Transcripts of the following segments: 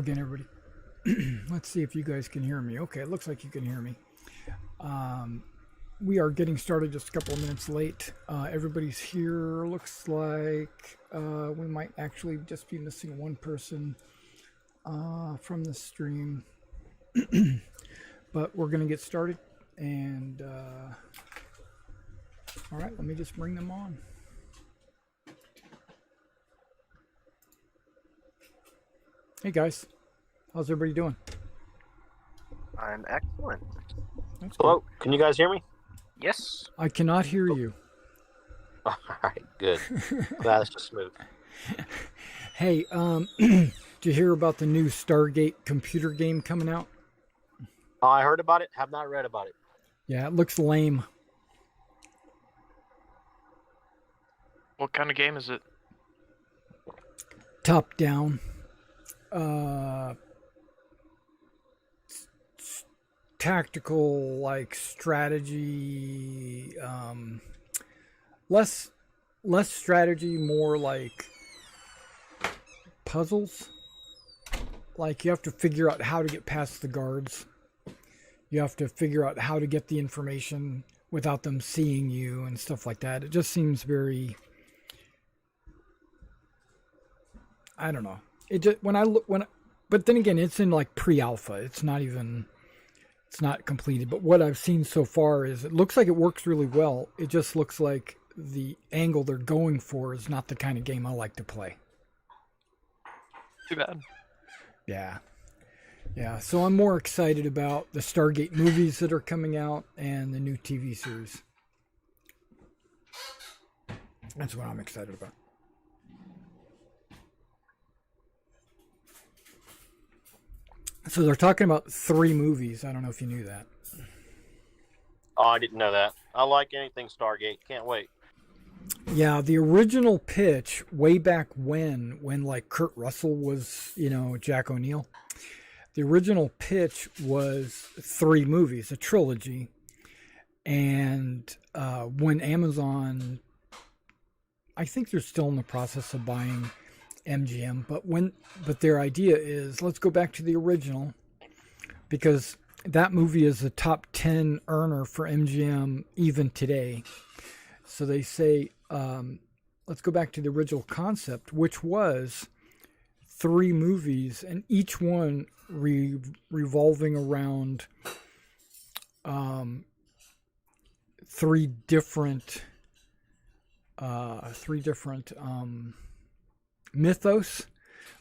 again, everybody. Let's see if you guys can hear me. Okay, it looks like you can hear me. We are getting started just a couple of minutes late. Everybody's here. Looks like we might actually just be missing one person from the stream. But we're going to get started. And all right, let me just bring them on. Hey guys, how's everybody doing? I'm excellent. That's Hello, good. can you guys hear me? Yes. I cannot hear you. All right, good. Glad it's just smooth. Hey, did you hear about the new Stargate computer game coming out? I heard about it, have not read about it. Yeah, it looks lame. What kind of game is it? Top down. Tactical, like strategy, less strategy, more like puzzles. Like you have to figure out how to get past the guards. You have to figure out how to get the information without them seeing you and stuff like that. It just seems very, I don't know. It just but then again, it's in like pre-alpha. It's not completed. But what I've seen so far is it looks like it works really well. It just looks like the angle they're going for is not the kind of game I like to play. Too bad. Yeah. So I'm more excited about the Stargate movies that are coming out and the new TV series. That's what I'm excited about. So they're talking about 3 movies. I don't know if you knew that. Oh, I didn't know that. I like anything Stargate. Can't wait. Yeah, the original pitch way back when like Kurt Russell was, Jack O'Neill. The original pitch was 3 movies, a trilogy. And when Amazon, I think they're still in the process of buying MGM, but their idea is let's go back to the original because that movie is a top 10 earner for MGM even today. So they say let's go back to the original concept, which was 3 movies and each one revolving around 3 different mythos.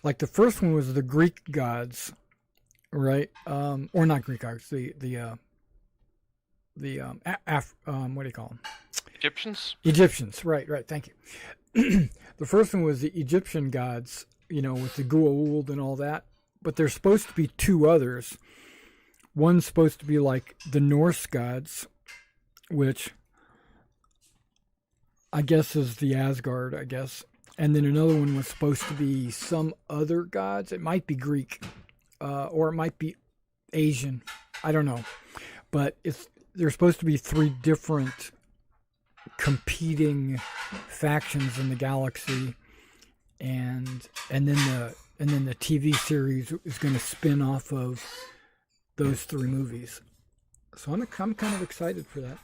Like the first one was the Greek gods, right? Or not Greek gods, what do you call them? Egyptians, right, thank you. The first one was the Egyptian gods, with the Goa'uld and all that, but there's supposed to be 2 others. One's supposed to be like the Norse gods, which I guess is the Asgard, I guess. And then another one was supposed to be some other gods. It might be Greek, or it might be Asian. I don't know. But there's supposed to be 3 different competing factions in the galaxy, and then the TV series is going to spin off of those 3 movies. So I'm kind of excited for that.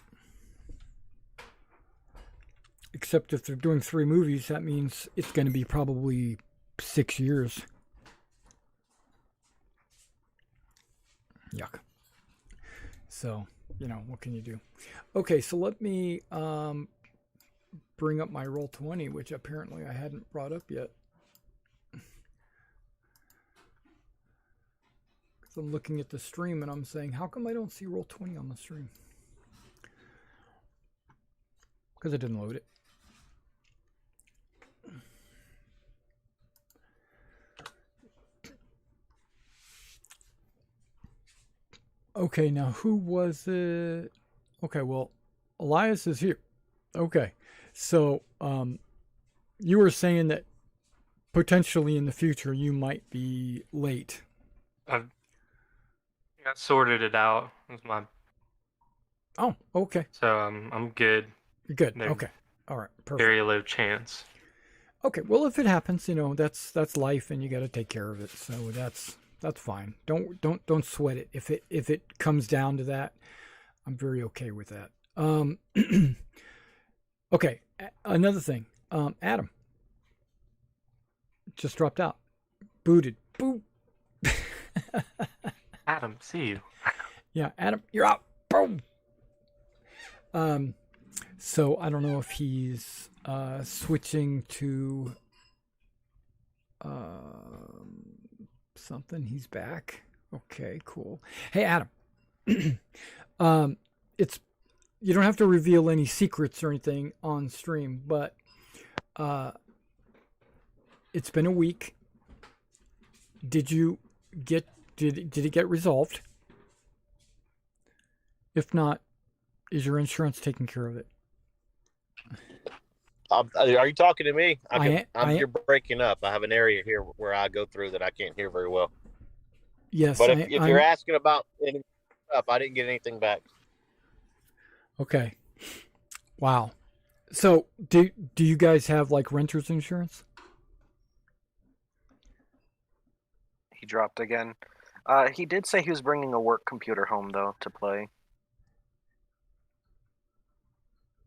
Except if they're doing 3 movies, that means it's going to be probably 6 years. Yuck. So, what can you do? Okay, so let me bring up my Roll20, which apparently I hadn't brought up yet. Because I'm looking at the stream and I'm saying, how come I don't see Roll20 on the stream? Because I didn't load it. Okay, now who was it? Okay, well, Elias is here. Okay, so you were saying that potentially in the future you might be late. I've got sorted it out. With my Oh, okay. So I'm good. You're good. There's Okay. All right. Perfect. Very low chance. Okay. Well, if it happens, that's life, and you got to take care of it. So That's fine. Don't sweat it. If it comes down to that, I'm very okay with that. Okay, another thing. Adam just dropped out. Booted. Boop. Adam, see you. Yeah, Adam, you're out. Boom. So I don't know if he's switching to something. He's back. Okay, cool. Hey, Adam. It's you don't have to reveal any secrets or anything on stream, but it's been a week. Did it get resolved? If not, is your insurance taking care of it? Are you talking to me? You're breaking up. I have an area here where I go through that I can't hear very well. Yes. But if you're asking about any stuff, I didn't get anything back. Okay. Wow. So do you guys have like renter's insurance? He dropped again. He did say he was bringing a work computer home though to play.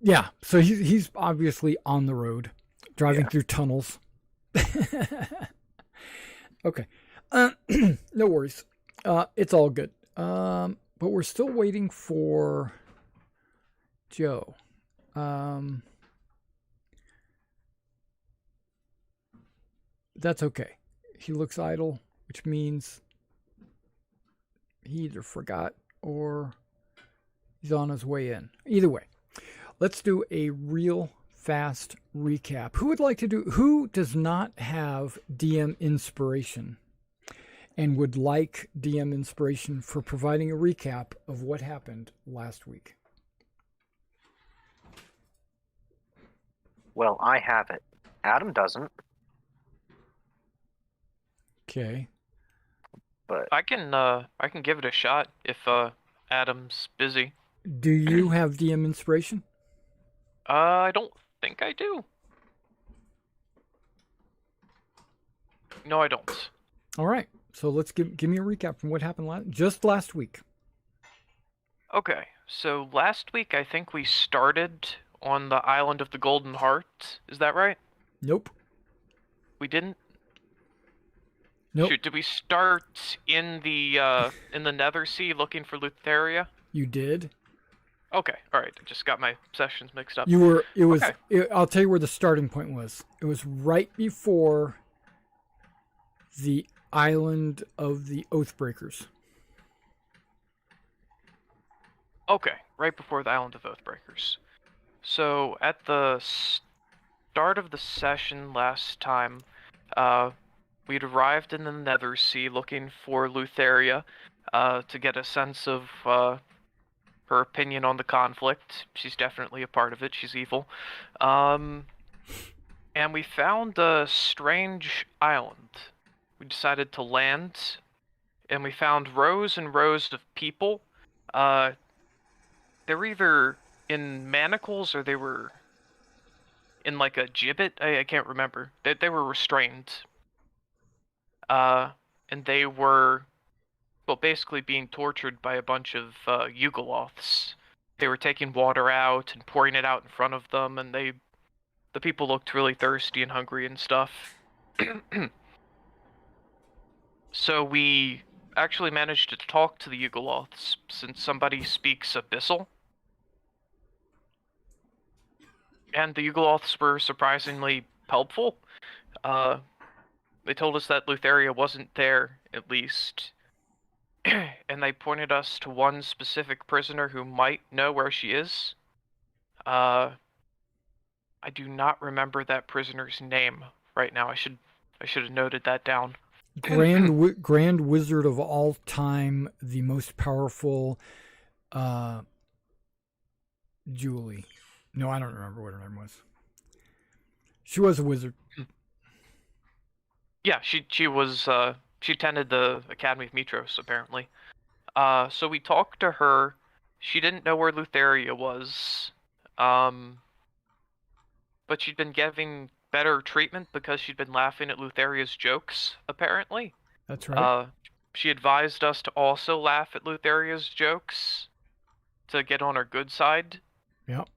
Yeah. So he's obviously on the road, driving through tunnels. Okay. No worries. It's all good. But we're still waiting for Joe. That's okay. He looks idle, which means he either forgot or he's on his way in. Either way, let's do a real fast recap. Who does not have DM inspiration and would like DM inspiration for providing a recap of what happened last week? Well, I have it. Adam doesn't. Okay. But I can give it a shot if Adam's busy. Do you have DM inspiration? I don't think I do. No, I don't. All right. So let's give me a recap from what happened just last week. Okay, so last week I think we started on the island of the Golden Heart. Is that right? Nope. We didn't. Nope. Shoot, did we start in the Nether Sea looking for Lutheria? You did. Okay, all right. I just got my sessions mixed up. I'll tell you where the starting point was. It was right before the island of the Oathbreakers. Okay, right before the island of Oathbreakers. So at the start of the session last time, we'd arrived in the Nether Sea looking for Lutheria to get a sense of her opinion on the conflict. She's definitely a part of it. She's evil. And we found a strange island. We decided to land, and we found rows and rows of people. They were either in manacles or they were in like a gibbet. I can't remember. They were restrained. And they were, well, basically being tortured by a bunch of Yugoloths. They were taking water out and pouring it out in front of them, and the people looked really thirsty and hungry and stuff. So we actually managed to talk to the Yugoloths, since somebody speaks Abyssal. And the Yugoloths were surprisingly helpful. They told us that Lutheria wasn't there, at least. And they pointed us to one specific prisoner who might know where she is. I do not remember that prisoner's name right now. I should have noted that down. Grand Wizard of all time, the most powerful Julie. No, I don't remember what her name was. She was a wizard. Yeah, she was she attended the Academy of Mitros, apparently. So we talked to her. She didn't know where Lutheria was. But she'd been getting better treatment because she'd been laughing at Lutheria's jokes, apparently. That's right. she advised us to also laugh at Lutheria's jokes to get on her good side. Yep.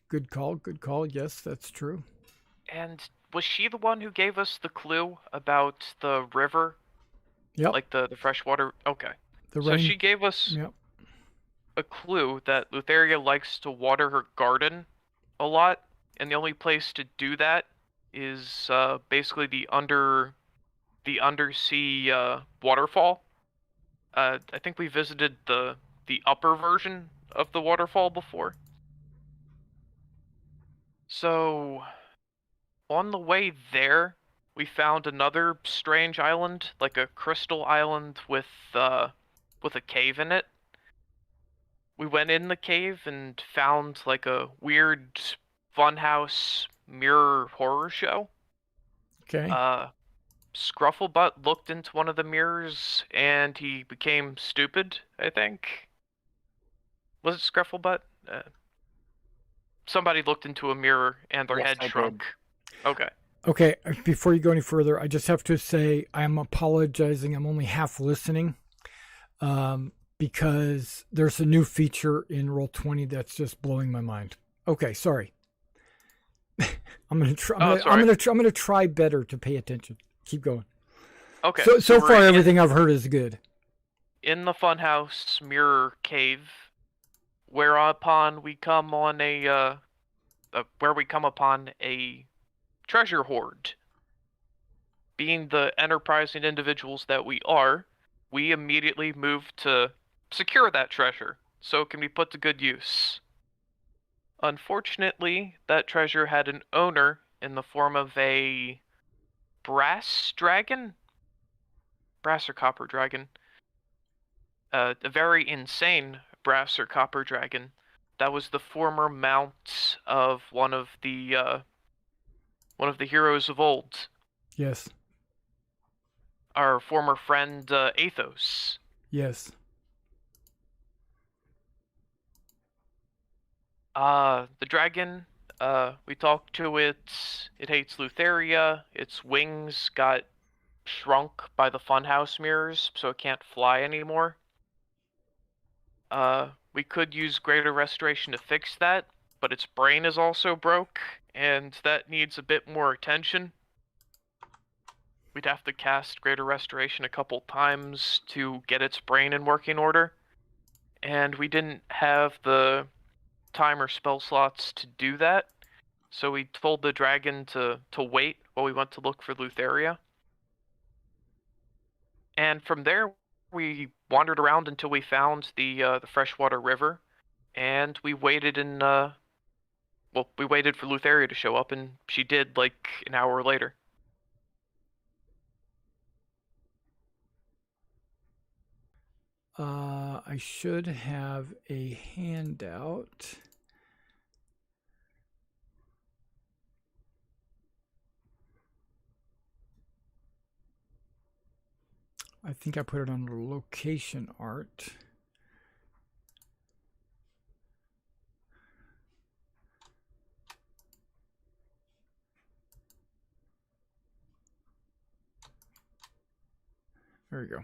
Good call. Good call. Yes, that's true. And was she the one who gave us the clue about the river? Yep. Like the freshwater? Okay. The So rain. she gave us Yep. a clue that Lutheria likes to water her garden a lot, and the only place to do that is basically the undersea waterfall. I think we visited the upper version of the waterfall before. So on the way there, we found another strange island, like a crystal island with a cave in it. We went in the cave and found like a weird funhouse mirror horror show. Okay. Scrufflebutt looked into one of the mirrors and he became stupid, I think. Was it Scrufflebutt? Somebody looked into a mirror and their Yes, head I shrunk. Okay. Okay, before you go any further, I just have to say I'm apologizing. I'm only half listening because there's a new feature in Roll20 that's just blowing my mind. Okay, sorry. I'm gonna try. I'm gonna try better to pay attention. Keep going. Okay. So far, everything I've heard is good. In the funhouse mirror cave, whereupon we come on where we come upon a treasure hoard. Being the enterprising individuals that we are, we immediately move to secure that treasure so it can be put to good use. Unfortunately, that treasure had an owner in the form of a brass dragon? Brass or copper dragon. A very insane brass or copper dragon that was the former mount of one of the heroes of old. Yes. Our former friend Athos. Yes. The dragon, we talked to it. It hates Lutheria. Its wings got shrunk by the funhouse mirrors, so it can't fly anymore. We could use Greater Restoration to fix that, but its brain is also broke, and that needs a bit more attention. We'd have to cast Greater Restoration a couple times to get its brain in working order, and we didn't have the time or spell slots to do that, so we told the dragon to wait while we went to look for Lutheria. And from there, we wandered around until we found the freshwater river, and we waited we waited for Lutheria to show up, and she did like an hour later. I should have a handout. I think I put it under location art. There we go.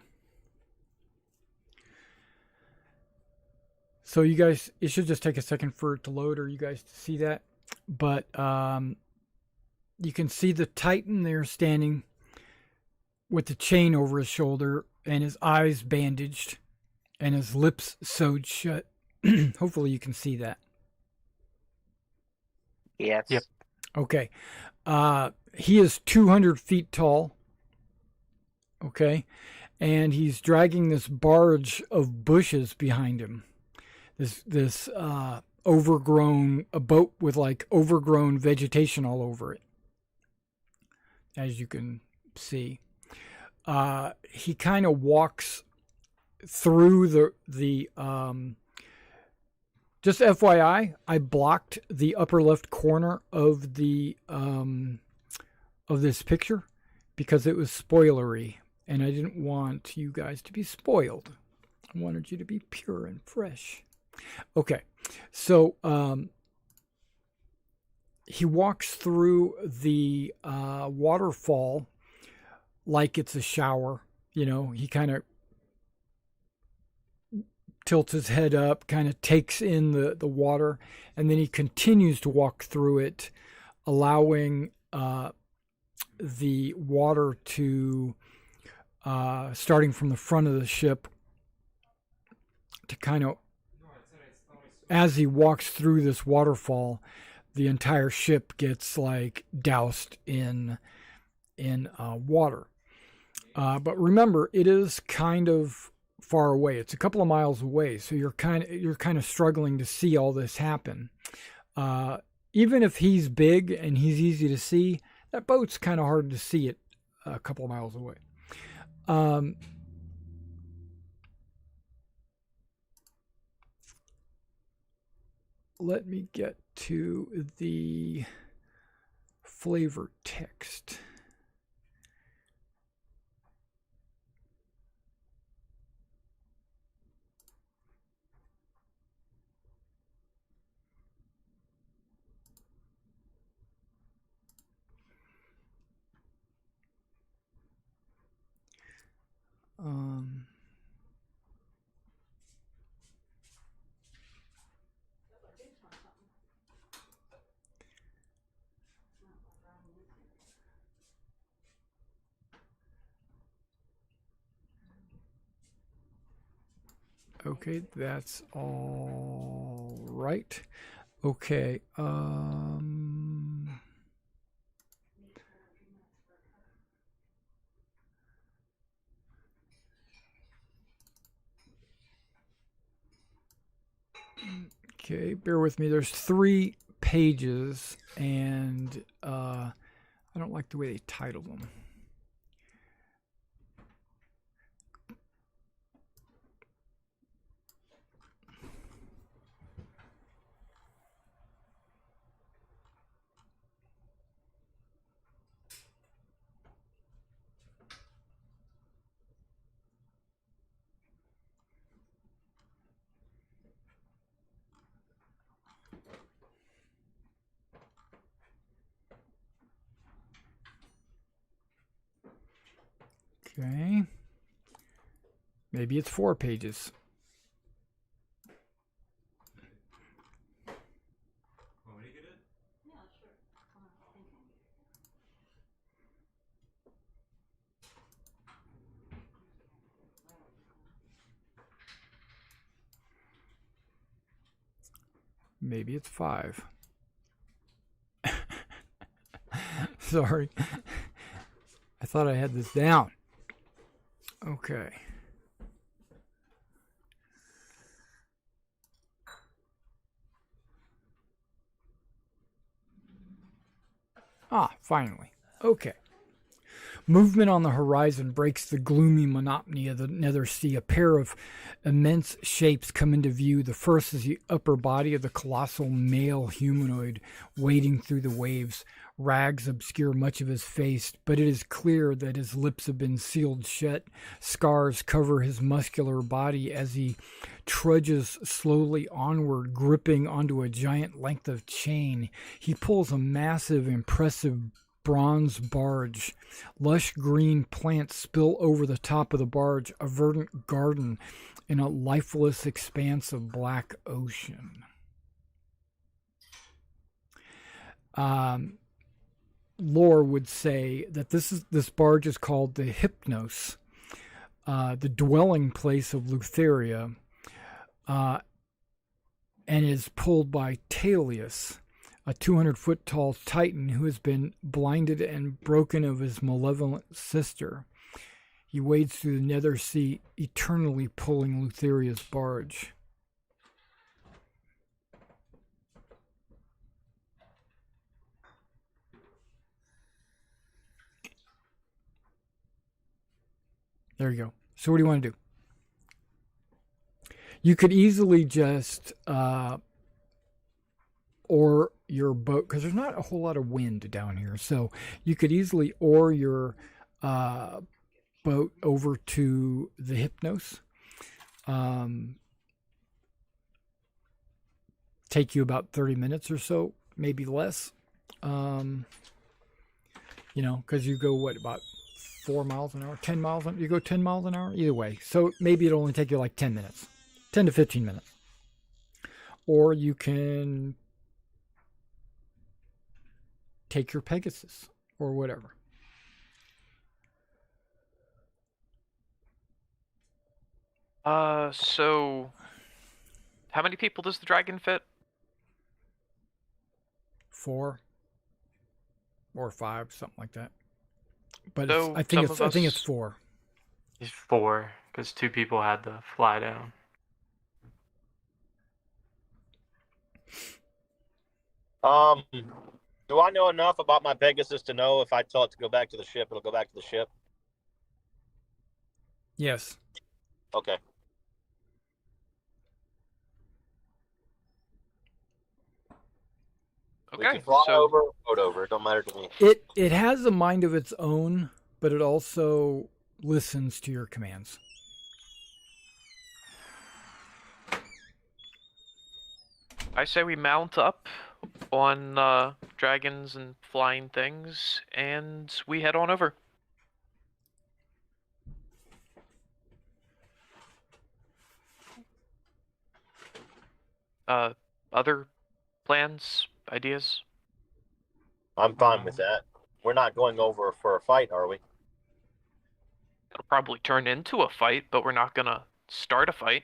So you guys, it should just take a second for it to load or you guys to see that. But you can see the Titan there standing with the chain over his shoulder and his eyes bandaged and his lips sewed shut. Hopefully you can see that. Yes. Yep. Okay. He is 200 feet tall. Okay. And he's dragging this barge of bushes behind him. This overgrown, a boat with like overgrown vegetation all over it, as you can see. He kind of walks through the just FYI, I blocked the upper left corner of the of this picture because it was spoilery and I didn't want you guys to be spoiled. I wanted you to be pure and fresh. Okay, so he walks through the waterfall like it's a shower. You know, he kind of tilts his head up, kind of takes in the water, and then he continues to walk through it, allowing the water to, starting from the front of the ship, to kind of, as he walks through this waterfall, the entire ship gets like doused in water. But remember, it is kind of far away. It's a couple of miles away, so you're kind of struggling to see all this happen. Even if he's big and he's easy to see, that boat's kind of hard to see it a couple of miles away. Let me get to the flavor text. Okay, that's all right. Okay. Okay, bear with me. There's 3 pages, and I don't like the way they title them. Okay. Maybe it's 4 pages. Maybe it's 5. Sorry. I thought I had this down. Okay. Finally. Okay. Movement on the horizon breaks the gloomy monotony of the nether sea. A pair of immense shapes come into view. The first is the upper body of the colossal male humanoid wading through the waves. Rags obscure much of his face, but it is clear that his lips have been sealed shut. Scars cover his muscular body as he trudges slowly onward, gripping onto a giant length of chain. He pulls a massive, impressive bronze barge. Lush green plants spill over the top of the barge, a verdant garden in a lifeless expanse of black ocean. Lore would say that this barge is called the Hypnos, the dwelling place of Lutheria, and is pulled by Talius, a 200-foot tall titan who has been blinded and broken of his malevolent sister. He wades through the nether sea, eternally pulling Lutheria's barge. There you go. So what do you want to do? You could easily just oar your boat, because there's not a whole lot of wind down here. So you could easily oar your boat over to the Hypnos. Take you about 30 minutes or so, maybe less. Because you go, about 4 miles an hour, 10 miles an hour. You go 10 miles an hour, either way. So maybe it'll only take you like 10 minutes, 10 to 15 minutes. Or you can take your Pegasus or whatever. So how many people does the dragon fit? 4 or 5, something like that. But So I think some of it's us- 4. He's 4 because 2 people had to fly down. Do I know enough about my Pegasus to know if I tell it to go back to the ship, it'll go back to the ship? Yes. Okay. We Okay, can fly so over, float over. It don't matter to me. It has a mind of its own, but it also listens to your commands. I say we mount up on dragons and flying things, and we head on over. Other plans, ideas? I'm fine with that. We're not going over for a fight, are we? It'll probably turn into a fight, but we're not gonna start a fight.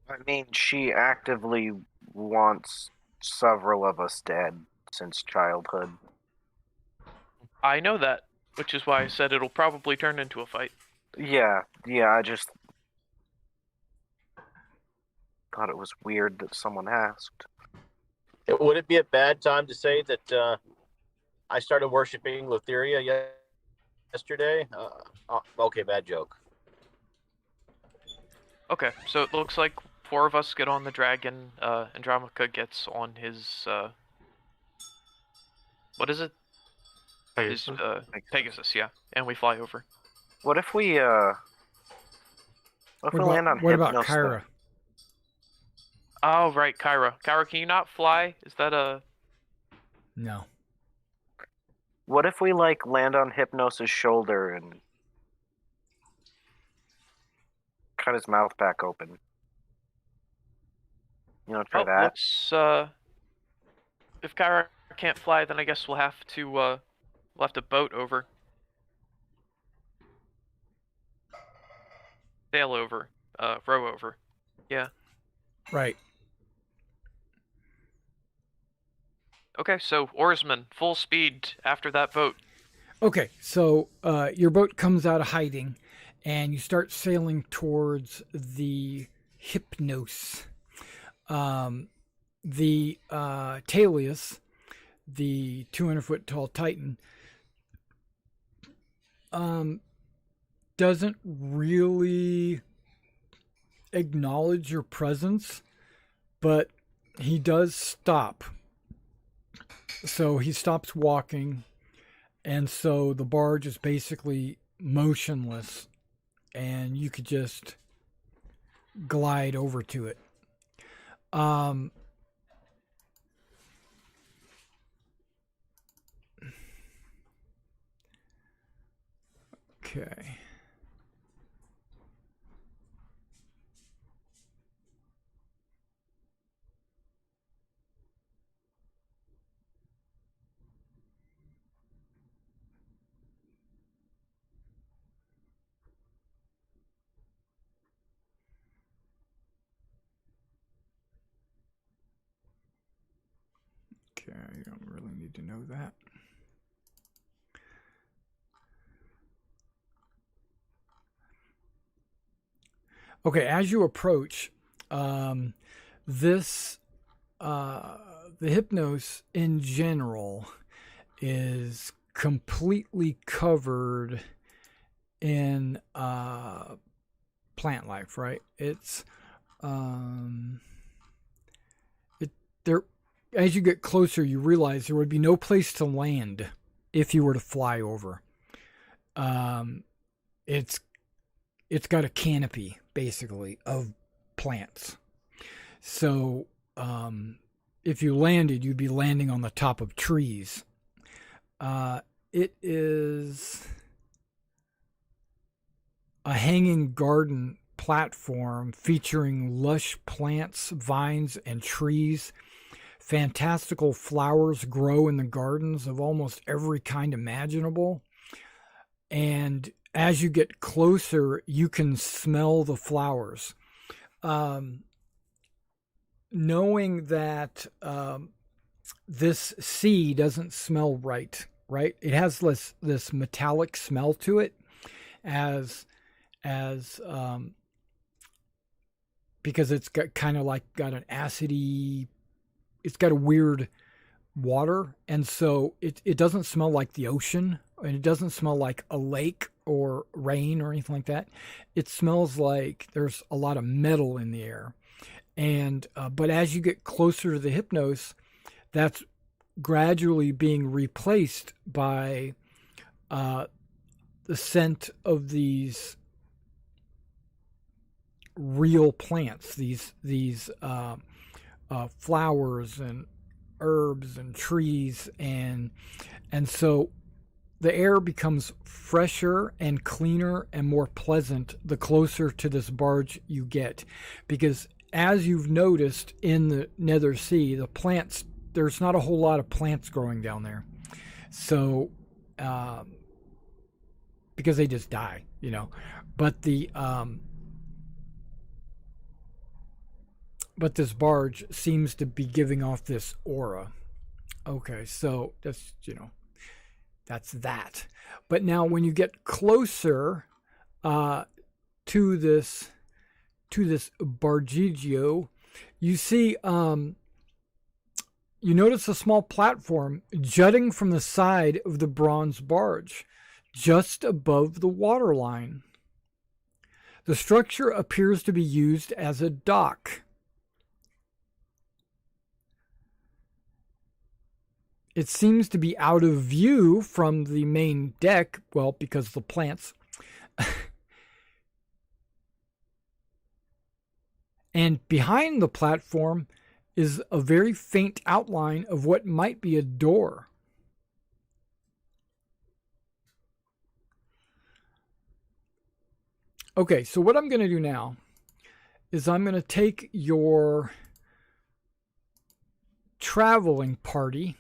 I mean, she actively wants several of us dead since childhood. I know that, which is why I said it'll probably turn into a fight. Yeah, I just thought it was weird that someone asked. Would it be a bad time to say that I started worshiping Lutheria yesterday? Okay, bad joke. Okay, so it looks like 4 of us get on the dragon, Andromaca gets on his, what is it? His, Pegasus, yeah, and we fly over. What if we land on what about Hypnos, Kyra? then? Oh, right, Kyra. Kyra, can you not fly? Is that a... No. What if we land on Hypnos' shoulder and cut his mouth back open? Try that. Let's, if Kyra can't fly, then I guess we'll have to boat over. Sail over. Row over. Yeah. Right. Okay, so oarsman, full speed after that boat. Okay, so your boat comes out of hiding, and you start sailing towards the Hypnos. The Talius, the 200-foot tall Titan, doesn't really acknowledge your presence, but he does stop. So he stops walking, and so the barge is basically motionless, and you could just glide over to it. Okay. Okay, you don't really need to know that. Okay, as you approach, the Hypnos in general is completely covered in plant life, right? It's there. As you get closer, you realize there would be no place to land if you were to fly over. It's got a canopy basically of plants. So if you landed, you'd be landing on the top of trees. It is a hanging garden platform featuring lush plants, vines, and trees. Fantastical flowers grow in the gardens of almost every kind imaginable. And as you get closer, you can smell the flowers. Knowing that this sea doesn't smell right? It has this metallic smell to it, as because it's got kind of like got an acidy, it's got a weird water, and so it doesn't smell like the ocean, and it doesn't smell like a lake or rain or anything like that. It smells like there's a lot of metal in the air. And but as you get closer to the Hypnos, that's gradually being replaced by the scent of these real plants, these flowers and herbs and trees, and so the air becomes fresher and cleaner and more pleasant the closer to this barge you get, because as you've noticed in the Nether Sea, the plants, there's not a whole lot of plants growing down there. So, because they just die, But but this barge seems to be giving off this aura. Okay, so that's, that's that. But now when you get closer to this bargigio, you see, you notice a small platform jutting from the side of the bronze barge, just above the waterline. The structure appears to be used as a dock. It seems to be out of view from the main deck, well, because of the plants. And behind the platform is a very faint outline of what might be a door. Okay, so what I'm going to do now is I'm going to take your traveling party.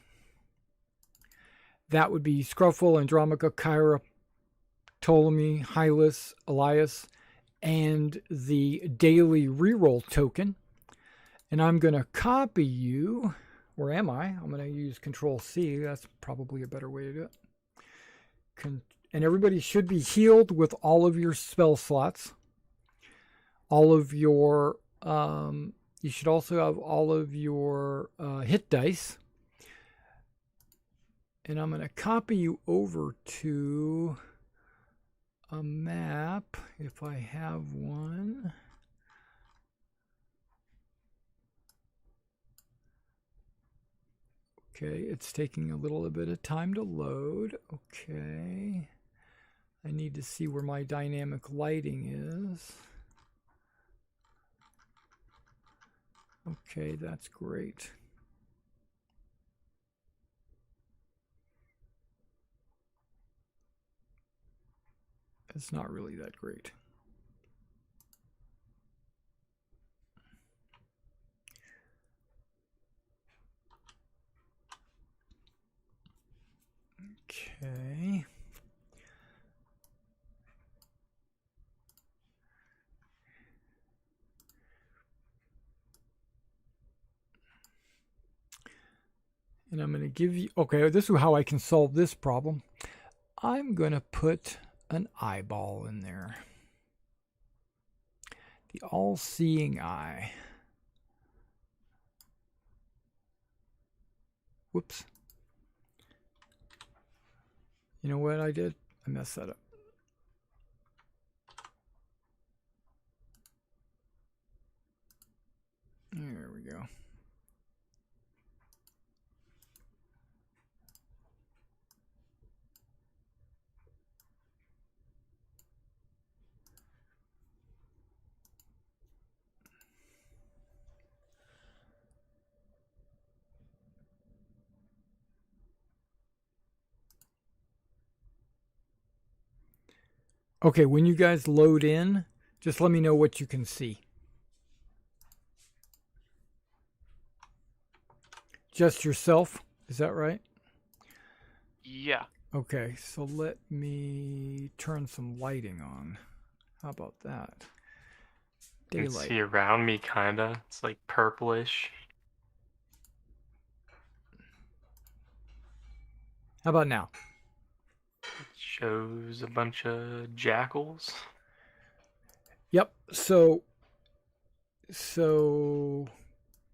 That would be Scruffle, Andromaca, Kyra, Ptolemy, Hylas, Elias, and the daily reroll token. And I'm going to copy you. Where am I? I'm going to use Control-C. That's probably a better way to do it. And everybody should be healed with all of your spell slots. All of your... you should also have all of your hit dice. And I'm going to copy you over to a map, if I have one. Okay, it's taking a little bit of time to load. Okay. I need to see where my dynamic lighting is. Okay, that's great. It's not really that great. Okay. And I'm going to give you, okay, this is how I can solve this problem. I'm going to put an eyeball in there. The all-seeing eye. Whoops. You know what I did? I messed that up. There we go. Okay, when you guys load in, just let me know what you can see. Just yourself, is that right? Yeah. Okay, so let me turn some lighting on. How about that? You can Daylight. see around me, kinda. It's like purplish. How about now? It shows a bunch of jackals. Yep. So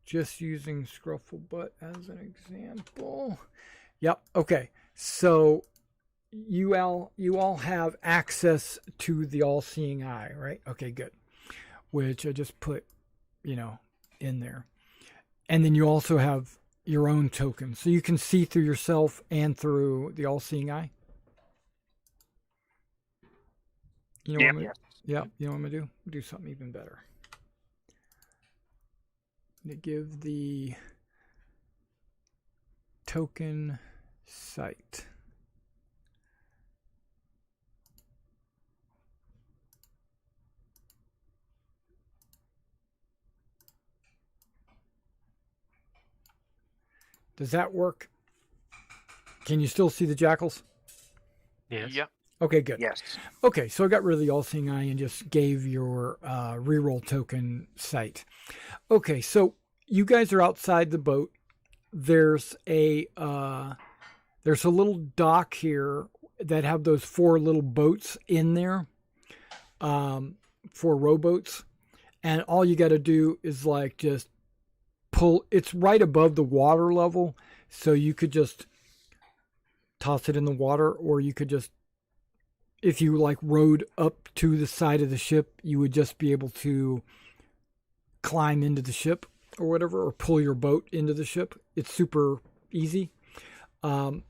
just using Scrufflebutt as an example. Yep. Okay. So you all have access to the all-seeing eye, right? Okay, good. Which I just put, in there. And then you also have your own token. So you can see through yourself and through the all-seeing eye. You know what I'm gonna, yeah, you know what I'm gonna do? Do something even better. I'm gonna give the token sight. Does that work? Can you still see the jackals? Yes. Yeah. Okay, good. Yes. Okay, so I got rid of the all-seeing eye and just gave your reroll token sight. Okay, so you guys are outside the boat. There's a little dock here that have those 4 little boats in there, 4 rowboats, and all you got to do is like just pull. It's right above the water level, so you could just toss it in the water, or you could just, if you like rowed up to the side of the ship, you would just be able to climb into the ship or whatever, or pull your boat into the ship. It's super easy. What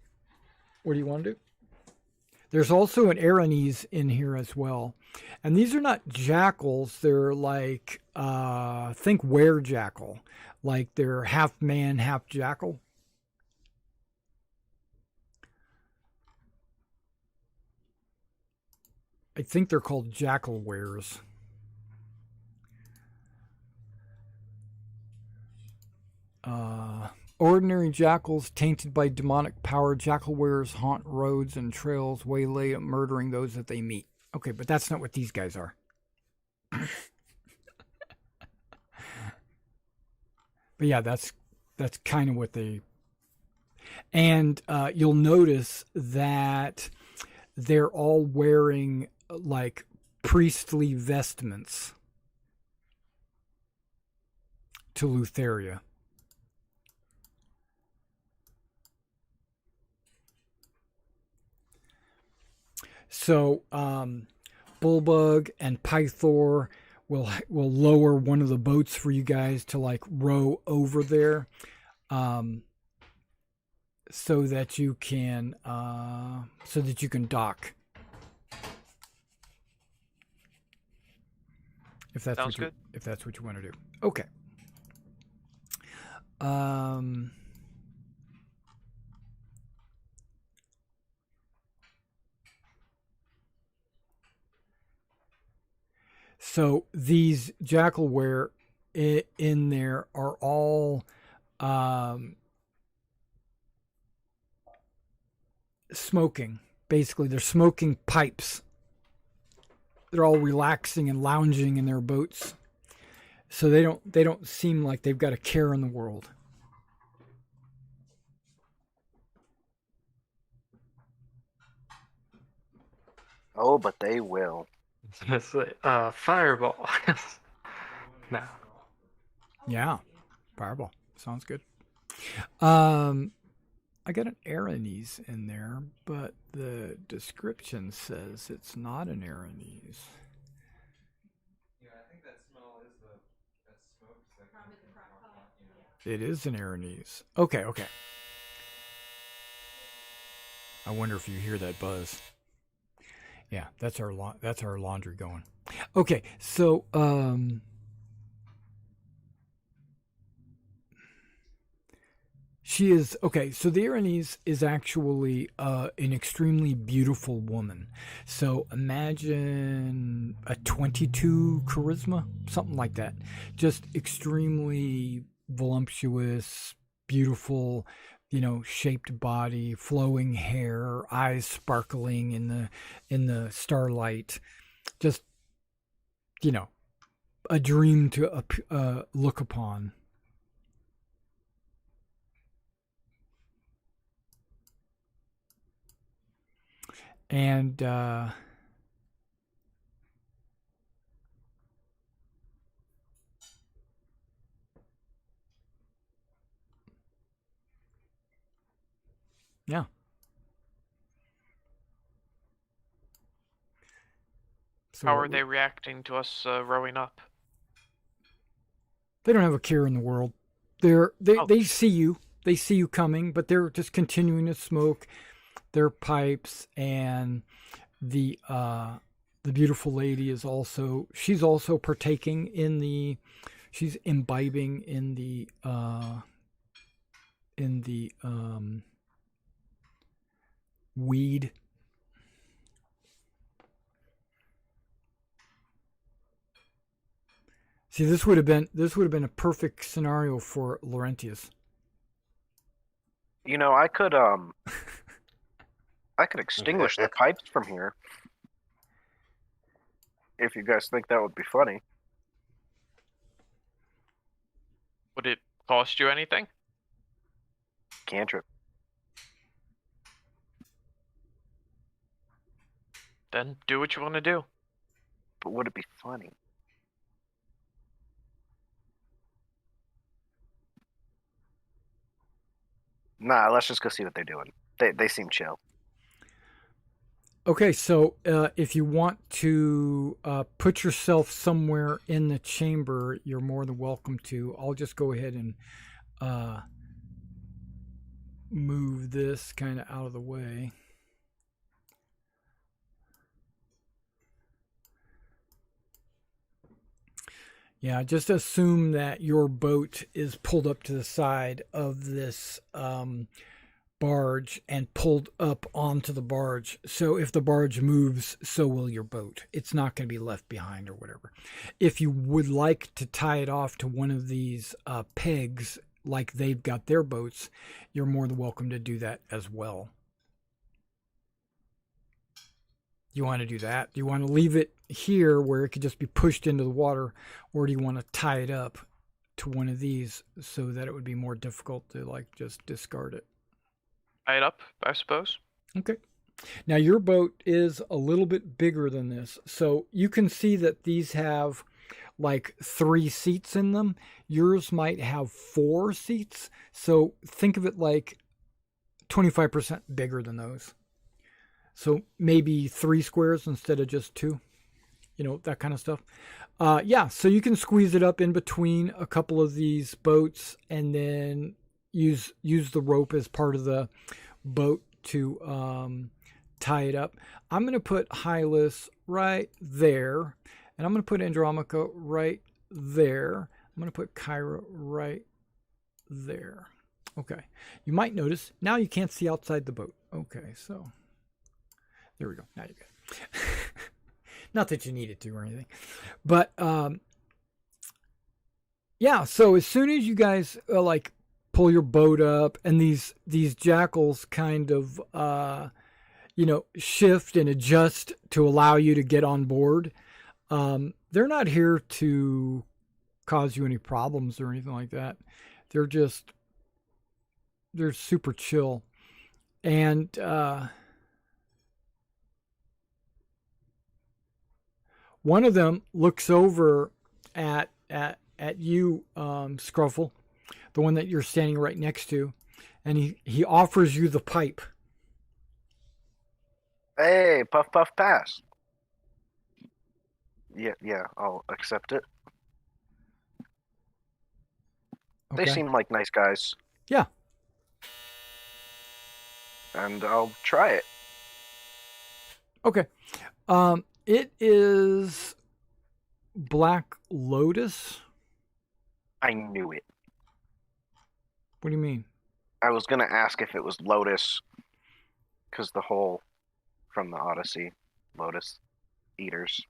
do you want to do? There's also an Aranese in here as well. And these are not jackals. They're like, think were-jackal. Like they're half man, half jackal. I think they're called jackal wares. Ordinary jackals tainted by demonic power, jackal wares haunt roads and trails, waylay, murdering those that they meet. Okay, but that's not what these guys are. But yeah, that's kind of what they. And you'll notice that they're all wearing like priestly vestments to Lutheria. So Bullbug and Pythor will lower one of the boats for you guys to like row over there, so that you can dock. If that's Sounds good. if that's what you want to do. Okay. So these jackalware in there are all smoking. Basically, they're smoking pipes. They're all relaxing and lounging in their boats. So they don't seem like they've got a care in the world. Oh, but they will. It's like, fireball. No. Yeah, fireball sounds good. I got an Aranese in there, but the description says it's not an Aranese. Yeah, I think that smell is that smoke. It is an Aranese. Okay. I wonder if you hear that buzz. Yeah, that's our laundry going. Okay, so She is okay. So the Aranese is actually an extremely beautiful woman. So imagine a 22 charisma, something like that. Just extremely voluptuous, beautiful, shaped body, flowing hair, eyes sparkling in the starlight. Just a dream to look upon. And yeah. So How are they reacting to us rowing up? They don't have a care in the world. They see you. They see you coming, but they're just continuing to smoke their pipes. And the beautiful lady is she's also partaking in she's imbibing in the weed. See, this would have been a perfect scenario for Laurentius. I could extinguish the pipes from here. If you guys think that would be funny. Would it cost you anything? Cantrip. Then do what you want to do. But would it be funny? Nah, let's just go see what they're doing. They seem chill. Okay, so if you want to put yourself somewhere in the chamber, you're more than welcome to. I'll just go ahead and move this kind of out of the way. Yeah, just assume that your boat is pulled up to the side of this barge and pulled up onto the barge. So if the barge moves, so will your boat. It's not going to be left behind or whatever. If you would like to tie it off to one of these pegs, like they've got their boats, you're more than welcome to do that as well. You want to do that? Do you want to leave it here where it could just be pushed into the water, or do you want to tie it up to one of these so that it would be more difficult to just discard it? Tie it up, I suppose. Okay. Now your boat is a little bit bigger than this, so you can see that these have 3 seats in them. Yours might have 4 seats, so think of it like 25% bigger than those. So maybe 3 squares instead of just 2, that kind of stuff. Yeah, so you can squeeze it up in between a couple of these boats and then use the rope as part of the boat to tie it up. I'm going to put Hylas right there, and I'm going to put Andromaca right there. I'm going to put Kyra right there. Okay. You might notice now you can't see outside the boat. Okay, so there we go. Now you're good. Not that you need it to or anything. But yeah, so as soon as you guys pull your boat up and these jackals kind of shift and adjust to allow you to get on board, they're not here to cause you any problems or anything like that. They're super chill. And one of them looks over at you, Scruffle, the one that you're standing right next to, and he offers you the pipe. Hey, puff puff pass. Yeah, I'll accept it. Okay. They seem like nice guys. Yeah. And I'll try it. Okay. It is Black Lotus. I knew it. What do you mean? I was gonna ask if it was Lotus, because the whole from the Odyssey, Lotus eaters.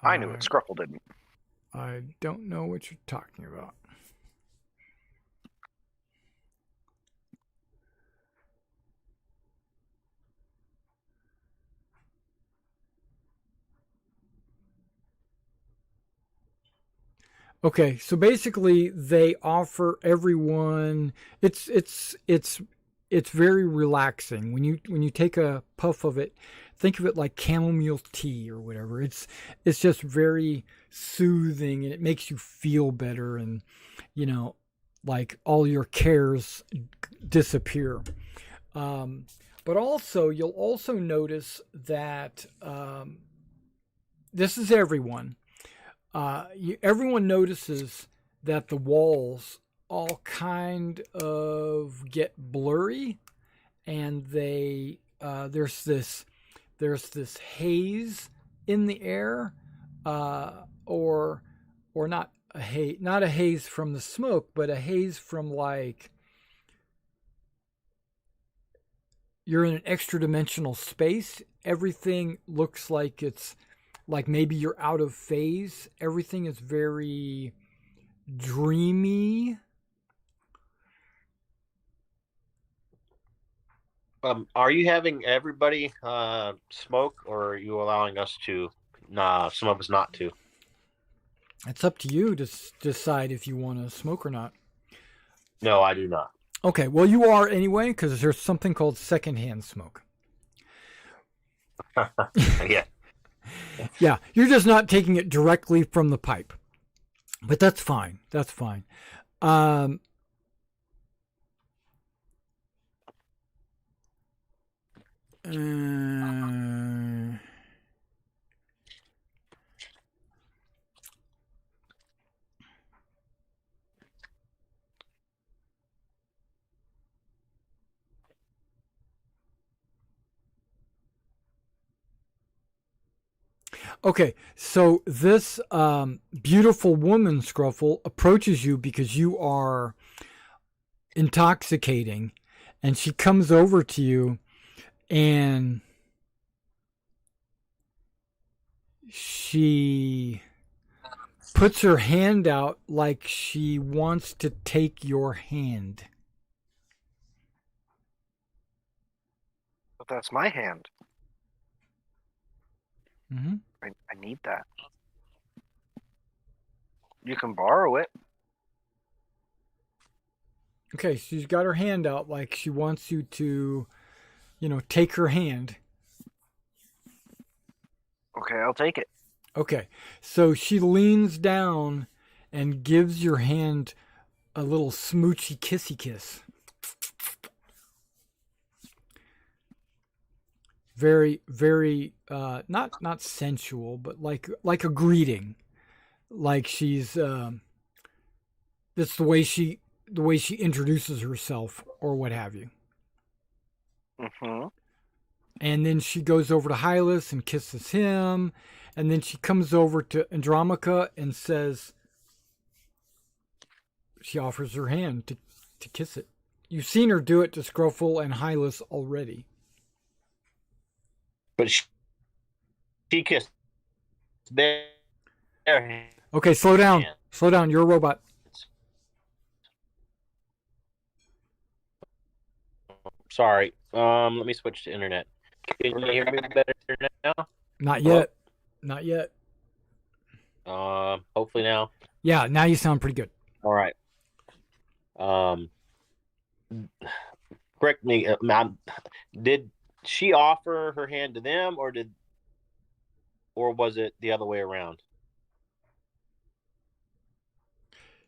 I knew it. Scruffle didn't. I don't know what you're talking about. Okay, so basically they offer everyone it's very relaxing. When you take a puff of it, think of it like chamomile tea or whatever. It's just very soothing and it makes you feel better and like all your cares disappear. But also you'll also notice that this is everyone. Everyone notices that the walls all kind of get blurry, and there's this haze in the air, or not a haze from the smoke, but a haze from like you're in an extra dimensional space. Everything looks like it's like maybe you're out of phase. Everything is very dreamy. Are you having everybody smoke, or are you allowing us to? Nah, some of us not to. It's up to you to decide if you want to smoke or not. No, I do not. Okay, well you are anyway, because there's something called secondhand smoke. Yeah. Yeah, you're just not taking it directly from the pipe. But that's fine. That's fine. Okay, so this beautiful woman, Scruffle, approaches you because you are intoxicating, and she comes over to you and she puts her hand out like she wants to take your hand. But that's my hand. Mm-hmm. I need that. You can borrow it. Okay, she's got her hand out like she wants you to, take her hand. Okay, I'll take it. Okay, so she leans down and gives your hand a little smoochy kissy kiss. Very, very, not sensual, but like a greeting. Like she's, that's the way she introduces herself or what have you. Mm-hmm. And then she goes over to Hylas and kisses him. And then she comes over to Andromaca and says, she offers her hand to kiss it. You've seen her do it to Scruffle and Hylas already. But she kissed their hand. Okay, slow down. Slow down. You're a robot. Sorry. Let me switch to internet. Can you hear me better now? Not yet. Not yet. Hopefully now. Yeah, now you sound pretty good. All right. Correct me. Did she offer her hand to them, or was it the other way around?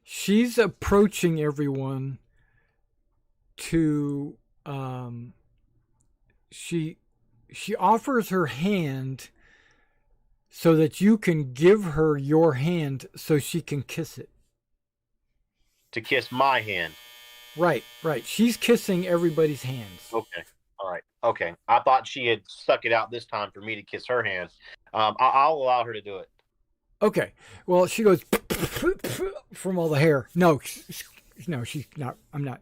She's approaching everyone to she offers her hand so that you can give her your hand so she can kiss it. To kiss my hand. Right. She's kissing everybody's hands. Okay. All right. Okay. I thought she had stuck it out this time for me to kiss her hand. I'll allow her to do it. Okay. Well, she goes from all the hair. No, no, she's not. I'm not.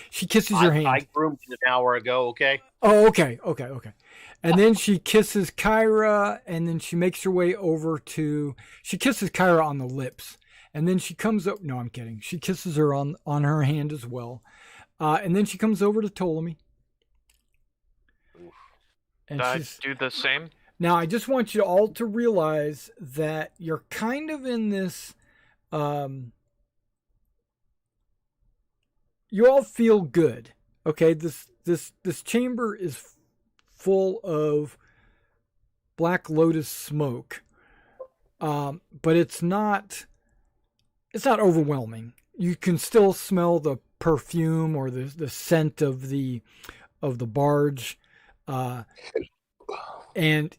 She kisses your hand. I groomed it an hour ago. Okay. Oh, okay. And then she kisses Kyra, and then she makes her way over to. She kisses Kyra on the lips, and then she comes up. No, I'm kidding. She kisses her on her hand as well, and then she comes over to Ptolemy. And I she's do the same. now. I just want you all to realize that you're kind of in this. You all feel good, okay? This chamber is full of Black Lotus smoke, but it's not overwhelming. You can still smell the perfume or the scent of the barge, and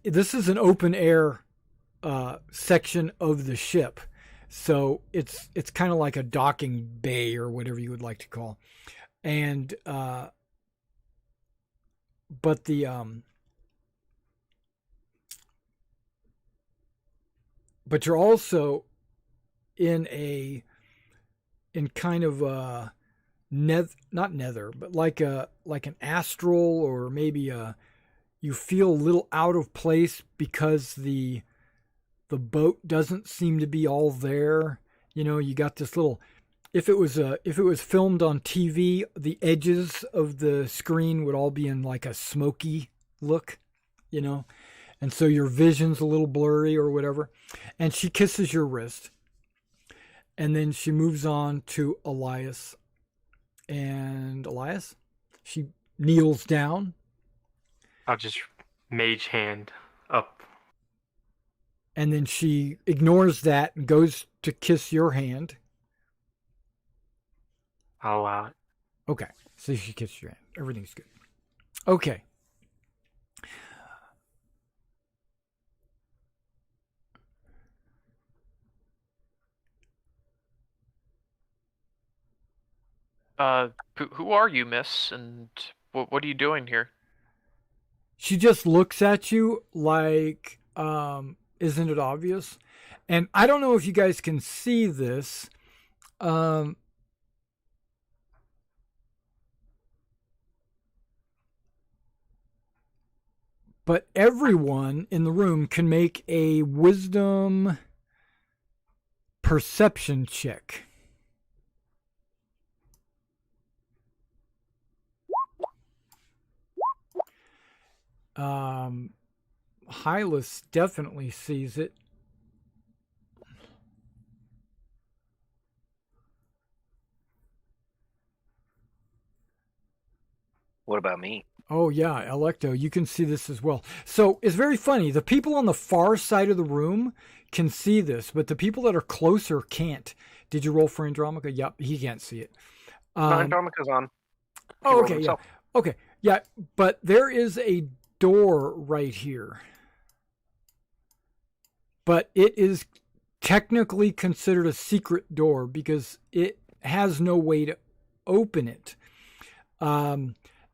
this is an open air section of the ship. So it's kind of like a docking bay or whatever you would like to call, and but you're also in kind of a not nether, but like an astral, or maybe you feel a little out of place because the boat doesn't seem to be all there. You know, you got this little. If it was filmed on TV, the edges of the screen would all be in like a smoky look, you know, and so your vision's a little blurry or whatever. And she kisses your wrist, and then she moves on to Elias. And Elias, she kneels down. I'll just mage hand up. And then she ignores that and goes to kiss your hand. I'll allow it. Okay. So she kisses your hand. Everything's good. Okay. Who are you, miss? And what are you doing here? She just looks at you like, isn't it obvious? And I don't know if you guys can see this. But everyone in the room can make a wisdom perception check. Hylas definitely sees it. What about me? Oh yeah, Electo, you can see this as well. So it's very funny. The people on the far side of the room can see this, but the people that are closer can't. Did you roll for Andromaca? Yep, he can't see it. Andromaca's on. Oh, okay, yeah. Okay, yeah, but there is a door right here. But it is technically considered a secret door because it has no way to open it.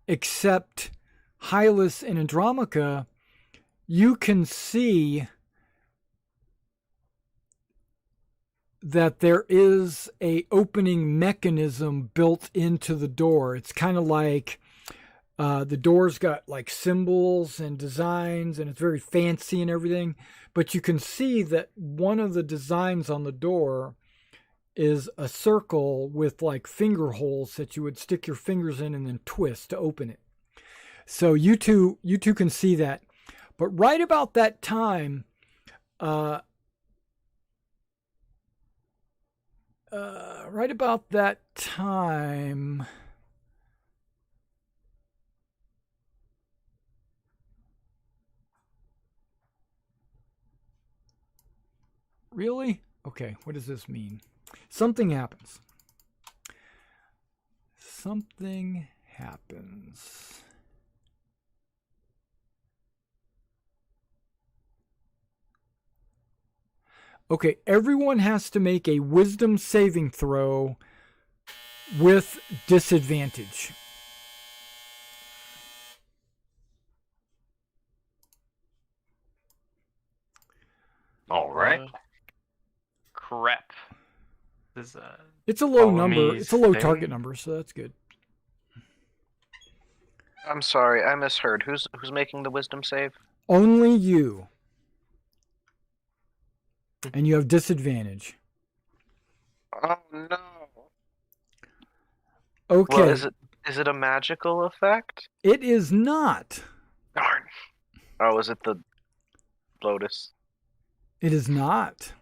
Except Hylas and Andromaca, you can see that there is a opening mechanism built into the door. It's kind of like the door's got like symbols and designs, and it's very fancy and everything. But you can see that one of the designs on the door is a circle with like finger holes that you would stick your fingers in and then twist to open it. So you two can see that. But right about that time, really? Okay, what does this mean? Something happens. Something happens. Okay, everyone has to make a wisdom saving throw with disadvantage. All right. prep. Is It's a low Follow number. me It's a low thing? target number, so that's good. I'm sorry, I misheard. Who's making the wisdom save? Only you. And you have disadvantage. Oh no. Okay. Well, is it a magical effect? It is not. Darn. Oh, is it the lotus? It is not.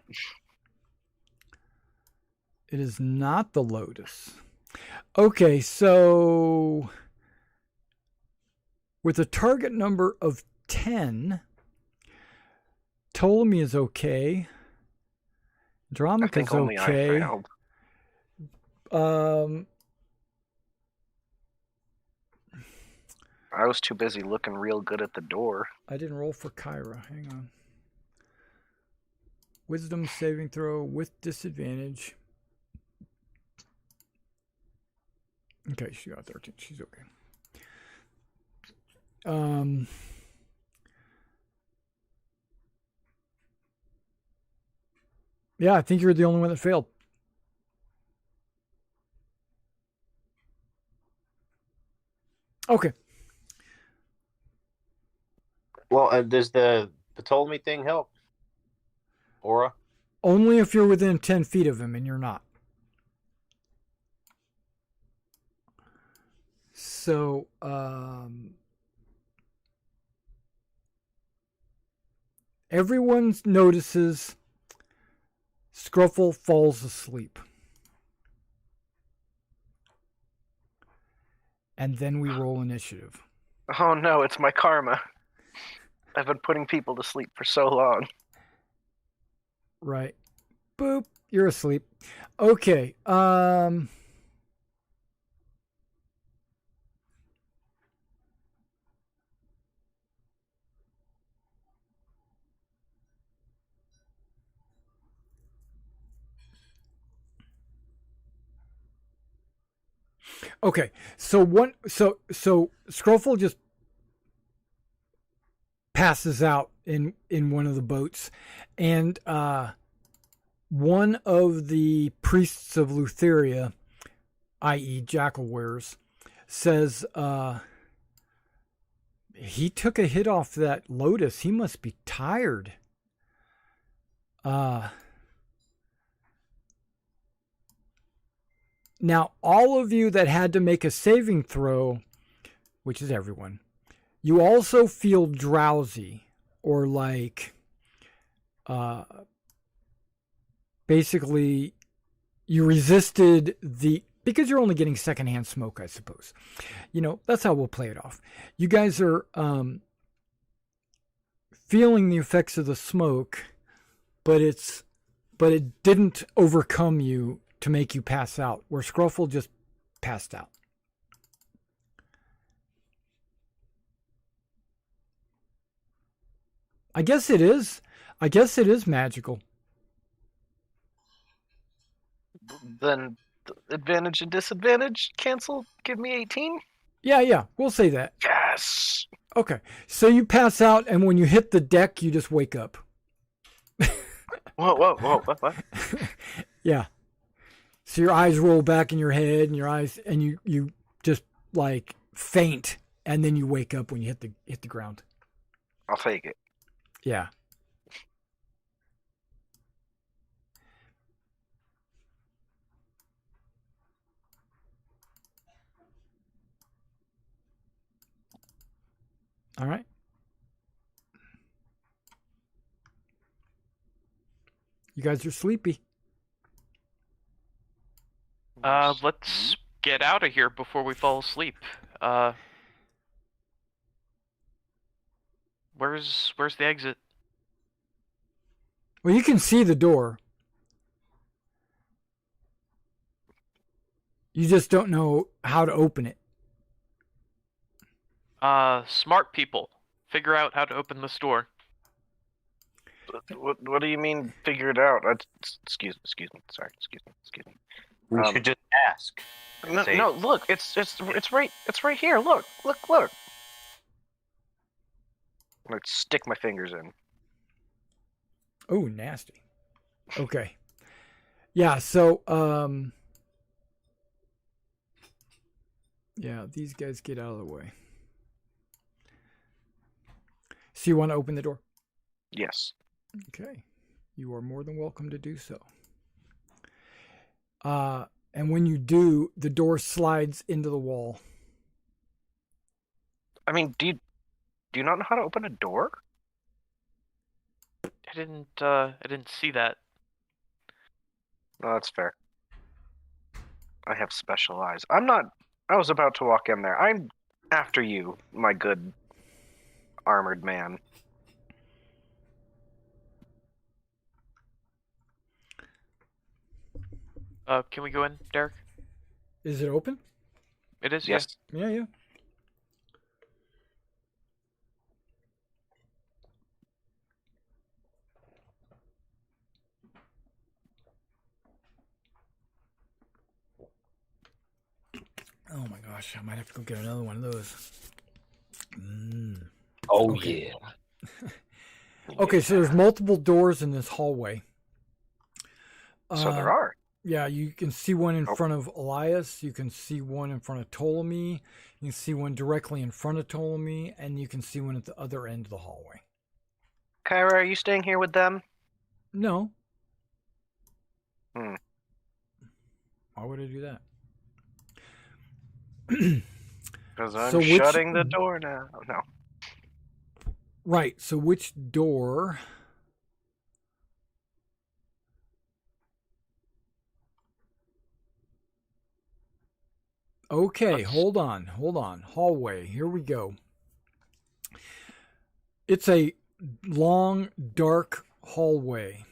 It is not the lotus. Okay, so with a target number of 10, Ptolemy is okay. I Dramic think is only I okay. failed. I was too busy looking real good at the door. I didn't roll for Kyra. Hang on. Wisdom saving throw with disadvantage. Okay, she got 13. She's okay. Yeah, I think you're the only one that failed. Okay. Well, does the Ptolemy thing help? Aura? Only if you're within 10 feet of him, and you're not. So, everyone notices Scruffle falls asleep. And then we roll initiative. Oh no, it's my karma. I've been putting people to sleep for so long. Right. Boop. You're asleep. Okay. Okay. So Scruffle just passes out in one of the boats, and one of the priests of Lutheria, i.e. Jackalwares, says he took a hit off that lotus. He must be tired. Now, all of you that had to make a saving throw, which is everyone, you also feel drowsy, or like basically you resisted because you're only getting secondhand smoke, I suppose. You know, that's how we'll play it off. You guys are feeling the effects of the smoke, but it didn't overcome you to make you pass out, where Scruffle just passed out. I guess it is magical. Then advantage and disadvantage cancel. Give me 18. Yeah, we'll say that. Yes. Okay, so you pass out, and when you hit the deck, you just wake up. Whoa, what? Yeah. So your eyes roll back in your head, and you just like faint, and then you wake up when you hit the ground. I'll take it. Yeah. All right. You guys are sleepy. Let's get out of here before we fall asleep. Where's the exit? Well, you can see the door. You just don't know how to open it. Smart people, figure out how to open this door. What do you mean? Figure it out? Excuse me. Sorry. Excuse me. We should just ask. No. Look, it's right here. Look. Let's stick my fingers in. Oh, nasty. Okay. Yeah, so yeah, these guys get out of the way. So you want to open the door? Yes. Okay. You are more than welcome to do so. And when you do, the door slides into the wall. I mean, do you not know how to open a door? I didn't see that. No, that's fair. I have special eyes. I was about to walk in there. I'm after you, my good armored man. Can we go in, Derek? Is it open? It is. Yes. Yeah, yeah. Oh my gosh, I might have to go get another one of those. Oh Okay. yeah. Okay, so there's multiple doors in this hallway. So there are. Yeah, you can see one in Oh. front of Elias. You can see one in front of Ptolemy. You can see one directly in front of Ptolemy, and you can see one at the other end of the hallway. Kyra, are you staying here with them? No. Hmm. Why would I do that? Because I'm So which- shutting the door now. No. Right. So which door? Okay, hold on. Hallway. Here we go. It's a long, dark hallway.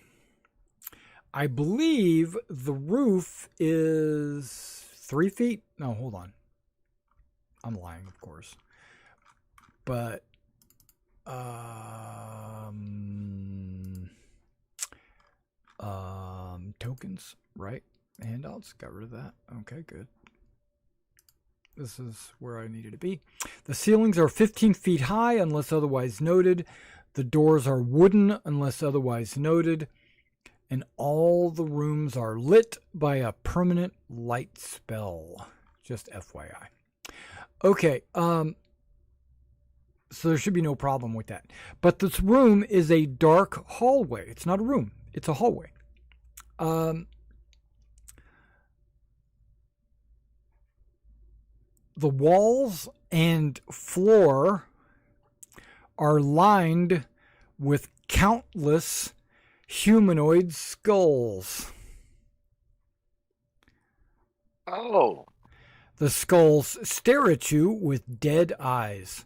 I believe the roof is 3 feet. No, hold on. I'm lying, of course. But tokens, right? Handouts, got rid of that. Okay, good. This is where I needed to be. The ceilings are 15 feet high unless otherwise noted. The doors are wooden unless otherwise noted. And all the rooms are lit by a permanent light spell. Just FYI. Okay, so there should be no problem with that. But this room is a dark hallway. It's not a room. It's a hallway. The walls and floor are lined with countless humanoid skulls. Oh. The skulls stare at you with dead eyes.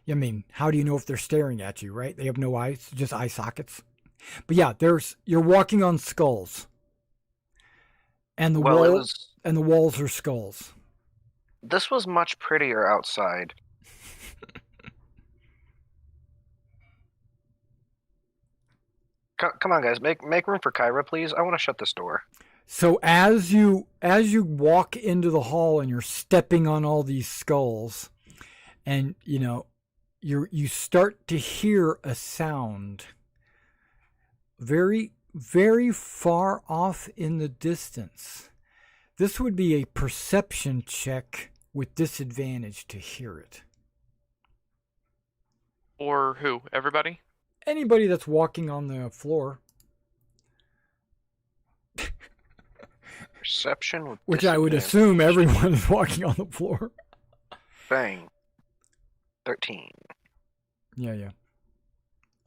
I mean, how do you know if they're staring at you, right? They have no eyes, just eye sockets. But yeah, you're walking on skulls. And the walls are skulls. This was much prettier outside. Come on, guys, make room for Kyra, please. I want to shut this door. So as you walk into the hall and you're stepping on all these skulls, and you start to hear a sound very, very far off in the distance. This would be a perception check with disadvantage to hear it. Or who? Everybody? Anybody that's walking on the floor. Perception with Which I would disadvantage. assume everyone is walking on the floor. Bang. 13. Yeah.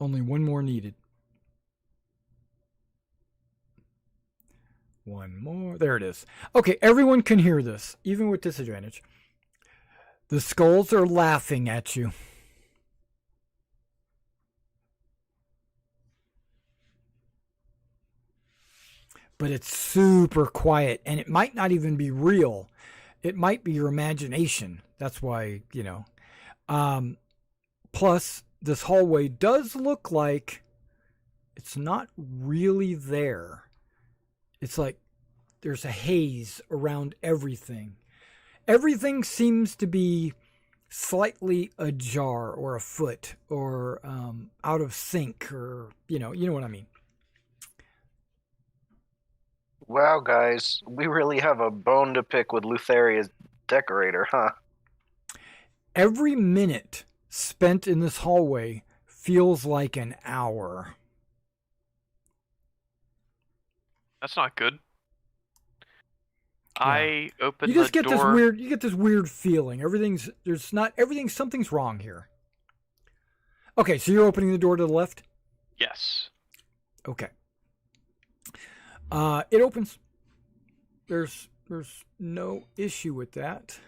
Only one more needed. One more. There it is. Okay, everyone can hear this, even with disadvantage. The skulls are laughing at you. But it's super quiet, and it might not even be real. It might be your imagination. That's why, plus, this hallway does look like it's not really there. It's like there's a haze around everything. Everything seems to be slightly ajar or afoot or out of sync, or you know what I mean. Wow, guys, we really have a bone to pick with Lutheria's decorator, huh? Every minute spent in this hallway feels like an hour. That's not good. I open You just the get door. this weird feeling. Something's wrong here. Okay, so you're opening the door to the left? Yes. Okay. It opens. There's no issue with that.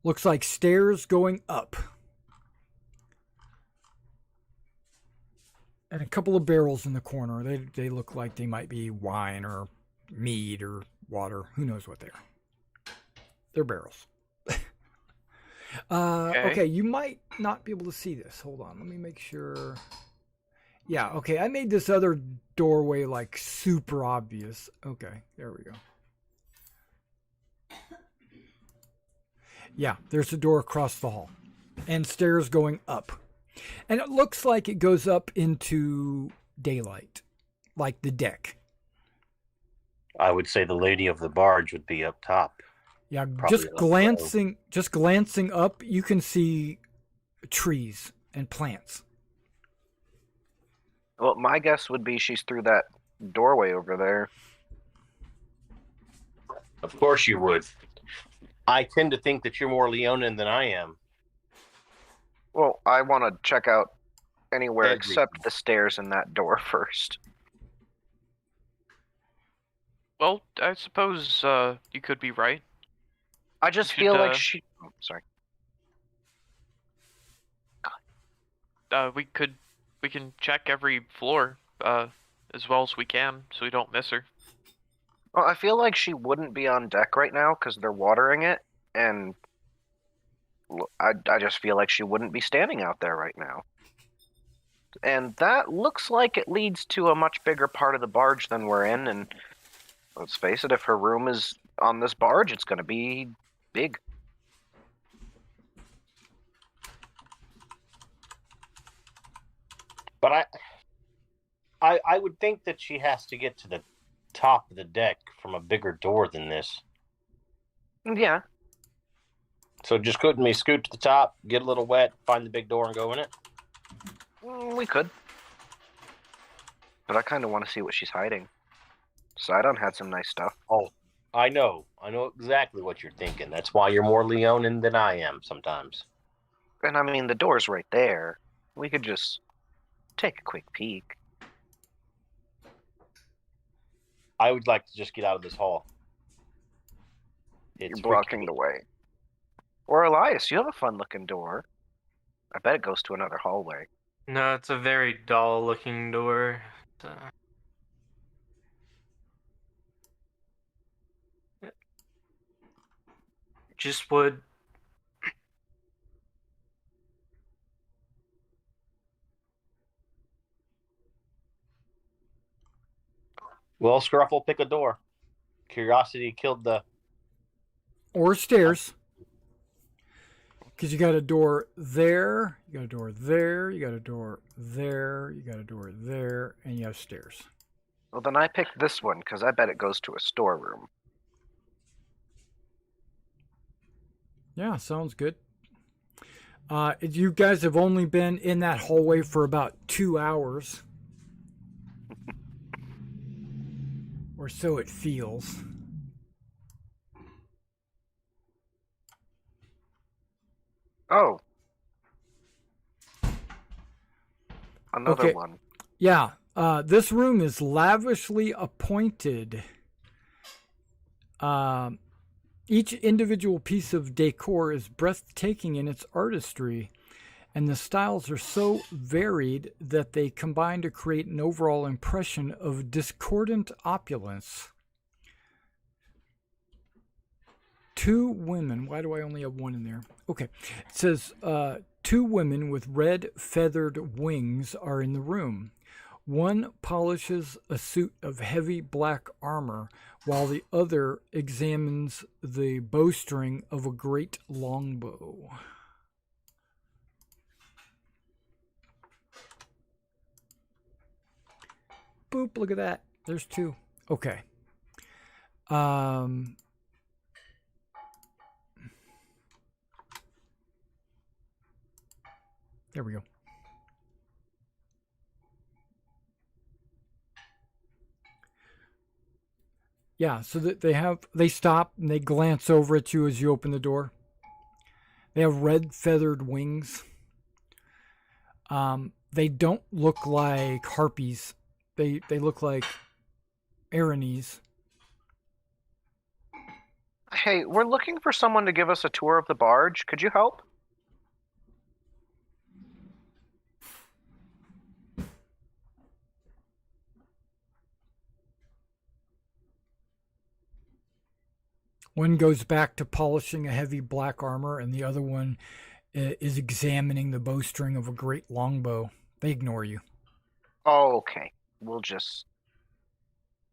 Looks like stairs going up. And a couple of barrels in the corner. They look like they might be wine or mead or water. Who knows what they are. They're barrels. Okay, you might not be able to see this. Hold on, let me make sure. Yeah, okay, I made this other doorway like super obvious. Okay, there we go. Yeah, there's a door across the hall and stairs going up. And it looks like it goes up into daylight, like the deck. I would say the lady of the barge would be up top. Yeah, Probably just glancing up, you can see trees and plants. Well, my guess would be she's through that doorway over there. Of course you would. I tend to think that you're more Leonin than I am. Well, I want to check out anywhere Everything. except the stairs and that door first. Well, I suppose you could be right. I just You feel should, like she... Oh, sorry. We can check every floor as well as we can, so we don't miss her. Well, I feel like she wouldn't be on deck right now because they're watering it, and I just feel like she wouldn't be standing out there right now. And that looks like it leads to a much bigger part of the barge than we're in, and let's face it, if her room is on this barge, it's going to be big. But I would think that she has to get to the top of the deck from a bigger door than this. Yeah. So just couldn't we scoot to the top, get a little wet, find the big door, and go in it? We could. But I kind of want to see what she's hiding. Sidon had some nice stuff. Oh, I know exactly what you're thinking. That's why you're more Leonin than I am sometimes. And I mean, the door's right there. We could just take a quick peek. I would like to just get out of this hall. You're blocking the way. Or Elias, you have a fun-looking door. I bet it goes to another hallway. No, it's a very dull-looking door. Just wood. Well, Scruffle, pick a door. Curiosity killed the... Or stairs. Because you got a door there, you got a door there, you got a door there, you got a door there, and you have stairs. Well, then I picked this one, because I bet it goes to a storeroom. Yeah, sounds good. You guys have only been in that hallway for about 2 hours. Or so it feels. Oh. Another Okay. one. Yeah, this room is lavishly appointed. Each individual piece of decor is breathtaking in its artistry, and the styles are so varied that they combine to create an overall impression of discordant opulence. 2 women. Why do I only have one in there? Okay. It says 2 women with red feathered wings are in the room. One polishes a suit of heavy black armor, while the other examines the bowstring of a great longbow. Boop, look at that. There's two. Okay. There we go. Yeah, so that they stop and they glance over at you as you open the door. They have red feathered wings. They don't look like harpies. They look like Aranis. Hey, we're looking for someone to give us a tour of the barge. Could you help? One goes back to polishing a heavy black armor, and the other one is examining the bowstring of a great longbow. They ignore you. Oh, okay. We'll just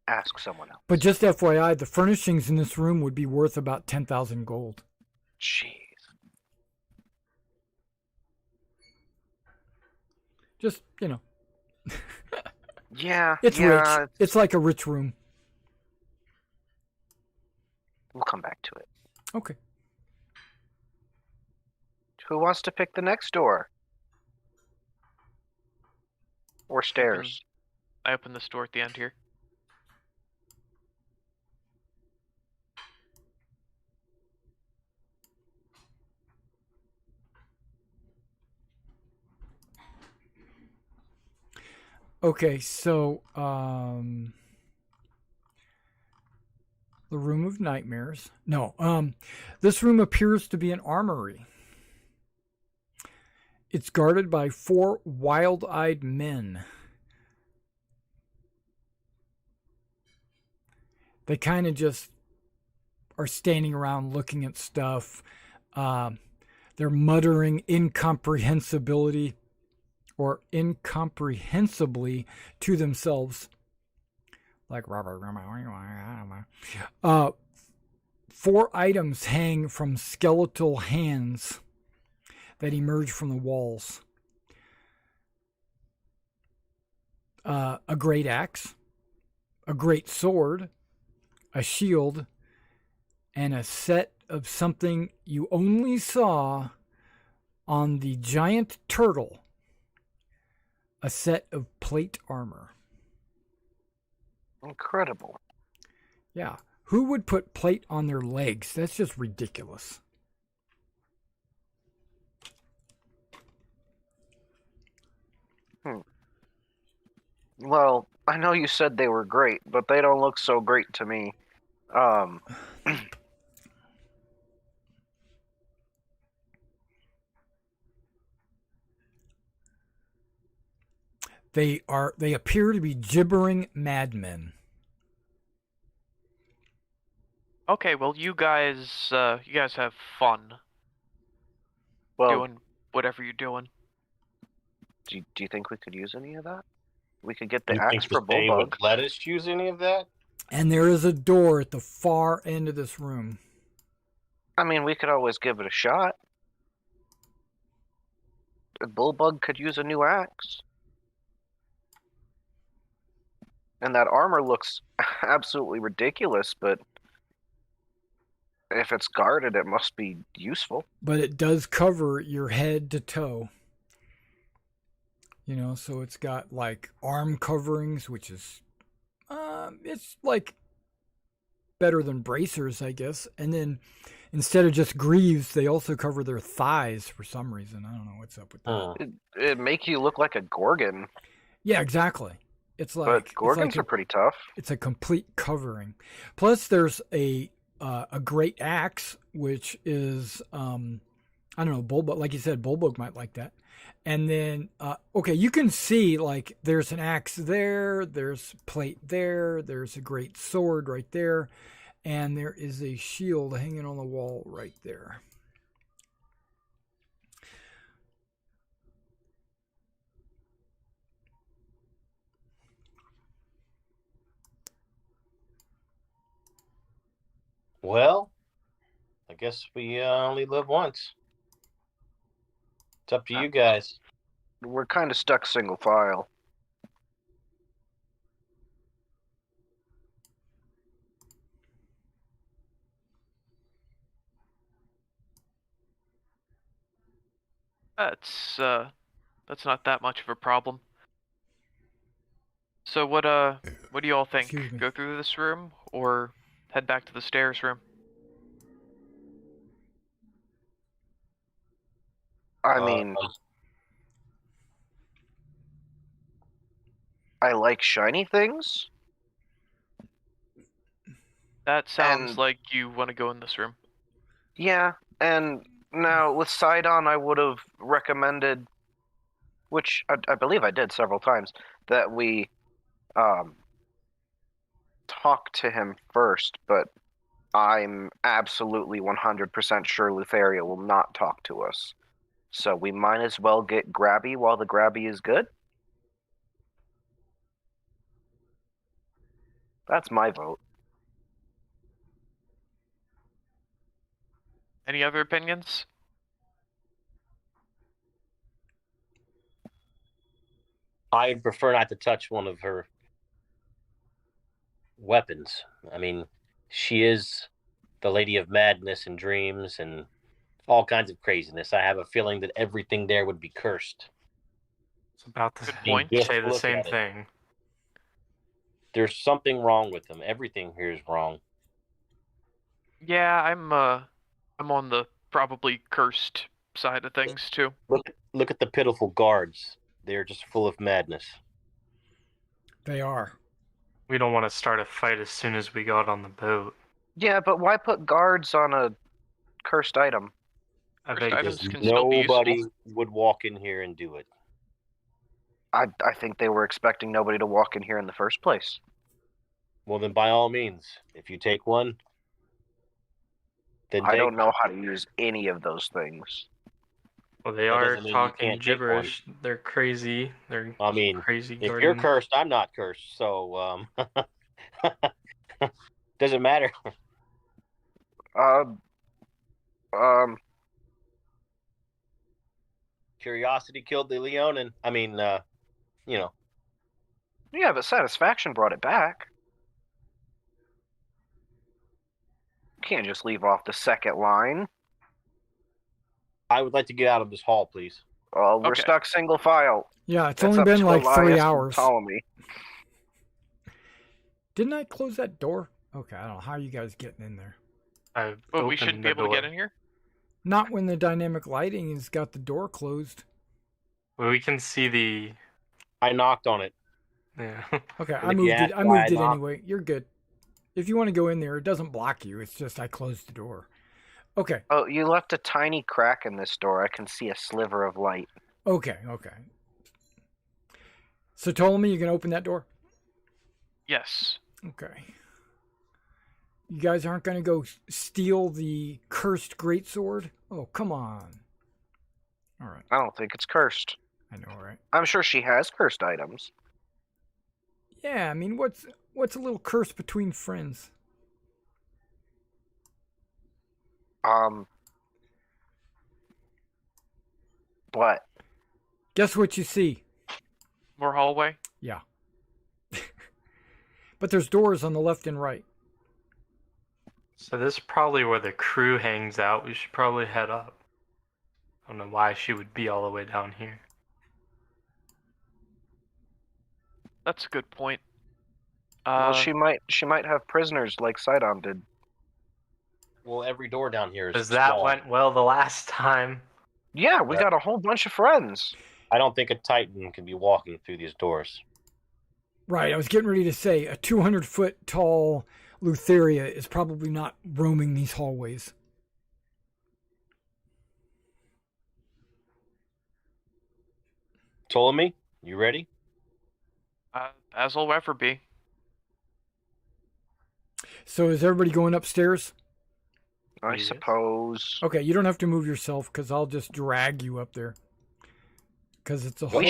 ask someone else. But just FYI, the furnishings in this room would be worth about 10,000 gold. Jeez. Just, you know. Yeah. It's yeah, rich. It's like a rich room. We'll come back to it. Okay. Who wants to pick the next door? Or stairs? I open this door at the end here. Okay, so the Room of Nightmares. No, this room appears to be an armory. It's guarded by 4 wild-eyed men. They kind of just are standing around looking at stuff. They're muttering incomprehensibly to themselves. Like Robert. 4 items hang from skeletal hands that emerge from the walls. A great axe, a great sword, a shield, and a set of something you only saw on the giant turtle. A set of plate armor. Incredible. Yeah. Who would put plate on their legs? That's just ridiculous. Well, I know you said they were great, but they don't look so great to me. They appear to be gibbering madmen. Okay, well, you guys have fun Well, doing whatever you're doing. do you think we could use any of that? We could get the You axe think for that they Bulldog. would let us use any of that? And there is a door at the far end of this room. I mean, we could always give it a shot. A Bulldog could use a new axe. And that armor looks absolutely ridiculous, but if it's guarded, it must be useful. But it does cover your head to toe. You know, so it's got like arm coverings, which is, it's like better than bracers, I guess. And then instead of just greaves, they also cover their thighs for some reason. I don't know what's up with that. It make you look like a Gorgon. Yeah, exactly. It's like, But Gorgons it's like are pretty tough. it's a complete covering. Plus, there's a great axe, which is I don't know, Bulbug. Like you said, Bulbug might like that. And then okay, you can see like there's an axe there, there's plate there, there's a great sword right there, and there is a shield hanging on the wall right there. Well, I guess we only live once. It's up to you guys. We're kind of stuck single file. That's not that much of a problem. So what do you all think? Excuse me. Go through this room or head back to the stairs room? I mean, I like shiny things. That sounds And- like you want to go in this room. Yeah, and now with Sidon, I would have recommended, which I believe I did several times, that we talk to him first, but I'm absolutely 100% sure Lutheria will not talk to us. So we might as well get grabby while the grabby is good. That's my vote. Any other opinions? I'd prefer not to touch one of her weapons. I mean, she is the Lady of Madness and Dreams and all kinds of craziness. I have a feeling that everything there would be cursed. It's about to Good Be point. just say the look same at it. thing. There's something wrong with them. Everything here is wrong. Yeah, I'm on the probably cursed side of things too. Look at the pitiful guards. They're just full of madness. They are. We don't want to start a fight as soon as we got on the boat. Yeah, but why put guards on a cursed item? I Cursed bet items Because can still be useful. nobody would walk in here and do it. I think they were expecting nobody to walk in here in the first place. Well, then by all means, if you take one, then I take don't know how to use any of those things. well, they That are doesn't mean you talking can't take one. gibberish. They're crazy. They're I mean, crazy if you're guardians. cursed, I'm not cursed. So, doesn't matter. Curiosity killed the Leonin. I mean, you know, Yeah, but satisfaction brought it back. Can't just leave off the second line. I would like to get out of this hall, please. We're Okay. stuck single file. Yeah, it's That's only up been to like 3 Elias and hours. Ptolemy. Didn't I close that door? Okay, I don't know how you guys getting in there. I've But we opened shouldn't be the able to get door. in here. Not when the dynamic lighting has got the door closed. Well, we can see the. I knocked on it. Yeah. Okay, And I if moved you it. ask I why moved I it knocked- anyway. You're good. If you want to go in there, it doesn't block you. It's just I closed the door. Okay. Oh, you left a tiny crack in this door. I can see a sliver of light. Okay. So Ptolemy, you can open that door? Yes. Okay. You guys aren't going to go steal the cursed greatsword? Oh, come on. All right. I don't think it's cursed. I know, right? I'm sure she has cursed items. Yeah, I mean, what's a little curse between friends? What? Guess what you see? More hallway. Yeah. But there's doors on the left and right. So this is probably where the crew hangs out. We should probably head up. I don't know why she would be all the way down here. That's a good point. Well, she might have prisoners like Sidon did. Well, every door down here is Because that small. went well the last time. Yeah, we got a whole bunch of friends. I don't think a Titan can be walking through these doors. Right, I was getting ready to say a 200-foot tall Lutheria is probably not roaming these hallways. Ptolemy, you ready? As will ever be. So is everybody going upstairs? I Yes. suppose. Okay, you don't have to move yourself because I'll just drag you up there. Because it's a whole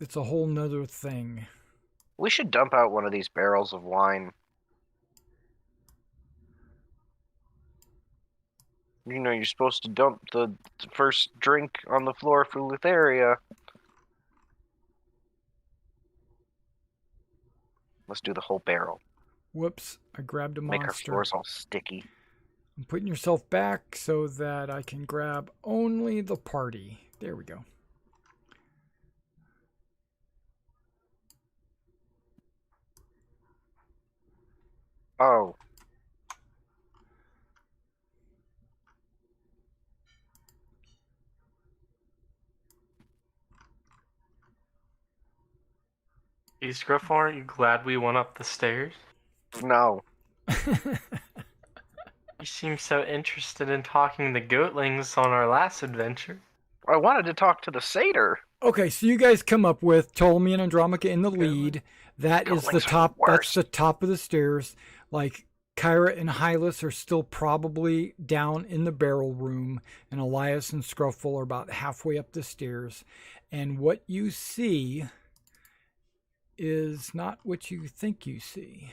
it's a whole nother thing. We should dump out one of these barrels of wine. You know, you're supposed to dump the first drink on the floor for Lutheria. Let's do the whole barrel. Whoops, I grabbed a Make our monster. floors all sticky. I'm putting yourself back so that I can grab only the party. There we go. Oh. Hey, Scruff, aren't you glad we went up the stairs? No. You seem so interested in talking to goatlings on our last adventure. I wanted to talk to the satyr. Okay, so you guys come up with Ptolemy and Andromache in the lead. That is the Goblins are the top. That's worst. the top of the stairs. Like Kyra and Hylas are still probably down in the barrel room, and Elias and Scruffle are about halfway up the stairs. And what you see is not what you think you see.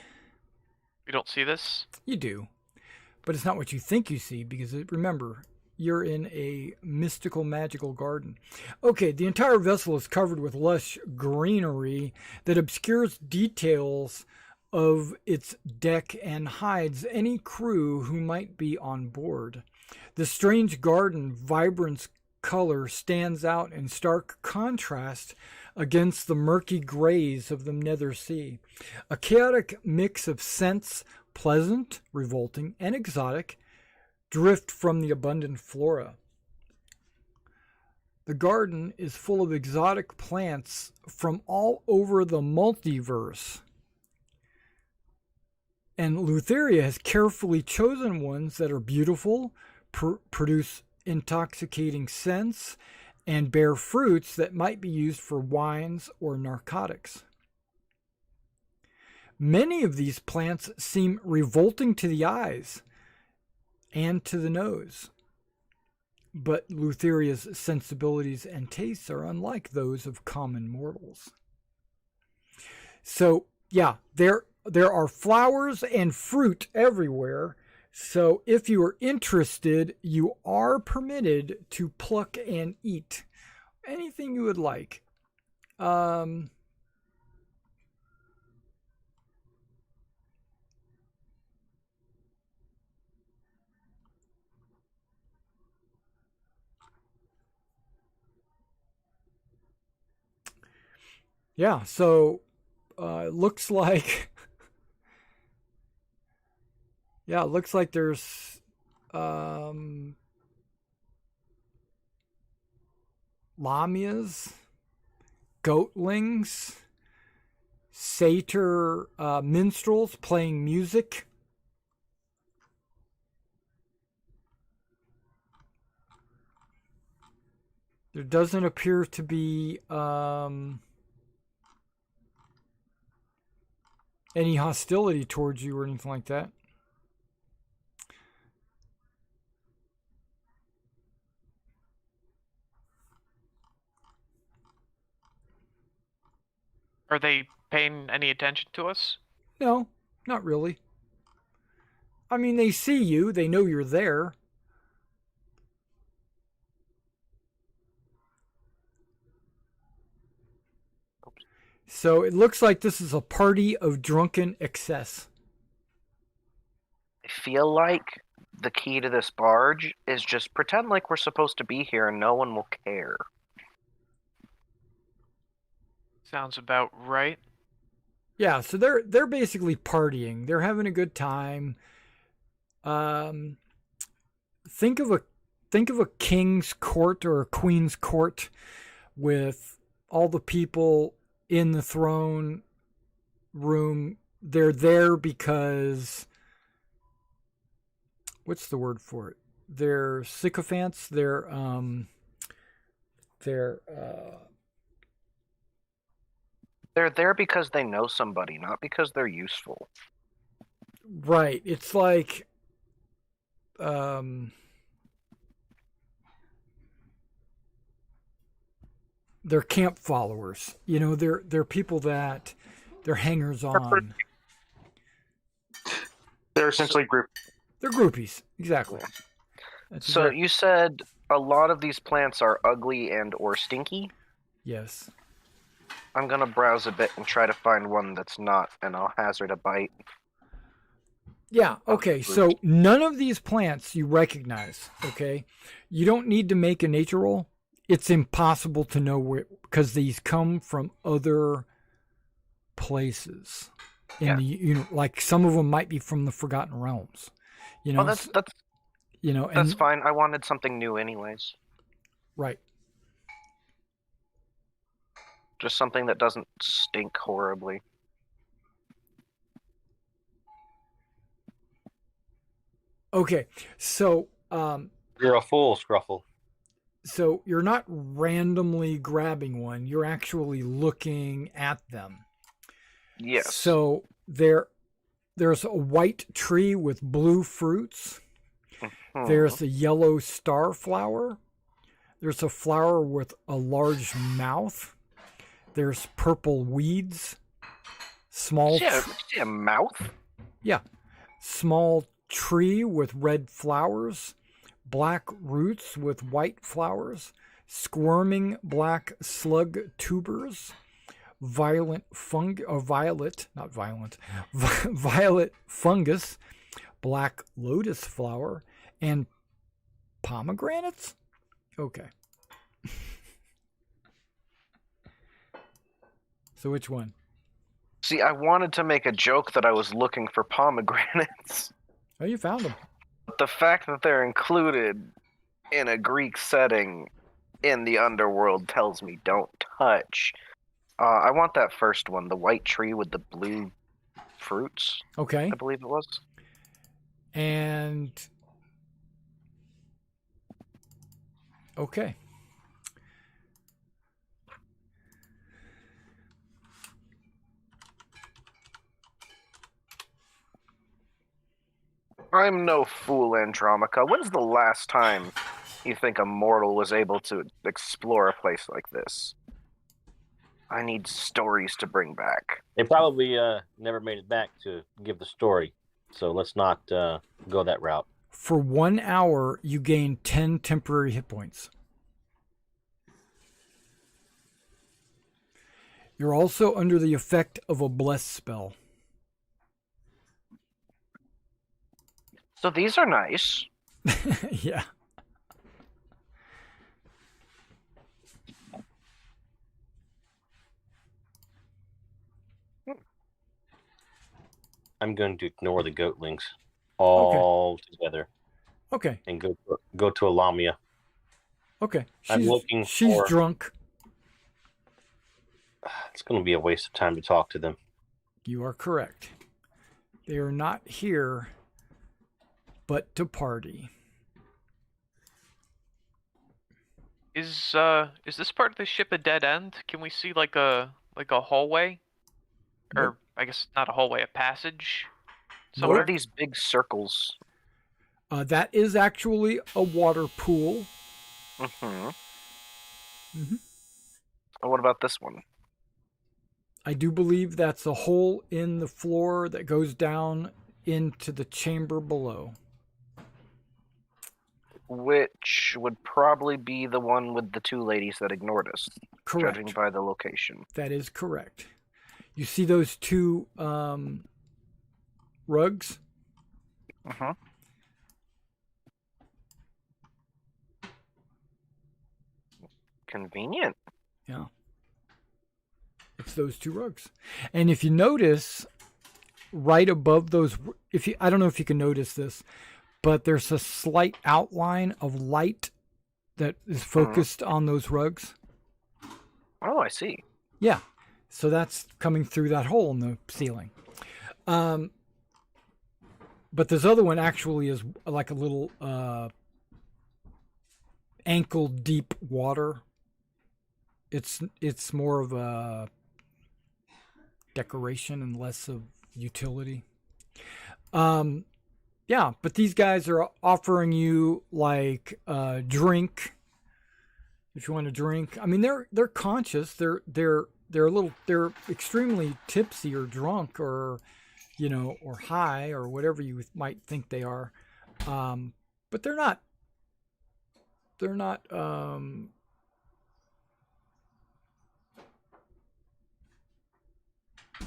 You don't see this? You do, but it's not what you think you see because remember, you're in a mystical, magical garden. Okay, the entire vessel is covered with lush greenery that obscures details of its deck and hides any crew who might be on board. The strange garden vibrant color stands out in stark contrast against the murky grays of the nether sea. A chaotic mix of scents, pleasant, revolting, and exotic, drift from the abundant flora. The garden is full of exotic plants from all over the multiverse. And Lutheria has carefully chosen ones that are beautiful, produce intoxicating scents, and bear fruits that might be used for wines or narcotics. Many of these plants seem revolting to the eyes and to the nose, but Lutheria's sensibilities and tastes are unlike those of common mortals. So, yeah, there are flowers and fruit everywhere. So if you are interested, you are permitted to pluck and eat anything you would like. Yeah, so it looks like yeah, it looks like there's lamias, goatlings, satyr minstrels playing music. There doesn't appear to be any hostility towards you or anything like that. Are they paying any attention to us? No, not really. I mean, they see you, they know you're there. So it looks like this is a party of drunken excess. I feel like the key to this barge is just pretend like we're supposed to be here and no one will care. Sounds about right. Yeah, so they're basically partying. They're having a good time. Think of a king's court or a queen's court with all the people in the throne room. They're there because what's the word for it? They're sycophants. They're there because they know somebody, not because they're useful. right. It's like they're camp followers. You know, they're people that they're hangers on. They're essentially group. They're groupies, exactly. That's So exact- you said a lot of these plants are ugly and or stinky. yes. I'm gonna browse a bit and try to find one that's not, and I'll hazard a bite. Yeah, of okay. fruit. So none of these plants you recognize, okay? You don't need to make a nature roll. It's impossible to know where, because these come from other places. Yeah. Like some of them might be from the Forgotten Realms. Oh, that's and fine. I wanted something new, anyways. right. Just something that doesn't stink horribly. Okay. So You're a fool, Scruffle. so you're not randomly grabbing one, you're actually looking at them. Yes. So there's a white tree with blue fruits. Hmm. There's a yellow star flower. There's a flower with a large mouth. There's purple weeds. Small See a mouth? small tree with red flowers, black roots with white flowers, squirming black slug tubers, violet fungus, black lotus flower, and pomegranates? Okay. So which one? See, I wanted to make a joke that I was looking for pomegranates. Oh, you found them. But the fact that they're included in a Greek setting in the underworld tells me don't touch. I want that first one, the white tree with the blue fruits, Okay. I believe it was. And okay. I'm no fool, Andromaca. When's the last time you think a mortal was able to explore a place like this? I need stories to bring back. They probably never made it back to give the story, so let's not go that route. For 1 hour, you gain 10 temporary hit points. You're also under the effect of a bless spell. So these are nice. Yeah. I'm going to ignore the goatlings altogether Okay. and go to a Lamia. Okay. I'm looking she's for- drunk. It's going to be a waste of time to talk to them. You are correct. They are not here but to party. Is this part of the ship a dead end? Can we see like a hallway? Or Nope. I guess not a hallway, a passage What somewhere? are these big circles? That is actually a water pool. Mm-hmm. Mm-hmm. And what about this one? I do believe that's a hole in the floor that goes down into the chamber below. Which would probably be the one with the two ladies that ignored us, Correct. judging by the location. That is correct. You see those two rugs? Uh-huh. Convenient. Yeah. It's those two rugs. And if you notice, right above those, I don't know if you can notice this, but there's a slight outline of light that is focused on those rugs. Oh, I see. Yeah. So that's coming through that hole in the ceiling. But this other one actually is like a little ankle deep water. It's more of a decoration and less of utility. Yeah, but these guys are offering you like a drink if you want to drink. I mean, they're conscious. They're extremely tipsy or drunk or or high or whatever you might think they are. But they're not they're not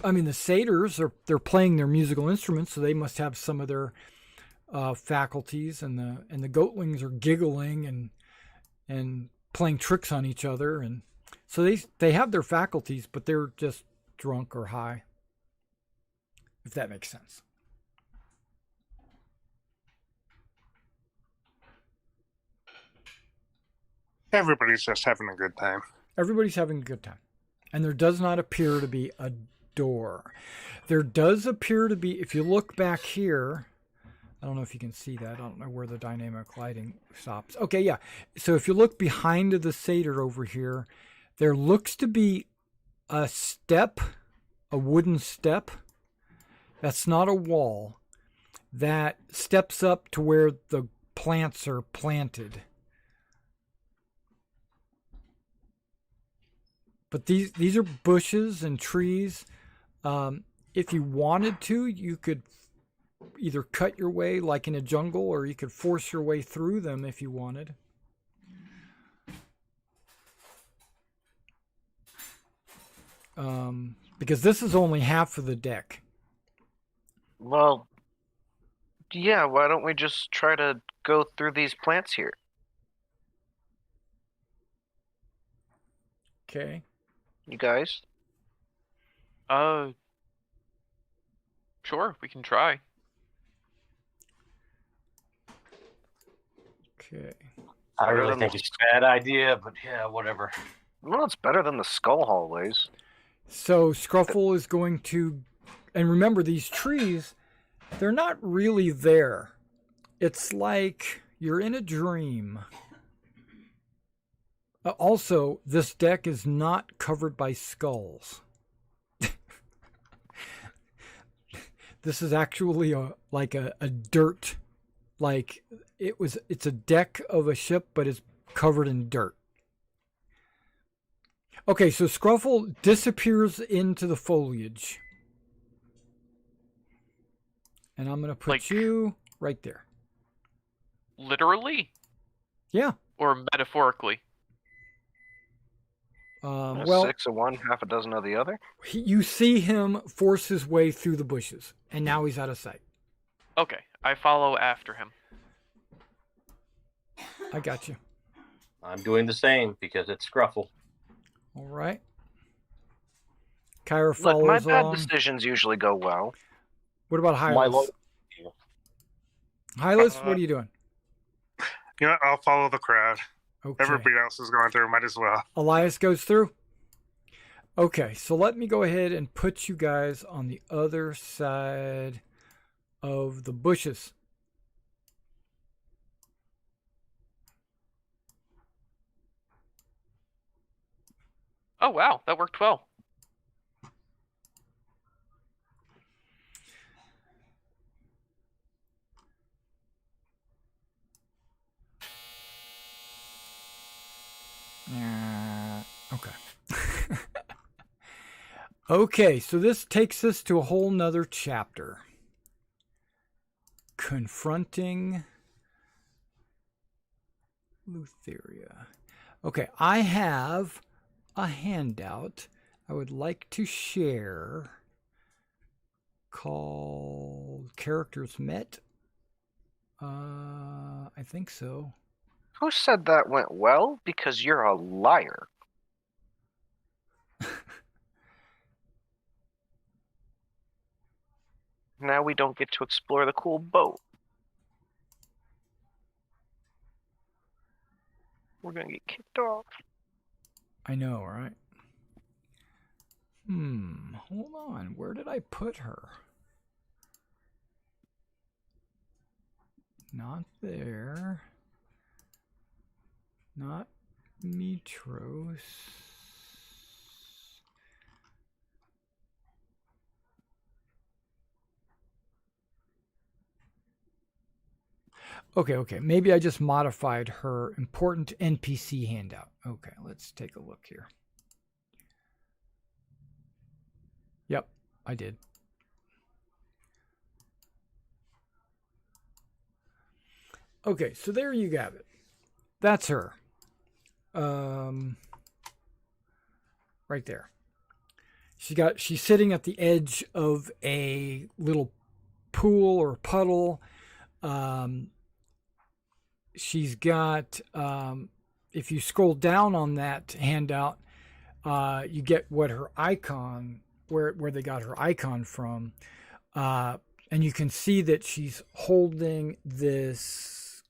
I mean, the satyrs they're playing their musical instruments, so they must have some of their faculties, and the goatlings are giggling and playing tricks on each other, and so they have their faculties, but they're just drunk or high, if that makes sense. Everybody's just having a good time. Everybody's having a good time, and there does not appear to be a door. There does appear to be, if you look back here, I don't know if you can see that. I don't know where the dynamic lighting stops. Okay, yeah. So if you look behind the satyr over here, there looks to be a step, a wooden step. That's not a wall. That steps up to where the plants are planted. But these are bushes and trees. If you wanted to, you could either cut your way like in a jungle, or you could force your way through them if you wanted. Because this is only half of the deck. Well, yeah, why don't we just try to go through these plants here? Okay. You guys? Sure, we can try. Okay. I Better really than think the- it's a bad idea, but yeah, whatever. Well, it's better than the skull hallways. So Scruffle is going to, and remember these trees, they're not really there. It's like you're in a dream. Also, this deck is not covered by skulls. This is actually a dirt, like it's a deck of a ship, but it's covered in dirt. Okay, so Scruffle disappears into the foliage. And I'm going to put you right there. Literally? Yeah. Or metaphorically? Well, 6 of one, half a dozen of the other. you see him force his way through the bushes, and now he's out of sight. Okay, I follow after him. I got you. I'm doing the same because it's Scruffle. All right. Kyra Look, my follows bad along. decisions usually go well. What about My Hylas? lord. Hylas, what are you doing? You know, I'll follow the crowd. Okay. Everybody else is going through. Might as well. Elias goes through. Okay, so let me go ahead and put you guys on the other side of the bushes. Oh wow, that worked well. Okay. Okay, so this takes us to a whole nother chapter. Confronting Lutheria. Okay, I have a handout I would like to share called Characters Met. I think so. Who said that went well? Because you're a liar. Now we don't get to explore the cool boat. We're gonna get kicked off. I know, right? Hold on. Where did I put her? Not there. Not Mitros. Okay. Maybe I just modified her important NPC handout. Okay, let's take a look here. Yep, I did. Okay, so there you have it. That's her. Right there. She's sitting at the edge of a little pool or puddle. She's got, if you scroll down on that handout, you get what her icon, where they got her icon from. And you can see that she's holding this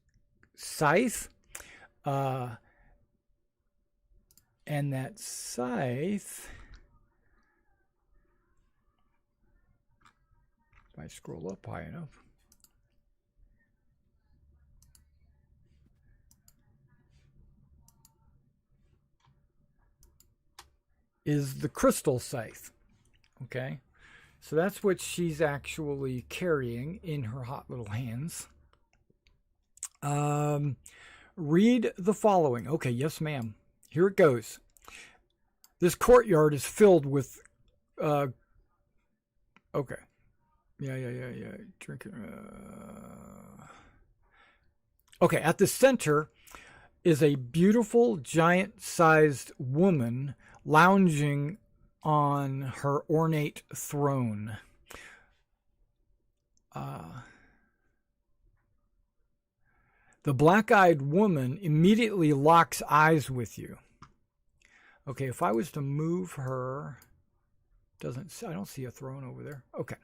scythe. And that scythe, if I scroll up high enough, is the crystal scythe. Okay, so that's what she's actually carrying in her hot little hands. Read the following. Okay, yes, ma'am. Here it goes. This courtyard is filled with, okay. Yeah. Drinking. Okay, at the center is a beautiful giant-sized woman lounging on her ornate throne. The black-eyed woman immediately locks eyes with you. Okay, if I was to move her, I don't see a throne over there. Okay.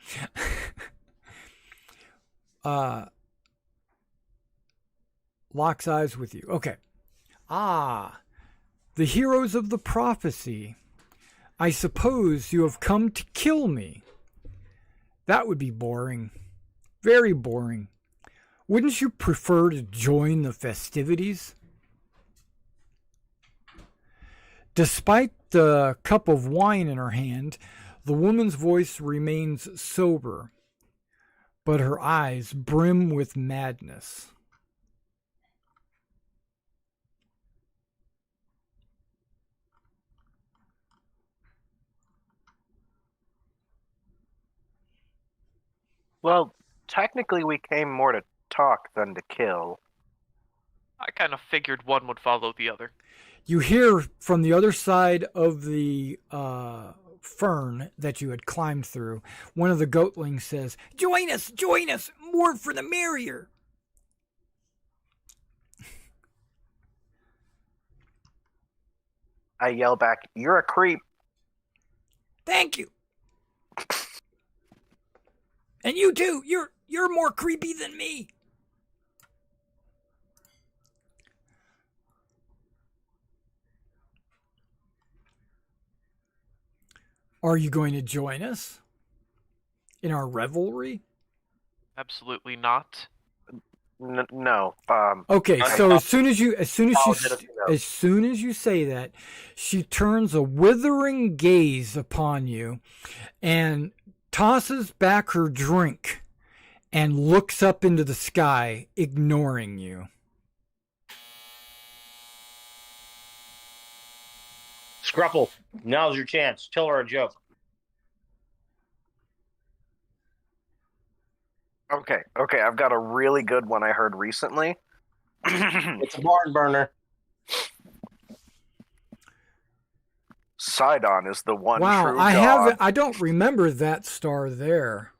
Locks eyes with you. Okay. The heroes of the prophecy. I suppose you have come to kill me. That would be boring. Very boring. Wouldn't you prefer to join the festivities? Despite the cup of wine in her hand, the woman's voice remains sober, but her eyes brim with madness. Well, technically we came more to talk than to kill. I kind of figured one would follow the other. You hear from the other side of the fern that you had climbed through, one of the goatlings says, join us, more for the merrier. I yell back, you're a creep. Thank you. And you too, you're more creepy than me. Are you going to join us in our revelry? Absolutely not. No. Okay, so as soon as you say that, she turns a withering gaze upon you and tosses back her drink and looks up into the sky, ignoring you. Scruffle, now's your chance. Tell her a joke. Okay, I've got a really good one I heard recently. It's a barn burner. Sidon is the one Wow, true god. I don't remember that star there.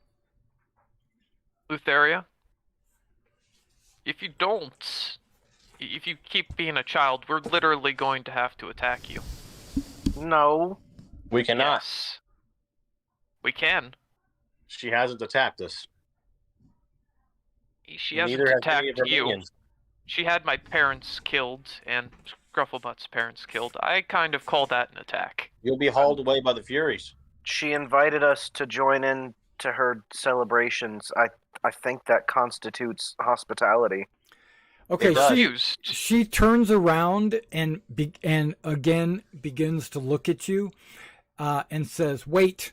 Lutheria, if you keep being a child, we're literally going to have to attack you. No. We cannot. Yes. We can. She hasn't attacked us. She hasn't Neither has any of attacked her you. minions. She had my parents killed and Scrufflebutt's parents killed. I kind of call that an attack. You'll be hauled away by the Furies. She invited us to join in to her celebrations. I think that constitutes hospitality. Okay, Refused. she turns around and again begins to look at you and says, wait,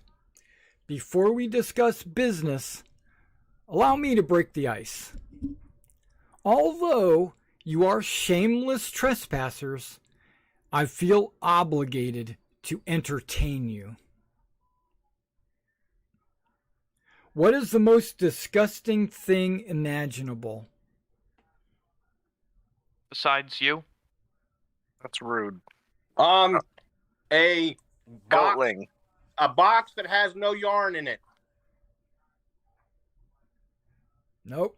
before we discuss business, allow me to break the ice. Although you are shameless trespassers, I feel obligated to entertain you. What is the most disgusting thing imaginable? besides you? That's rude. A box, Goatling. a box that has no yarn in it. Nope.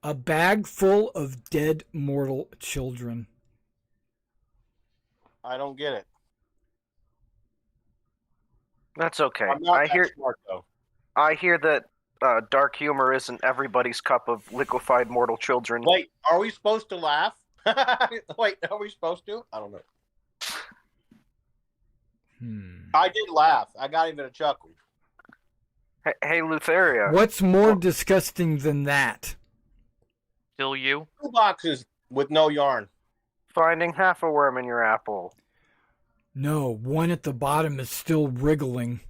A bag full of dead mortal children. I don't get it. That's okay. I'm not that smart though. I hear that dark humor isn't everybody's cup of liquefied mortal children. Wait, are we supposed to laugh? Wait, are we supposed to? I don't know. I did laugh. I got even a chuckle. Hey, Lutheria. What's more disgusting than that? Still you? 2 boxes with no yarn. Finding half a worm in your apple. No, one at the bottom is still wriggling.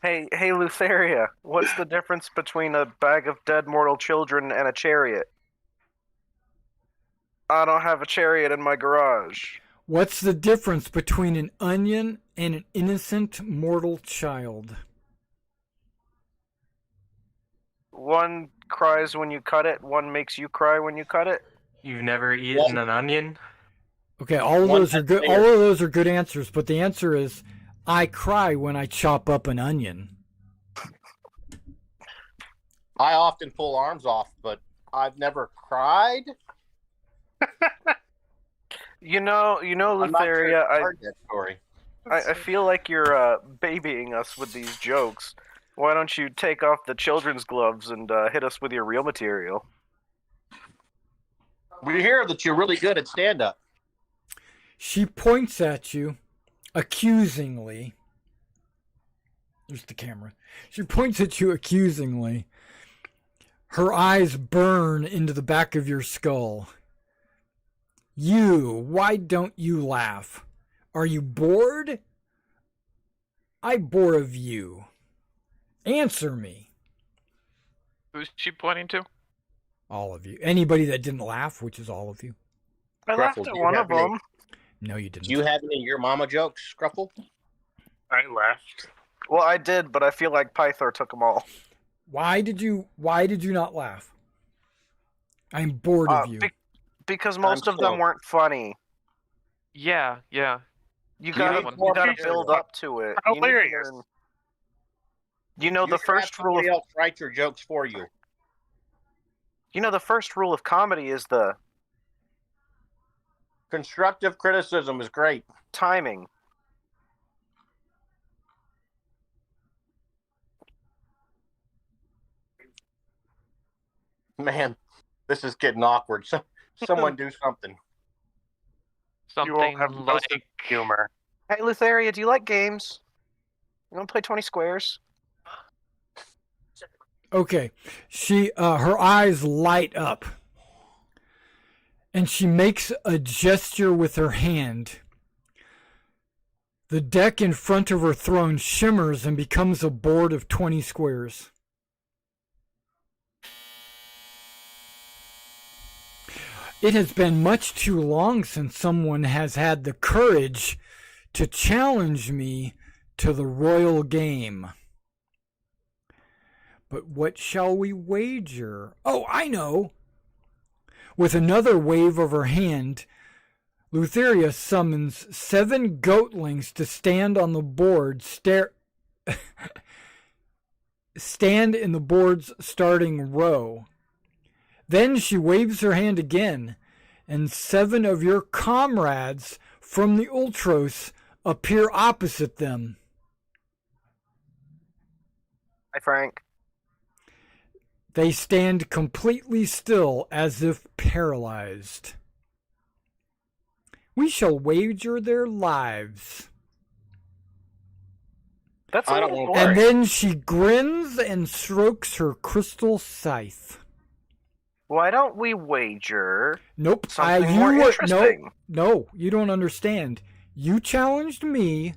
Hey, Lutheria. What's the difference between a bag of dead mortal children and a chariot? I don't have a chariot in my garage. What's the difference between an onion and an innocent mortal child? One cries when you cut it, one makes you cry when you cut it. You've never eaten an onion? Okay, all of those are good. All of those are good answers, but the answer is, I cry when I chop up an onion. I often pull arms off, but I've never cried. You know, I'm not Lutheria. sure I heard that story. I feel like you're babying us with these jokes. Why don't you take off the children's gloves and hit us with your real material? We hear that you're really good at stand-up. She points at you accusingly. There's the camera. She points at you accusingly. Her eyes burn into the back of your skull. Why don't you laugh? Are you bored? I bore of you. Answer me. Who's she pointing to? All of you. Anybody that didn't laugh, which is all of you. I laughed at do you one have of them. No, you didn't. Do you have any of your mama jokes, Scruffle? I left. Well, I did, but I feel like Pythor took them all. Why did you not laugh? I'm bored of you. Because most of them weren't funny. Yeah. You gotta build up to it. Hilarious. You know the first rule of else write your jokes for you. the first rule of comedy is the Constructive criticism is great. timing. Man, this is getting awkward. Someone do something. Something You won't have no like sense of humor. Hey, Lutheria, do you like games? You want to play 20 squares? Okay. Her eyes light up. And she makes a gesture with her hand. The deck in front of her throne shimmers and becomes a board of 20 squares. It has been much too long since someone has had the courage to challenge me to the royal game. But what shall we wager? Oh, I know! With another wave of her hand, Lutheria summons 7 goatlings to stand on the board, stand in the board's starting row. Then she waves her hand again, and 7 of your comrades from the Ultros appear opposite them. Hi, Frank. They stand completely still as if paralyzed. We shall wager their lives. That's I a don't little want boring. And then she grins and strokes her crystal scythe. Why don't we wager Nope. something more interesting? No, you don't understand. You challenged me.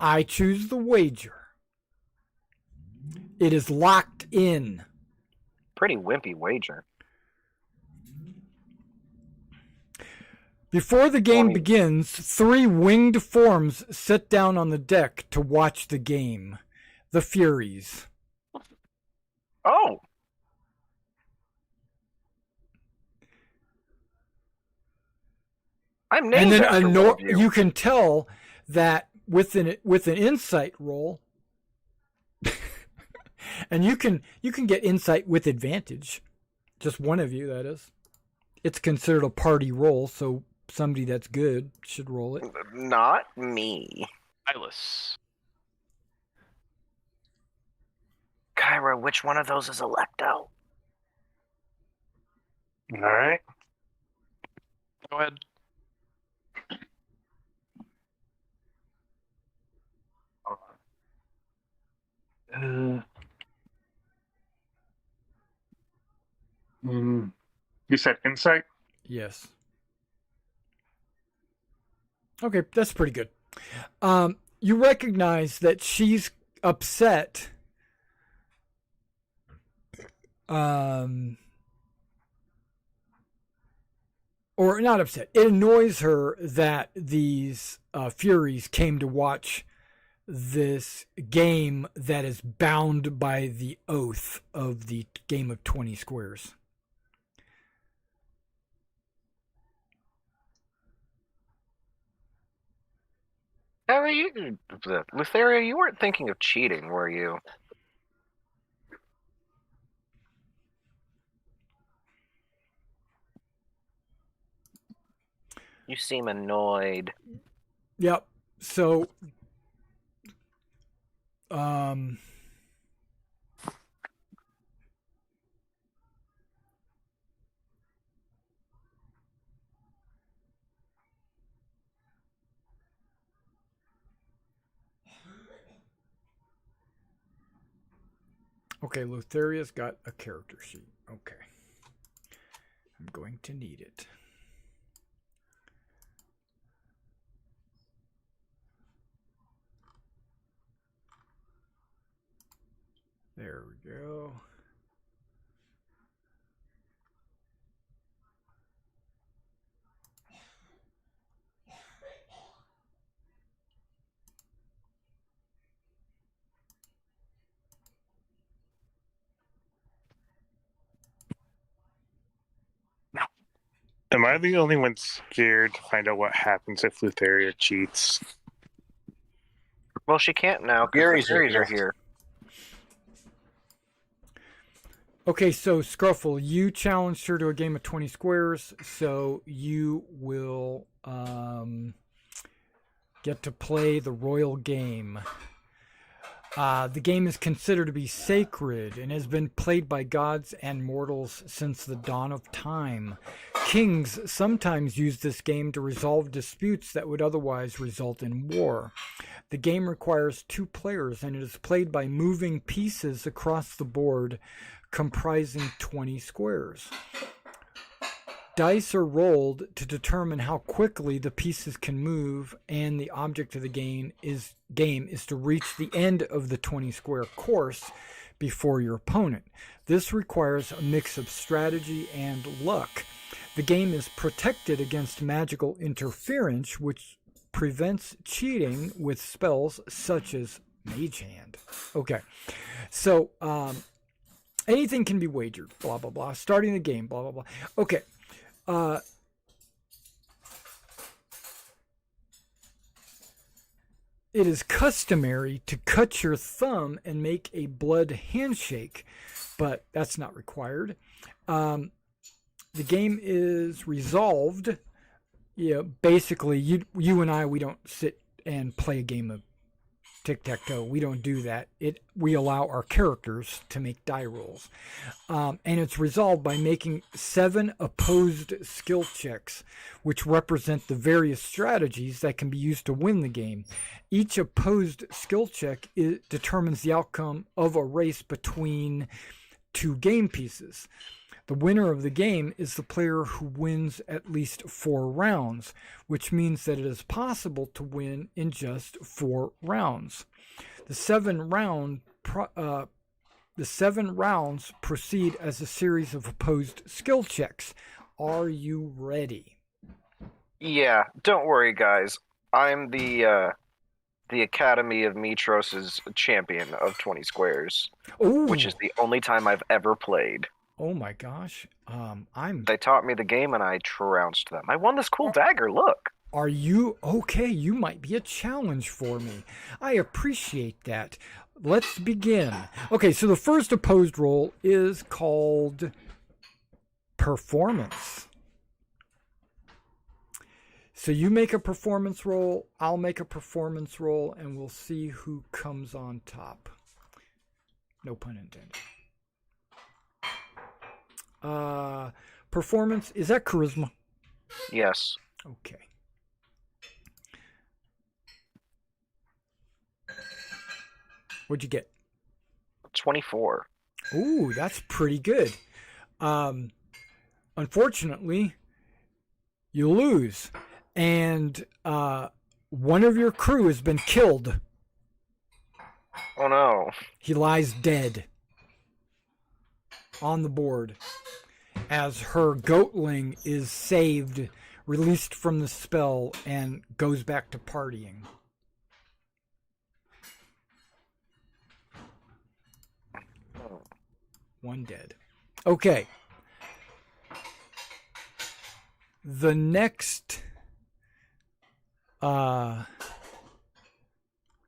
I choose the wager. It is locked in. Pretty wimpy wager. Before the game begins, 3 winged forms sit down on the deck to watch the game. The Furies. Oh, I'm And named then after one of you. you can tell that with an insight roll, and you can get insight with advantage. Just one of you, that is. It's considered a party roll, so somebody that's good should roll it. Not me. Silas. Kyra, which one of those is Electo? All right. Go ahead. You said insight? Yes. Okay, that's pretty good. You recognize that she's upset. Or not upset. It annoys her that these Furies came to watch this game that is bound by the oath of the game of 20 squares. Lutheria, you weren't thinking of cheating, were you? You seem annoyed. Yep. So, okay, Lutheria's got a character sheet. Okay. I'm going to need it. There we go. Am I the only one scared to find out what happens if Lutheria cheats? Well, she can't now because Furies the are Furies are here. here. Okay, so Scruffle, you challenged her to a game of 20 squares, so you will get to play the royal game. The game is considered to be sacred and has been played by gods and mortals since the dawn of time. Kings sometimes use this game to resolve disputes that would otherwise result in war. The game requires 2 players and it is played by moving pieces across the board comprising 20 squares. Dice are rolled to determine how quickly the pieces can move, and the object of the game is to reach the end of the 20 square course before your opponent. This requires a mix of strategy and luck. The game is protected against magical interference, which prevents cheating with spells such as Mage Hand. Okay, so anything can be wagered, blah, blah, blah. Starting the game, blah, blah, blah. Okay. It is customary to cut your thumb and make a blood handshake, but that's not required. The game is resolved. Basically, you and I, we don't sit and play a game of tic-tac-toe. We don't do that. We allow our characters to make die rolls. And it's resolved by making 7 opposed skill checks, which represent the various strategies that can be used to win the game. Each opposed skill check determines the outcome of a race between 2 game pieces. The winner of the game is the player who wins at least 4 rounds, which means that it is possible to win in just 4 rounds. The 7 rounds proceed as a series of opposed skill checks. Are you ready? Yeah, don't worry, guys. I'm the Academy of Mitros's champion of 20 squares, Ooh. which is the only time I've ever played. Oh my gosh. I'm. They taught me the game and I trounced them. I won this cool dagger. Look. Are you okay? You might be a challenge for me. I appreciate that. Let's begin. Okay, so the first opposed roll is called performance. So you make a performance roll, I'll make a performance roll, and we'll see who comes on top. No pun intended. Performance, is that charisma? Yes. Okay. What'd you get? 24. Ooh, that's pretty good. Unfortunately, you lose. And one of your crew has been killed. Oh no. He lies dead on the board as her goatling is saved, released from the spell, and goes back to partying. One dead. Okay. The next...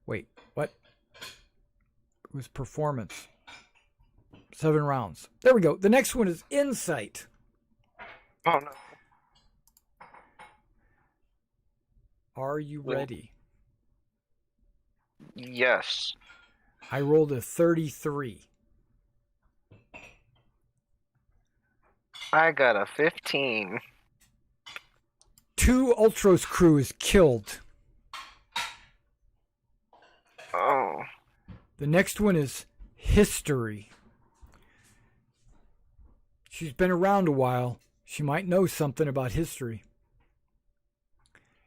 Wait, what? It was performance. 7 rounds. There we go. The next one is insight. Oh no. Are you ready? Yes. I rolled a 33. I got a 15. 2 Ultros crew is killed. Oh. The next one is history. She's been around a while. She might know something about history.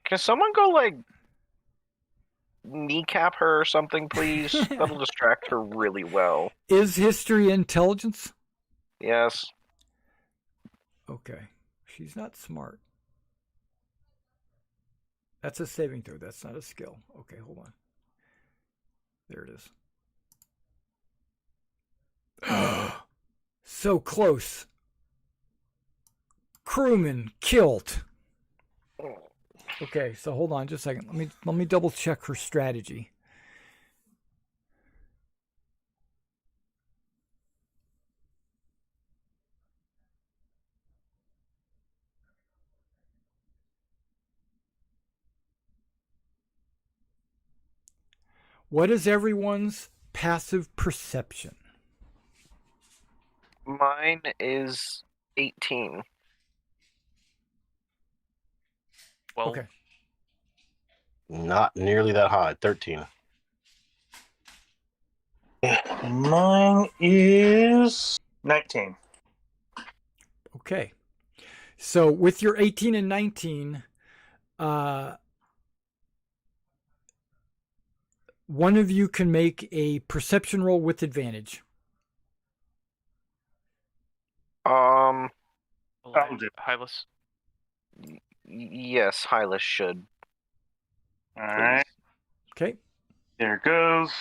Can someone go, like, kneecap her or something, please? That'll distract her really well. Is history intelligence? Yes. Okay. She's not smart. That's a saving throw. That's not a skill. Okay, hold on. There it is. So close. Crewman killed. Okay, so hold on just a second. Let me double check her strategy. What is everyone's passive perception? Mine is 18. Well, Okay. Not nearly that high. 13. Mine is 19. Okay. So with your 18 and 19, one of you can make a perception roll with advantage. I'll do. Hylas. Yes, Hylas should. All right. Okay. There goes.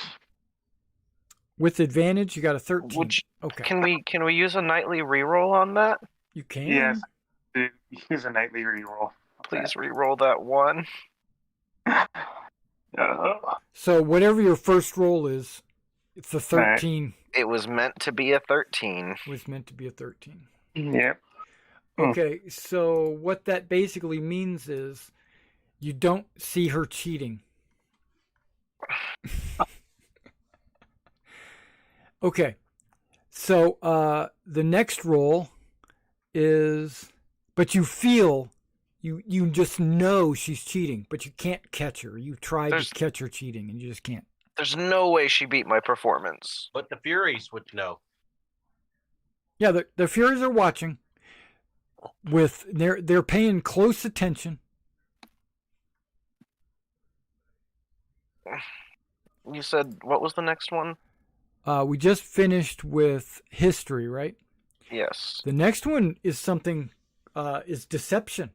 With advantage, you got a 13. Would you- Okay. Can we use a nightly reroll on that? You can. Yes. Use a nightly reroll. Please reroll that one. So whatever your first roll is, it's a 13. It was meant to be a 13. Was meant to be a 13. Yep. Okay, so what that basically means is you don't see her cheating. Okay, so the next roll is, but you feel, you just know she's cheating, but you can't catch her. You tried to catch her cheating, and you just can't. There's no way she beat my performance. But the Furies would know. Yeah, the Furies are watching. They're paying close attention. You said, what was the next one? We just finished with history, right? Yes. The next one is something, is deception.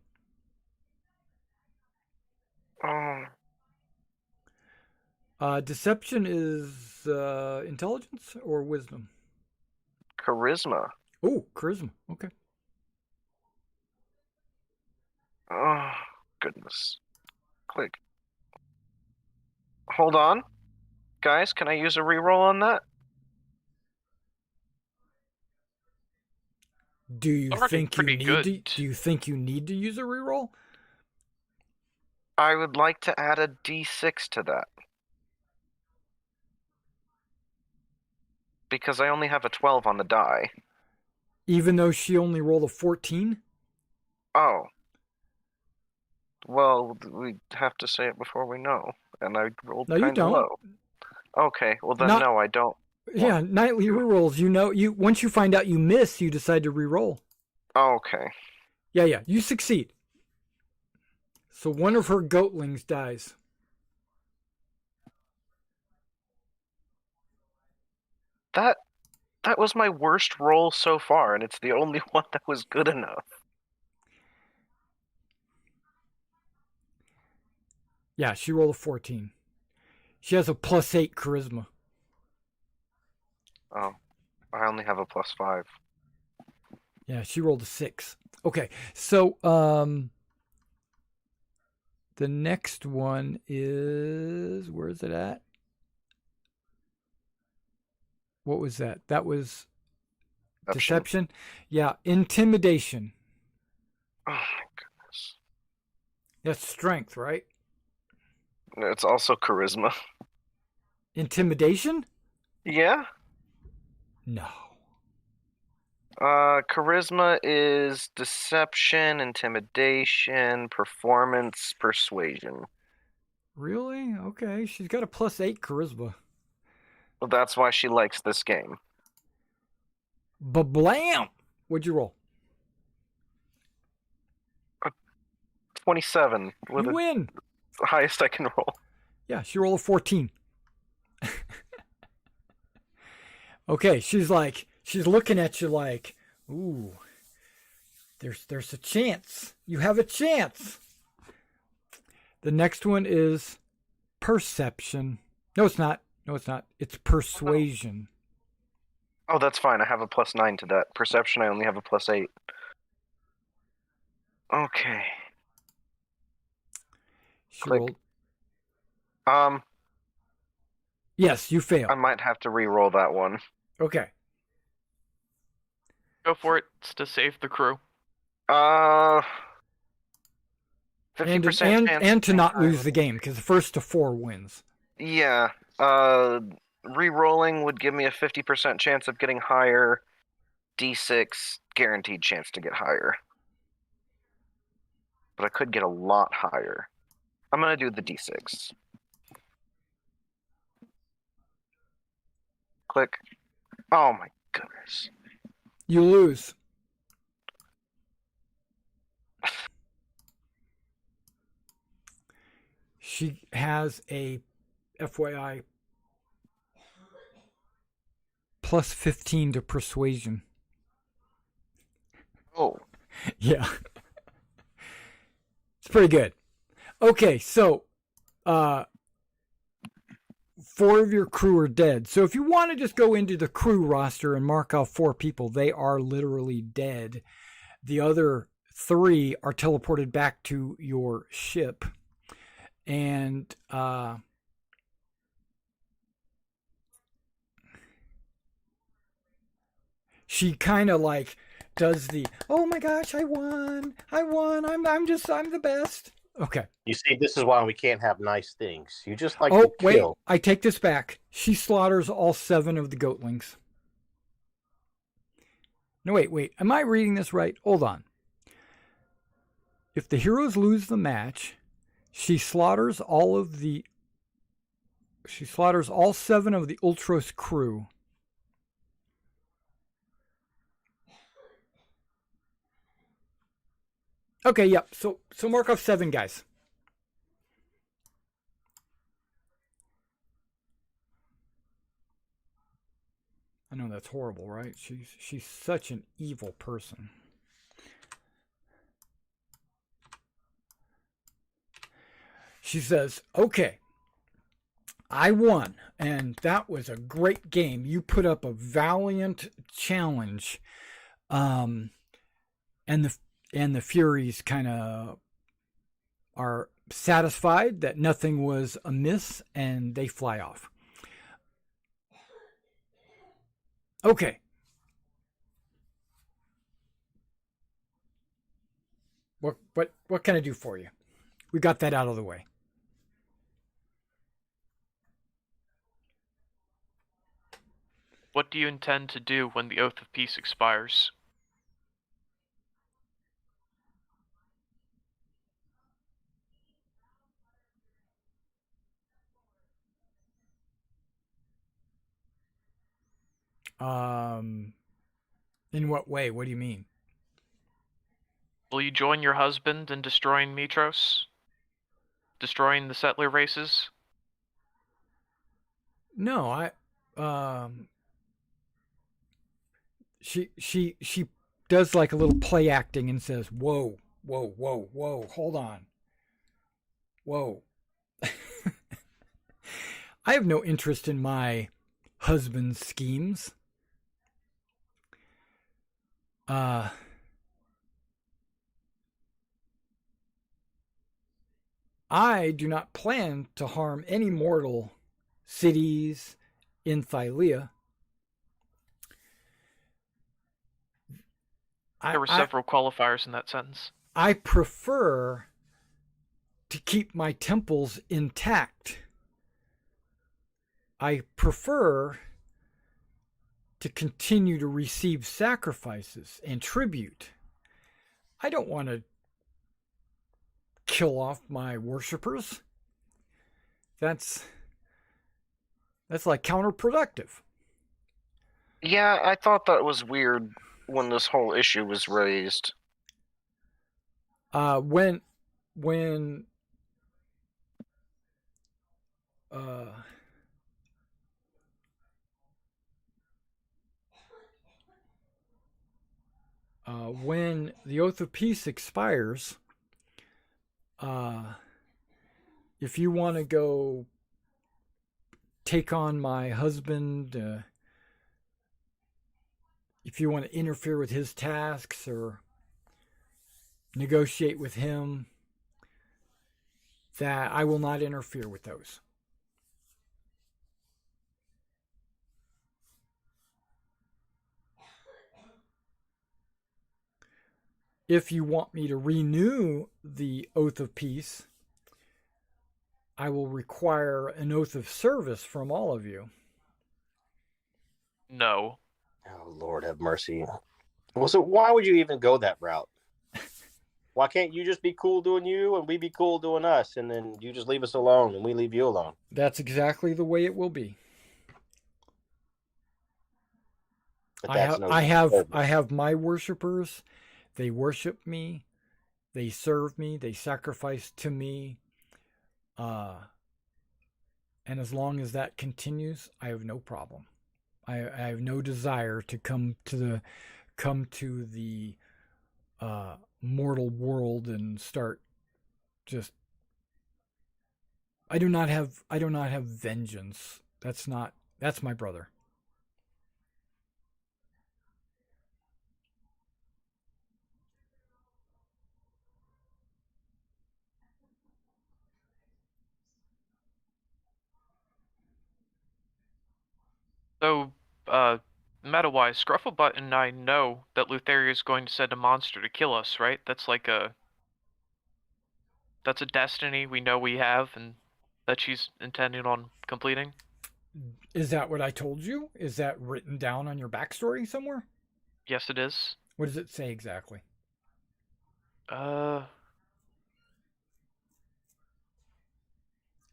Deception is intelligence or wisdom? Charisma. Oh, charisma. Okay. Oh, goodness. Click. Hold on. Guys, can I use a reroll on that? Do you Already think you pretty need good. to? Do you think you need to use a reroll? I would like to add a d6 to that. Because I only have a 12 on the die. Even though she only rolled a 14? Oh. Well, we have to say it before we know. And I rolled No, you kind of don't. low. Okay, well then Not- no, I don't. Yeah, nightly rerolls. You know, once you find out you miss, you decide to reroll. Okay. Yeah, you succeed. So one of her goatlings dies. That was my worst roll so far, and it's the only one that was good enough. Yeah, she rolled a 14. She has a +8 charisma. Oh, I only have a +5. Yeah, she rolled a 6. Okay, so the next one is, where is it at? What was that? That was deception. Yeah, intimidation. Oh my goodness. That's strength, right? It's also charisma. Intimidation? Yeah? No. Charisma is deception, intimidation, performance, persuasion. Really? Okay, she's got a +8 charisma. Well, that's why she likes this game. Ba-blam! What'd you roll? 27 with You win. the highest I can roll. Yeah, she rolled a 14. Okay, she's looking at you like, ooh, there's a chance. You have a chance. The next one is perception. No, it's not. It's persuasion. Oh, that's fine. I have a +9 to that. Perception, I only have a +8. Okay. She Click. rolled. Yes, you fail. I might have to re-roll that one. Okay. Go for it. It's to save the crew. 50% And chance. to not lose the game, because the first to 4 wins. Yeah. Re-rolling would give me a 50% chance of getting higher. D6 guaranteed chance to get higher. But I could get a lot higher. I'm gonna do the D6. Click. Oh my goodness. You lose. She has a FYI +15 to persuasion. Oh. Yeah. It's pretty good. Okay, so 4 of your crew are dead. So if you want to just go into the crew roster and mark off 4 people, they are literally dead. The other 3 are teleported back to your ship. And she kind of like does the, oh my gosh, I won, I'm the best. Okay. You see, this is why we can't have nice things. You just like Oh, to wait, kill. I take this back. She slaughters all 7 of the goatlings. No, wait. Am I reading this right? Hold on. If the heroes lose the match, she slaughters all 7 of the Ultros crew. Okay, yep. So mark off 7 guys. I know that's horrible, right? She's such an evil person. She says, "Okay, I won, and that was a great game. You put up a valiant challenge. Um, and the Furies kind of are satisfied that nothing was amiss, and they fly off. Okay. What can I do for you? We got that out of the way. What do you intend to do when the Oath of Peace expires? In what way? What do you mean? Will you join your husband in destroying Mitros? Destroying the settler races? No, she does like a little play acting and says, "Whoa, whoa, whoa, whoa, hold on, whoa." I have no interest in my husband's schemes. I do not plan to harm any mortal cities in Thylea. There were several qualifiers in that sentence. I prefer to keep my temples intact. I prefer to continue to receive sacrifices and tribute. I don't want to kill off my worshippers. That's like counterproductive. Yeah, I thought that was weird when this whole issue was raised. When the Oath of Peace expires, if you want to go take on my husband, if you want to interfere with his tasks or negotiate with him, that I will not interfere with those. If you want me to renew the Oath of Peace, I will require an oath of service from all of you. No. Oh, Lord have mercy. Well, so why would you even go that route? Why can't you just be cool doing you and we be cool doing us, and then you just leave us alone and we leave you alone? That's exactly the way it will be. But I have my worshipers. They worship me. They serve me. They sacrifice to me. And as long as that continues, I have no problem. I have no desire to come to the mortal world and start just. I do not have vengeance. That's my brother. So, meta-wise, Scrufflebutt and I know that Lutheria is going to send a monster to kill us, right? That's a destiny we know we have and that she's intending on completing. Is that what I told you? Is that written down on your backstory somewhere? Yes, it is. What does it say exactly?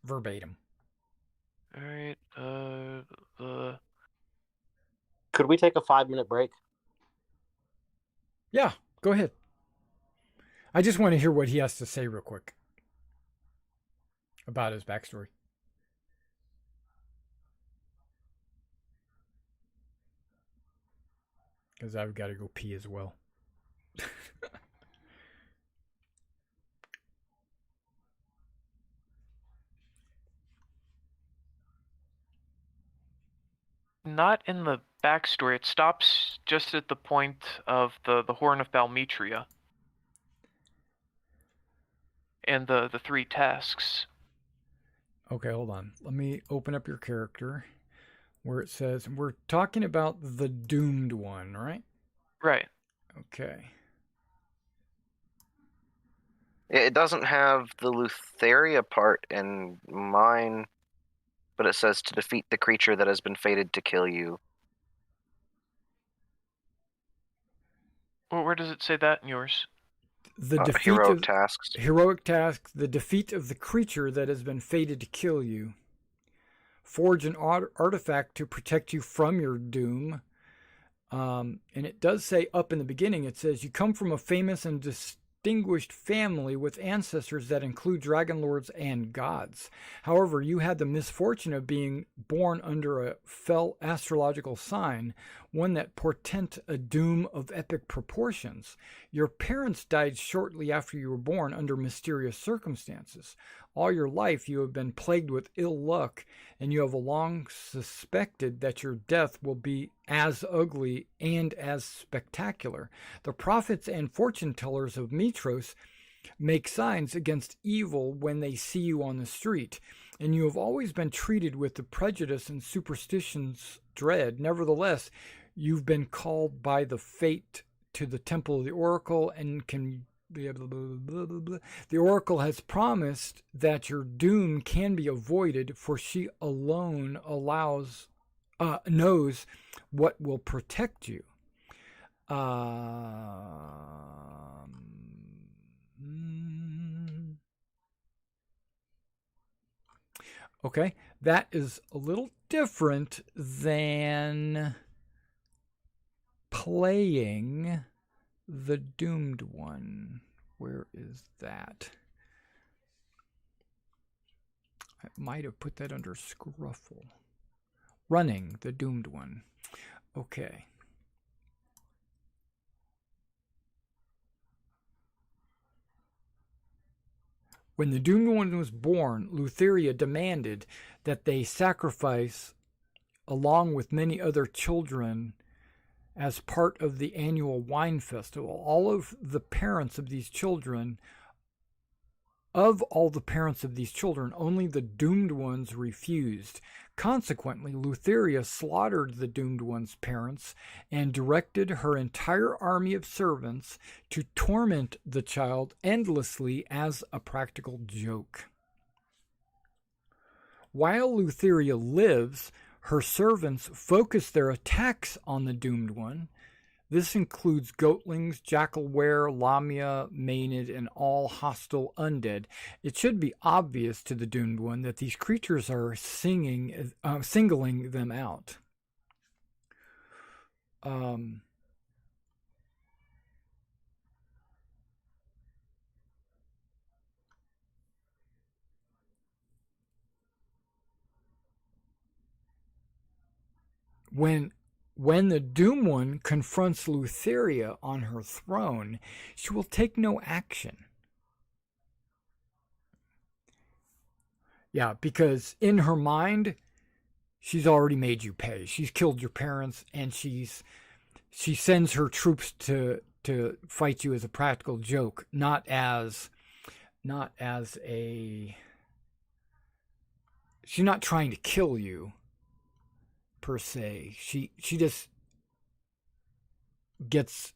Verbatim. Alright, Could we take a 5-minute break? Yeah, go ahead. I just want to hear what he has to say real quick about his backstory. Because I've got to go pee as well. not in the backstory, it stops just at the point of the Horn of Balmetria and the 3 tasks. Okay, hold on. Let me open up your character where it says we're talking about the doomed one, right? Right. Okay. It doesn't have the Lutheria part in mine, but it says to defeat the creature that has been fated to kill you. Where does it say that in yours? The defeat Heroic of tasks. heroic task, the defeat of the creature that has been fated to kill you. Forge an artifact to protect you from your doom. And it does say up in the beginning, it says you come from a famous and distinguished family with ancestors that include Dragonlords and gods. However, you had the misfortune of being born under a fell astrological sign, one that portent a doom of epic proportions. Your parents died shortly after you were born under mysterious circumstances. All your life you have been plagued with ill luck, and you have long suspected that your death will be as ugly and as spectacular. The prophets and fortune tellers of Mitros make signs against evil when they see you on the street, and you have always been treated with the prejudice and superstition's dread. Nevertheless, you've been called by the fate to the temple of the oracle and can blah, blah, blah, blah, blah. The oracle has promised that your doom can be avoided, for she alone knows what will protect you. Okay, that is a little different than playing the doomed one. Where is that? I might have put that under Scruffle. Running the doomed one. Okay. When the doomed one was born, Lutheria demanded that they sacrifice, along with many other children, as part of the annual wine festival. All the parents of these children, only the doomed ones refused. Consequently, Lutheria slaughtered the doomed one's parents and directed her entire army of servants to torment the child endlessly as a practical joke. While Lutheria lives, her servants focus their attacks on the doomed one. This includes goatlings, jackalware, lamia, maenad, and all hostile undead. It should be obvious to the doomed one that these creatures are singling them out. When the Doom One confronts Lutheria on her throne, she will take no action. Yeah, because in her mind, she's already made you pay. She's killed your parents, and she sends her troops to fight you as a practical joke, not as a. She's not trying to kill you, per se. She just gets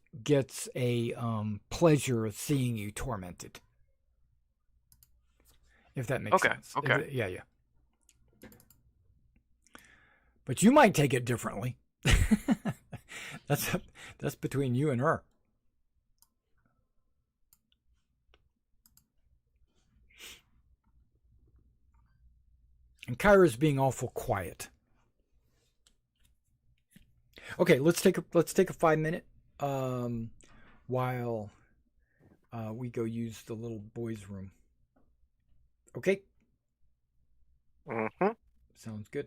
a pleasure of seeing you tormented. If that makes sense. Okay. Yeah. But you might take it differently. That's between you and her. And Kyra's being awful quiet. Okay, let's take a 5-minute while we go use the little boys' room. Okay? Mm-hmm. Sounds good.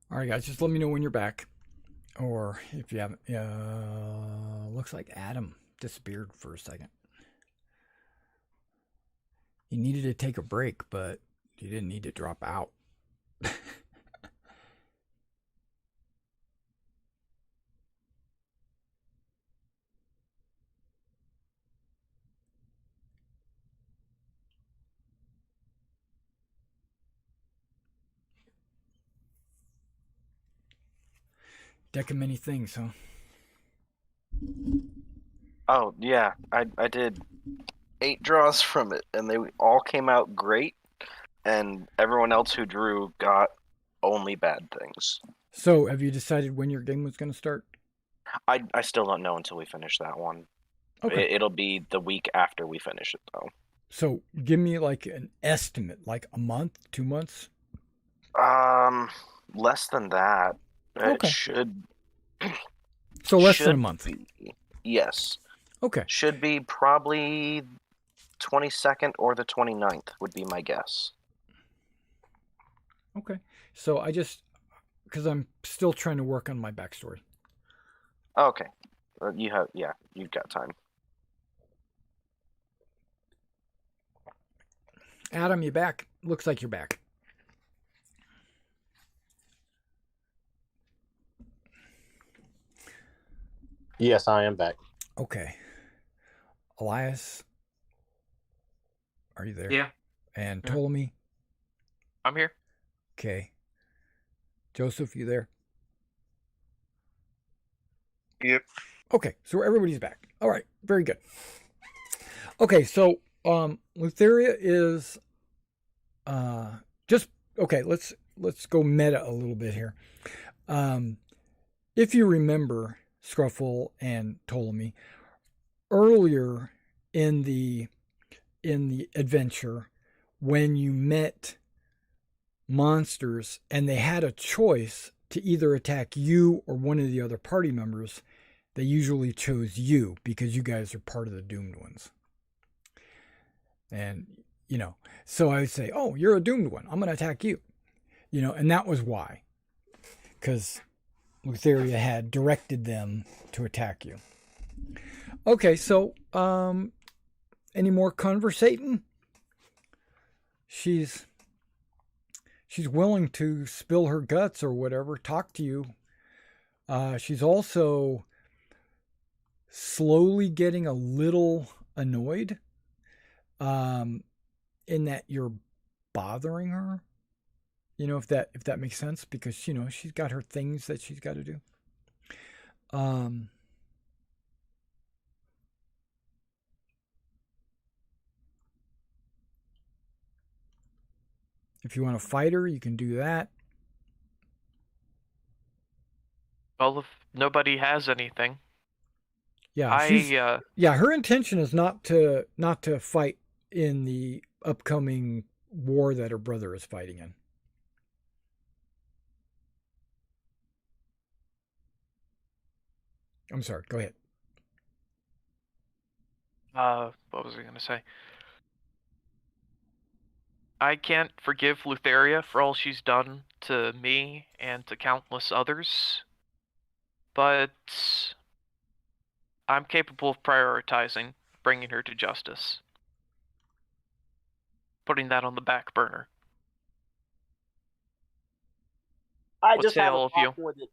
All right, guys, just let me know when you're back. Or if you haven't. Looks like Adam disappeared for a second. He needed to take a break, but he didn't need to drop out. Deck of many things, huh? Oh yeah, I did 8 draws from it, and they all came out great. And everyone else who drew got only bad things. So, have you decided when your game was going to start? I still don't know until we finish that one. Okay. It'll be the week after we finish it, though. So, give me like an estimate, like a month, 2 months? Less than that. Okay. It should. So, less than a should month. be- yes. Okay. Should be probably 22nd or the 29th would be my guess. Okay. So, because I'm still trying to work on my backstory. Okay. You've got time. Adam, you back? Looks like you're back. Yes, I am back. Okay. Elias, are you there? Yeah. And Yeah. Ptolemy? I'm here. Okay. Joseph, you there? Yep. Okay, so everybody's back. All right, very good. Okay, so Lutheria is just okay. Let's go meta a little bit here. If you remember Scruffle and Ptolemy earlier in the adventure, when you met monsters and they had a choice to either attack you or one of the other party members, they usually chose you because you guys are part of the doomed ones. And, so I would say, oh, you're a doomed one. I'm going to attack you. And that was why. Because Lutheria had directed them to attack you. Okay, so any more conversating? She's willing to spill her guts or whatever, talk to you. She's also slowly getting a little annoyed in that you're bothering her. If that makes sense, because she's got her things that she's got to do. If you want to fight her, you can do that. Well, if nobody has anything, Yeah, her intention is not to fight in the upcoming war that her brother is fighting in. I'm sorry, go ahead. what was I going to say? I can't forgive Lutheria for all she's done to me and to countless others, but I'm capable of prioritizing bringing her to justice. Putting that on the back burner. I What just say have all a of you? problem with it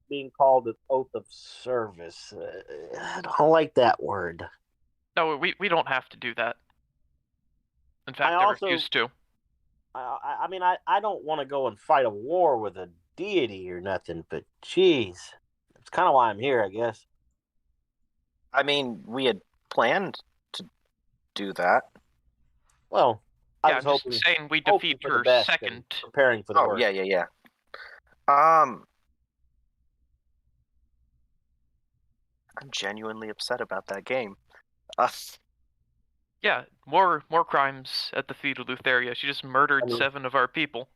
being called an oath of service. I don't like that word. No, we don't have to do that. In fact, I refuse to. I mean, I don't want to go and fight a war with a deity or nothing, but geez, that's kind of why I'm here, I guess. I mean, we had planned to do that. Well, I Yeah, was I'm hoping, just saying we hoping defeat for the her best and second. preparing for the Oh, worst. yeah. I'm genuinely upset about that game. Yeah, more crimes at the feet of Lutheria. She just murdered 7 of our people.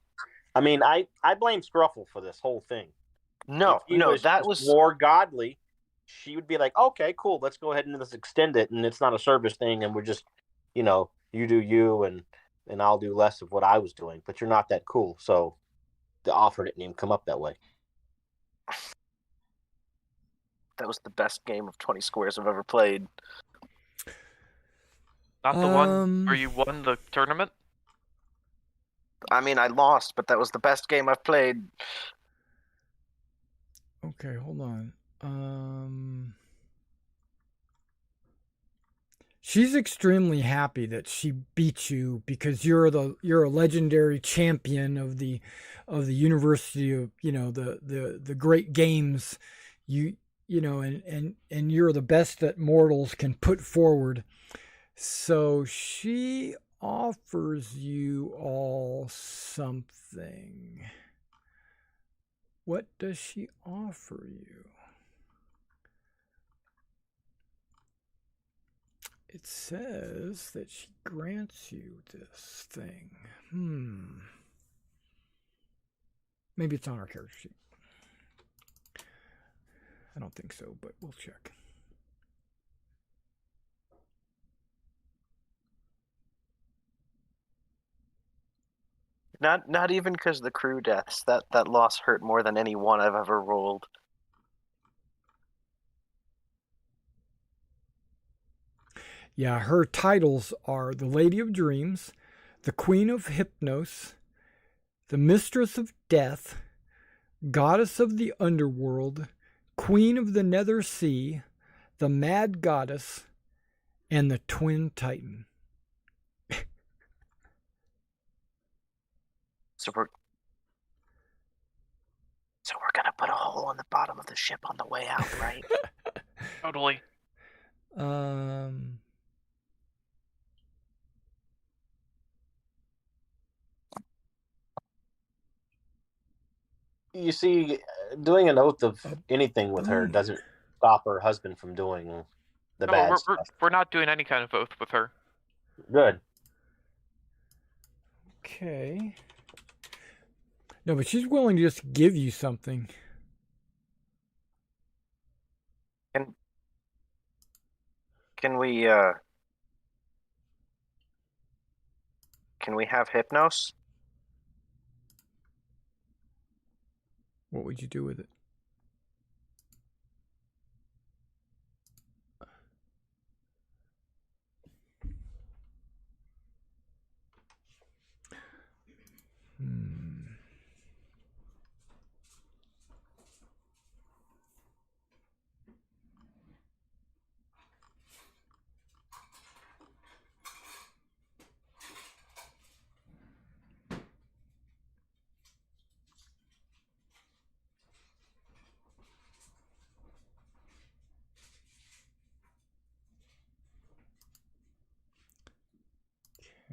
I mean, I blame Scruffle for this whole thing. No, If he that just was more godly. She would be like, okay, cool, let's go ahead and let's extend it, and it's not a service thing, and we're just, you do you, and I'll do less of what I was doing. But you're not that cool, so the offer didn't even come up that way. That was the best game of 20 squares I've ever played. Not the one where you won the tournament? I mean, I lost, but that was the best game I've played. Okay, hold on. She's extremely happy that she beat you because you're a legendary champion of the University of, you know, the great games. You know, and you're the best that mortals can put forward. So she offers you all something. What does she offer you? It says that she grants you this thing. Maybe it's on our character sheet. I don't think so, but we'll check. Not even because the crew deaths. That loss hurt more than any one I've ever rolled. Yeah, her titles are the Lady of Dreams, the Queen of Hypnos, the Mistress of Death, Goddess of the Underworld, Queen of the Nether Sea, the Mad Goddess, and the Twin Titan. So we're gonna put a hole in the bottom of the ship on the way out, right? Totally. You see, doing an oath of anything with her doesn't stop her husband from doing the bad stuff. We're not doing any kind of oath with her. Good. Okay. No, but she's willing to just give you something. Can we have Hypnos? What would you do with it?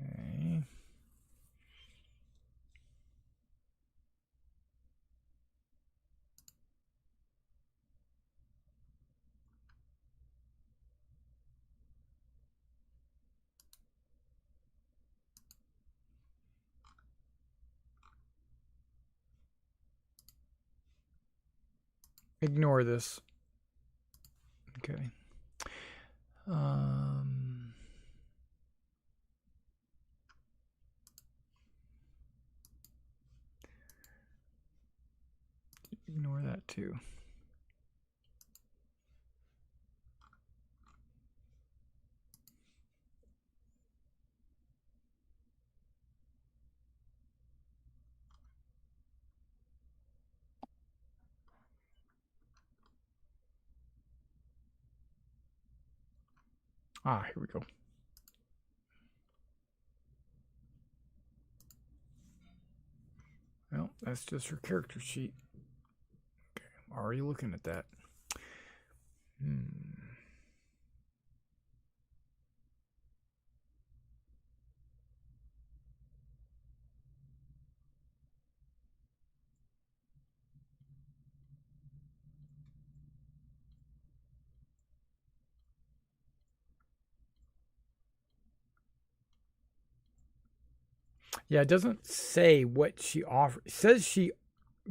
Okay. Ignore this. Okay. Ignore that too. Here we go. Well, that's just her character sheet. Okay, I'm already looking at that. Yeah, it doesn't say what she offers. It says she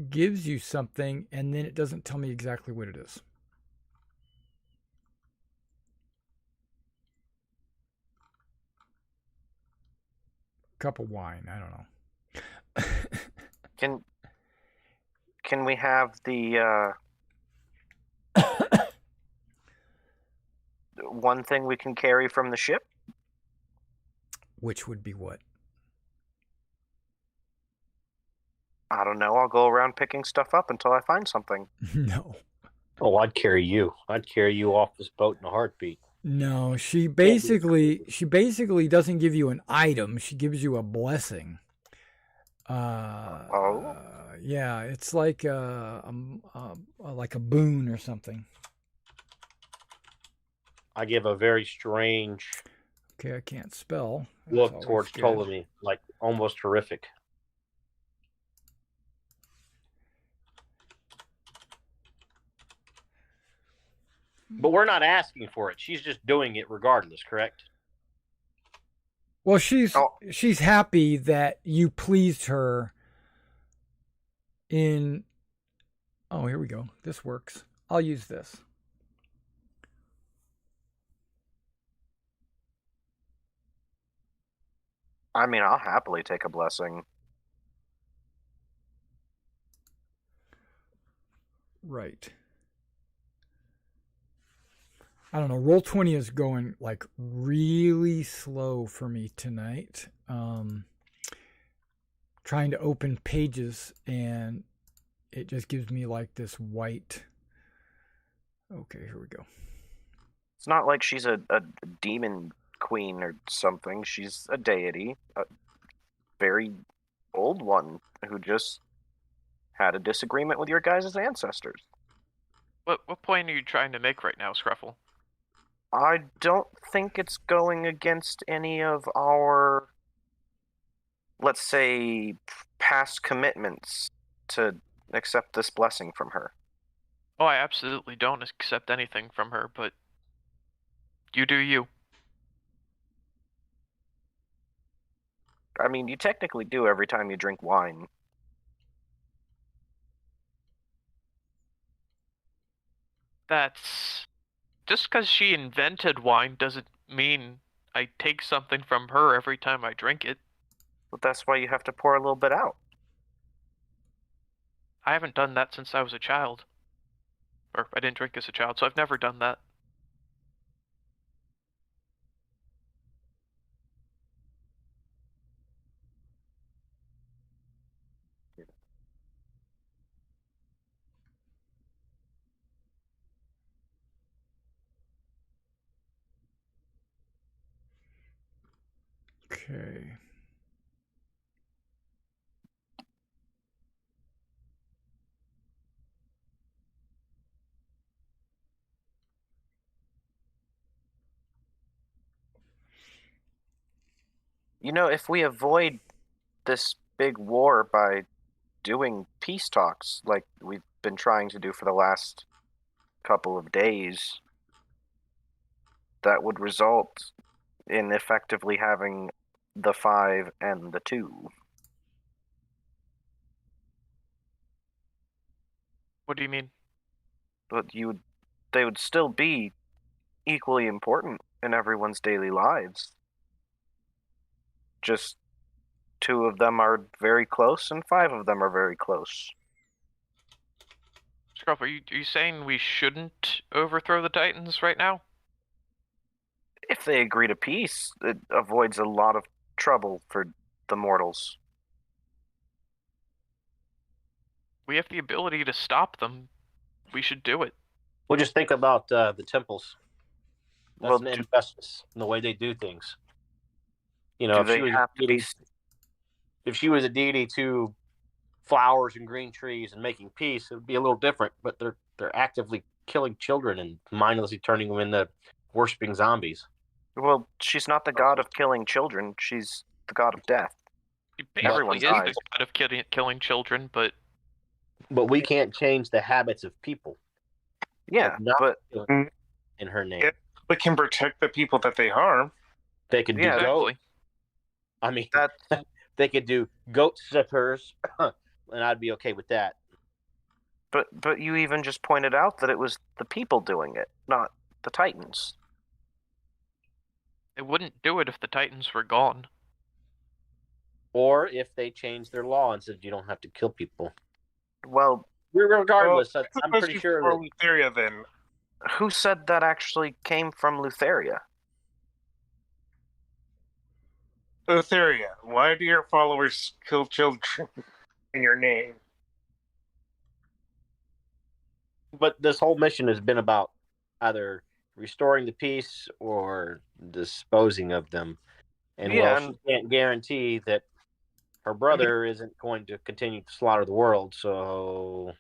gives you something, and then it doesn't tell me exactly what it is. Cup of wine. I don't know. Can we have the one thing we can carry from the ship? Which would be what? I don't know. I'll go around picking stuff up until I find something. No. Oh, I'd carry you. I'd carry you off this boat in a heartbeat. No, she basically doesn't give you an item. She gives you a blessing. Oh? Yeah, it's like a boon or something. I give a very strange Okay, I can't spell. That's look always towards good. Ptolemy, like almost horrific. But we're not asking for it. She's just doing it regardless, correct? Well, she's Oh. happy that you pleased her in. Oh, here we go. This works. I'll use this. I mean, I'll happily take a blessing. Right. I don't know. Roll20 is going like really slow for me tonight. Trying to open pages and it just gives me like this white. Okay, here we go. It's not like she's a demon queen or something. She's a deity, a very old one who just had a disagreement with your guys' ancestors. What point are you trying to make right now, Scruffle? I don't think it's going against any of our, let's say, past commitments to accept this blessing from her. Oh, I absolutely don't accept anything from her, but you do you. I mean, you technically do every time you drink wine. That's... Just because she invented wine doesn't mean I take something from her every time I drink it. But that's why you have to pour a little bit out. I haven't done that since I was a child. Or I didn't drink as a child, so I've never done that. Okay. You know, if we avoid this big war by doing peace talks like we've been trying to do for the last couple of days, that would result in effectively having the 5 and the 2. What do you mean? But they would still be equally important in everyone's daily lives. Just 2 of them are very close and 5 of them are very close. Scruff, are you saying we shouldn't overthrow the Titans right now? If they agree to peace, it avoids a lot of trouble for the mortals. We have the ability to stop them. We should do it. Well, just think about the temples. That's Well, an injustice in the way they do things. You know, do if she they was have a to be? deity, if she was a deity to flowers and green trees and making peace, it would be a little different. But they're actively killing children and mindlessly turning them into worshiping zombies. Well, she's not the god of killing children. She's the god of death. He basically Everyone's is eyes. the god of killing children, but But we can't change the habits of people. Yeah, Like, not but killing in her name. Yeah. But can protect the people that they harm. They could do Yeah, goat. exactly. I mean, that they could do goat sippers, and I'd be okay with that. but you even just pointed out that it was the people doing it, not the Titans. They wouldn't do it if the Titans were gone. Or if they change their law and said you don't have to kill people. Well, Regardless, Well, I'm pretty sure for that Lutheria then. Who said that actually came from Lutheria? Lutheria, why do your followers kill children in your name? but this whole mission has been about either restoring the peace or disposing of them. And Yeah, well, and- she can't guarantee that her brother isn't going to continue to slaughter the world. So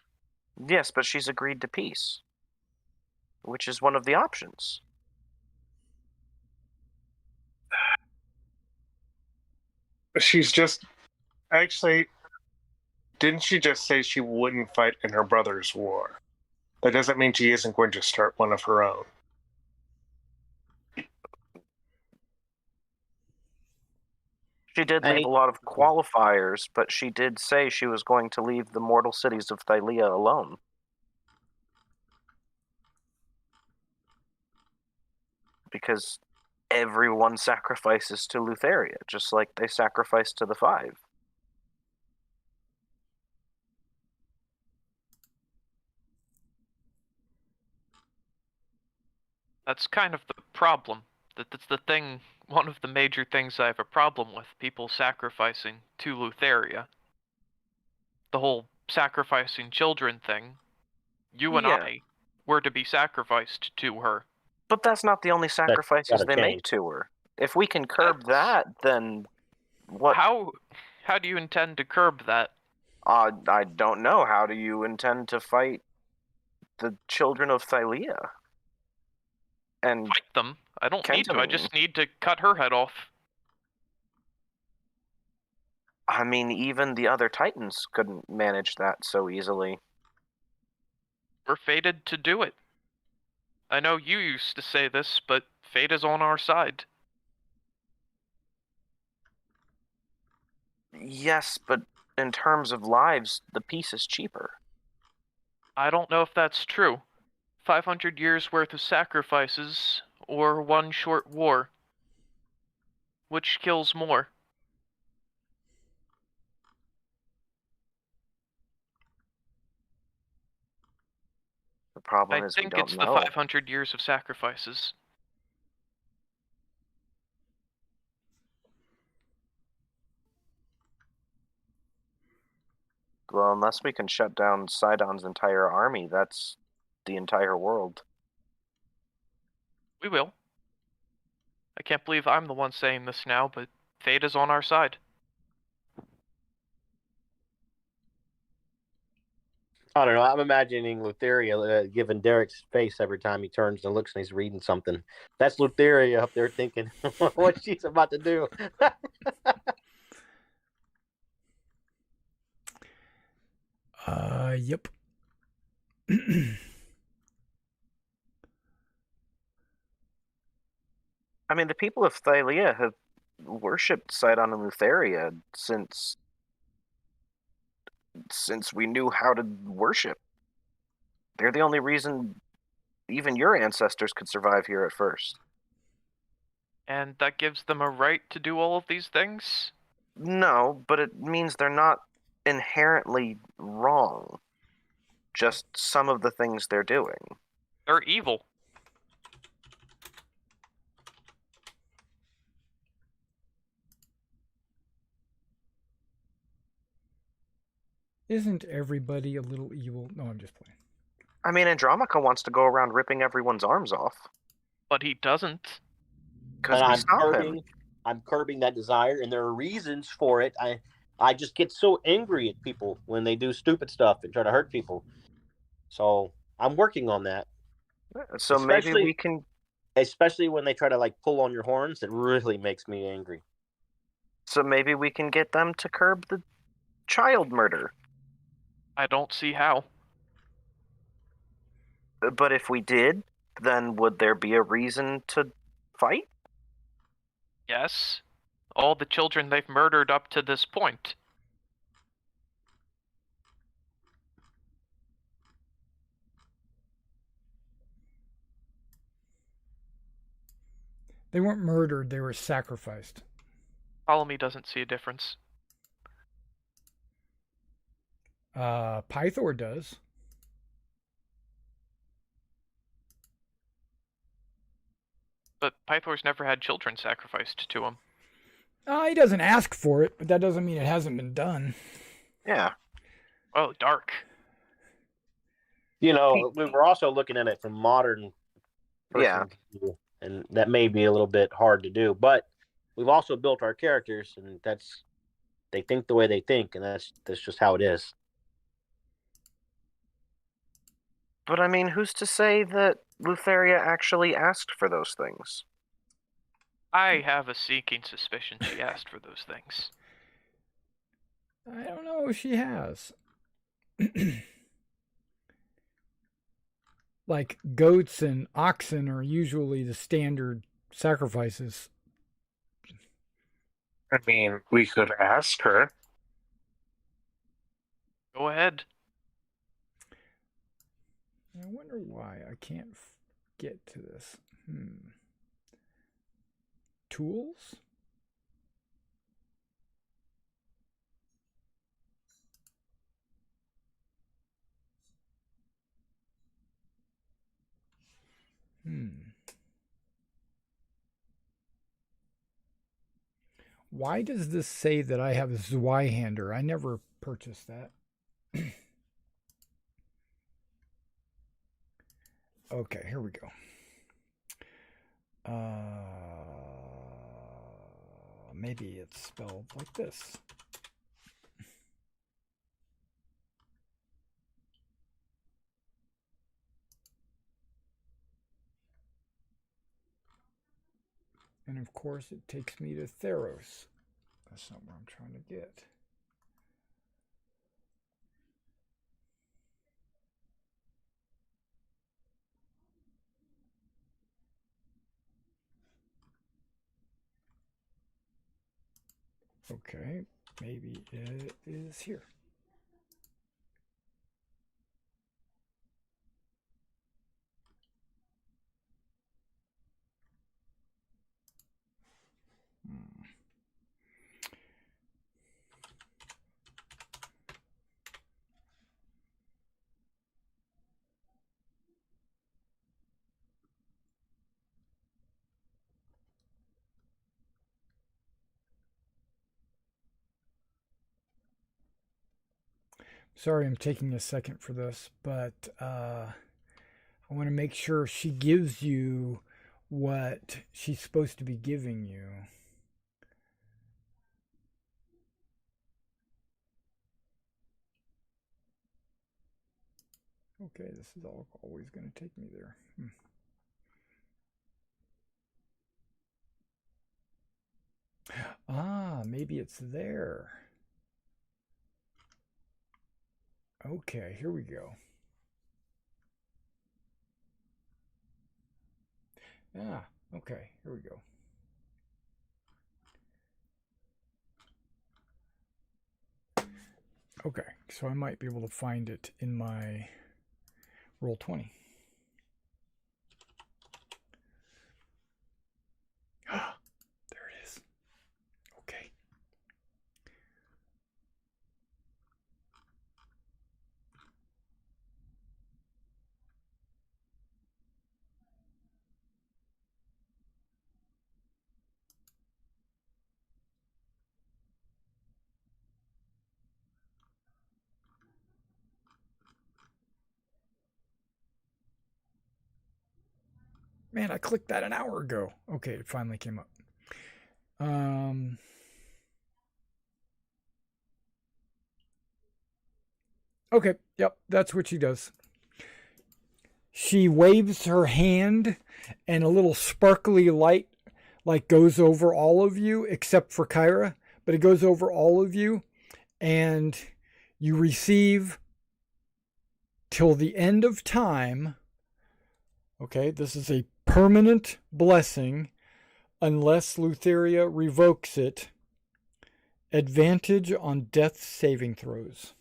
Yes, but she's agreed to peace, which is one of the options. She's just actually. Didn't she just say she wouldn't fight in her brother's war? That doesn't mean she isn't going to start one of her own. She did And leave a lot of qualifiers, but she did say she was going to leave the mortal cities of Thylia alone. Because everyone sacrifices to Lutheria, just like they sacrifice to the Five. That's kind of the problem. That's the thing, one of the major things I have a problem with, people sacrificing to Lutheria. The whole sacrificing children thing. You and Yeah. I were to be sacrificed to her. But that's not the only sacrifices gotta they make change. to her. If we can curb That's- that, then what? How do you intend to curb that? I don't know. How do you intend to fight the children of Thylia? And Fight them? I don't need to. I Kentamine. just need to cut her head off. I mean, even the other Titans couldn't manage that so easily. We're fated to do it. I know you used to say this, but fate is on our side. Yes, but in terms of lives, the peace is cheaper. I don't know if that's true. 500 years worth of sacrifices, or one short war. Which kills more? The problem I is we think don't it's the know. 500 years of sacrifices. Well, unless we can shut down Sidon's entire army, that's the entire world. We will. I can't believe I'm the one saying this now, but fate is on our side. I don't know. I'm imagining Lutheria giving Derek's face every time he turns and looks and he's reading something. That's Lutheria up there thinking what she's about to do. Yep. I mean, the people of Thylia have worshipped Sidon and Lutheria since we knew how to worship. They're the only reason even your ancestors could survive here at first. And that gives them a right to do all of these things? No, but it means they're not inherently wrong. Just some of the things they're doing. They're evil. Isn't everybody a little evil? No, I'm just playing. I mean, Andromaca wants to go around ripping everyone's arms off. But he doesn't. Because And we stop him. I'm curbing that desire, and there are reasons for it. I just get so angry at people when they do stupid stuff and try to hurt people. So I'm working on that. So maybe Especially- we can. Especially when they try to like pull on your horns, it really makes me angry. So maybe we can get them to curb the child murder. I don't see how. But if we did, then would there be a reason to fight? Yes. All the children they've murdered up to this point. They weren't murdered, they were sacrificed. Ptolemy doesn't see a difference. Pythor does. But Pythor's never had children sacrificed to him. He doesn't ask for it, but that doesn't mean it hasn't been done. Yeah. Oh, dark. We were also looking at it from modern Yeah. view, and that may be a little bit hard to do. But we've also built our characters, and they think the way they think, and that's just how it is. But I mean, who's to say that Lutheria actually asked for those things? I have a sinking suspicion she asked for those things. I don't know if she has. Like goats and oxen are usually the standard sacrifices. I mean, we could ask her. Go ahead. I wonder why I can't get to this. Tools? Why does this say that I have a Zweihander? I never purchased that. Okay, here we go. Maybe it's spelled like this. And of course, it takes me to Theros. That's not where I'm trying to get. Okay, maybe it is here. Sorry, I'm taking a second for this, but I want to make sure she gives you what she's supposed to be giving you. Okay, this is always going to take me there. Maybe it's there. Okay, here we go. Okay, here we go. Okay, so I might be able to find it in my Roll20. There it is. Okay. Man, I clicked that an hour ago. Okay, it finally came up. Okay, yep, that's what she does. She waves her hand and a little sparkly light goes over all of you except for Kyra, but it goes over all of you and you receive till the end of time. Okay, this is a permanent blessing unless Lutheria revokes it. Advantage on death saving throws.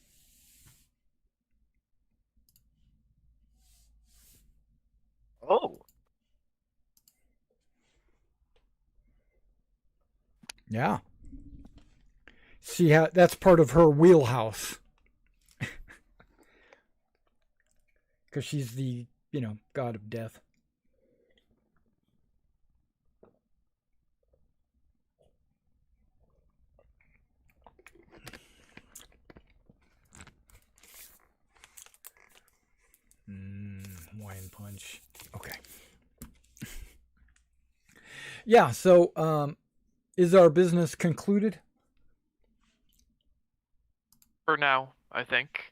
Oh. Yeah. See how that's part of her wheelhouse. Because she's the, god of death. Wine punch. Okay. Yeah, so is our business concluded? For now, I think.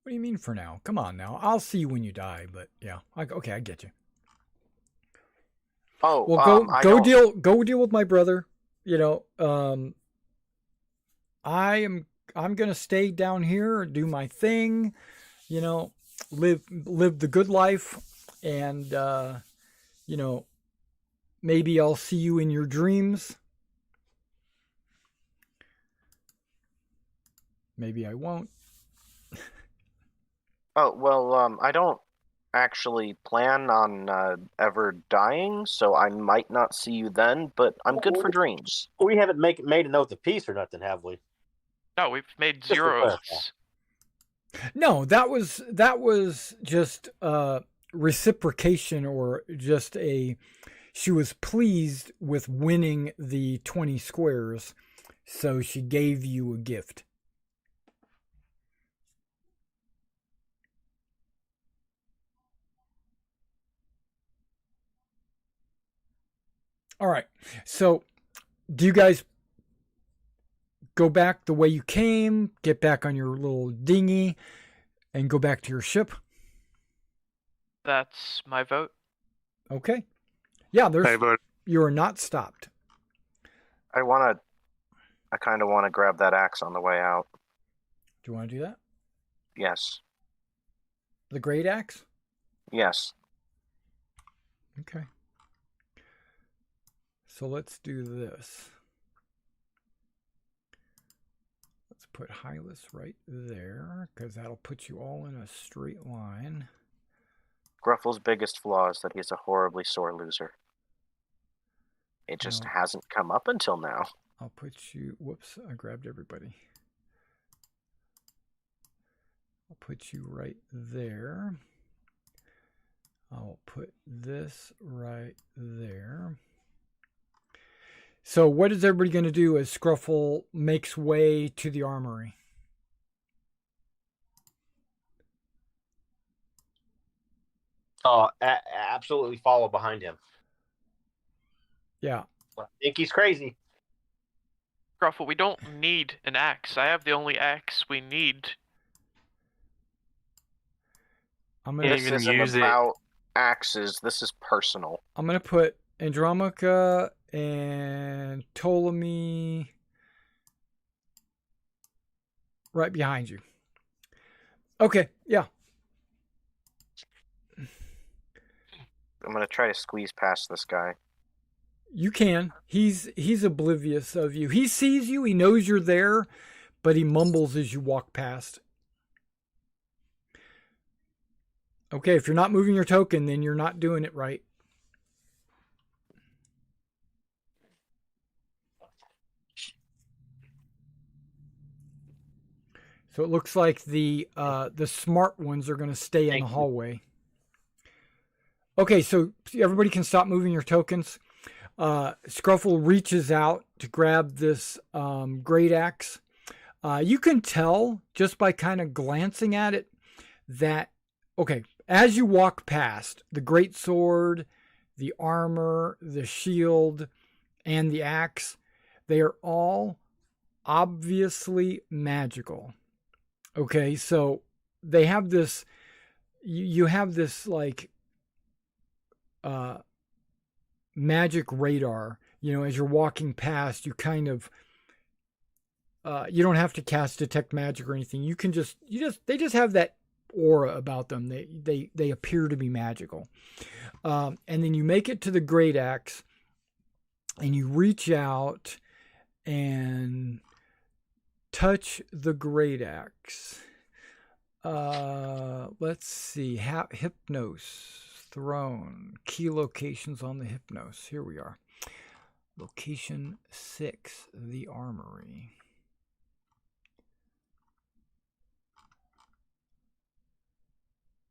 What do you mean for now? Come on now. I'll see you when you die, but yeah. Okay, I get you. Oh, Well, I don't- go deal with my brother. You know, I'm gonna stay down here and do my thing. You know, live the good life, and you know, maybe I'll see you in your dreams. Maybe I won't. Oh, well, I don't actually plan on ever dying, so I might not see you then, but I'm good for dreams. We haven't made an oath of peace or nothing, have we? No, we've made Just to 0 clarify. oaths. No, that was just reciprocation, or just she was pleased with winning the 20 squares, so she gave you a gift. All right. So, do you guys go back the way you came, get back on your little dinghy, and go back to your ship? That's my vote. Okay. Yeah, I vote. you are not stopped. I kind of want to grab that axe on the way out. Do you want to do that? Yes. The great axe? Yes. Okay. So let's do this. Let's put Hylas right there, because that'll put you all in a straight line. Gruffle's biggest flaw is that he's a horribly sore loser. It just No. hasn't come up until now. I'll put you, whoops, I grabbed everybody. I'll put you right there. I'll put this right there. So what is everybody going to do as Scruffle makes way to the armory? Oh, absolutely follow behind him. Yeah. I think he's crazy. Gruffle, we don't need an axe. I have the only axe we need. I'm Yeah, gonna This even isn't use it. about axes. This is personal. put Andromaca and Ptolemy right behind you. Okay, yeah. I'm going to try to squeeze past this guy. You can. He's oblivious of you. He sees you, he knows you're there, but he mumbles as you walk past. Okay, if you're not moving your token, then you're not doing it right. So it looks like the smart ones are going to stay in the hallway. Okay, so everybody can stop moving your tokens. Scruffle reaches out to grab this great axe. You can tell just by kind of glancing at it that, okay, as you walk past, the great sword, the armor, the shield, and the axe, they are all obviously magical. Okay, so they have this, you have this like magic radar. You know, as you're walking past, you kind of you don't have to cast detect magic or anything. You can they just have that aura about them. They appear to be magical. And then you make it to the great axe, and you reach out and touch the great axe. Let's see. Hypnos, throne, key locations on the Hypnos. Here we are. Location 6, the armory.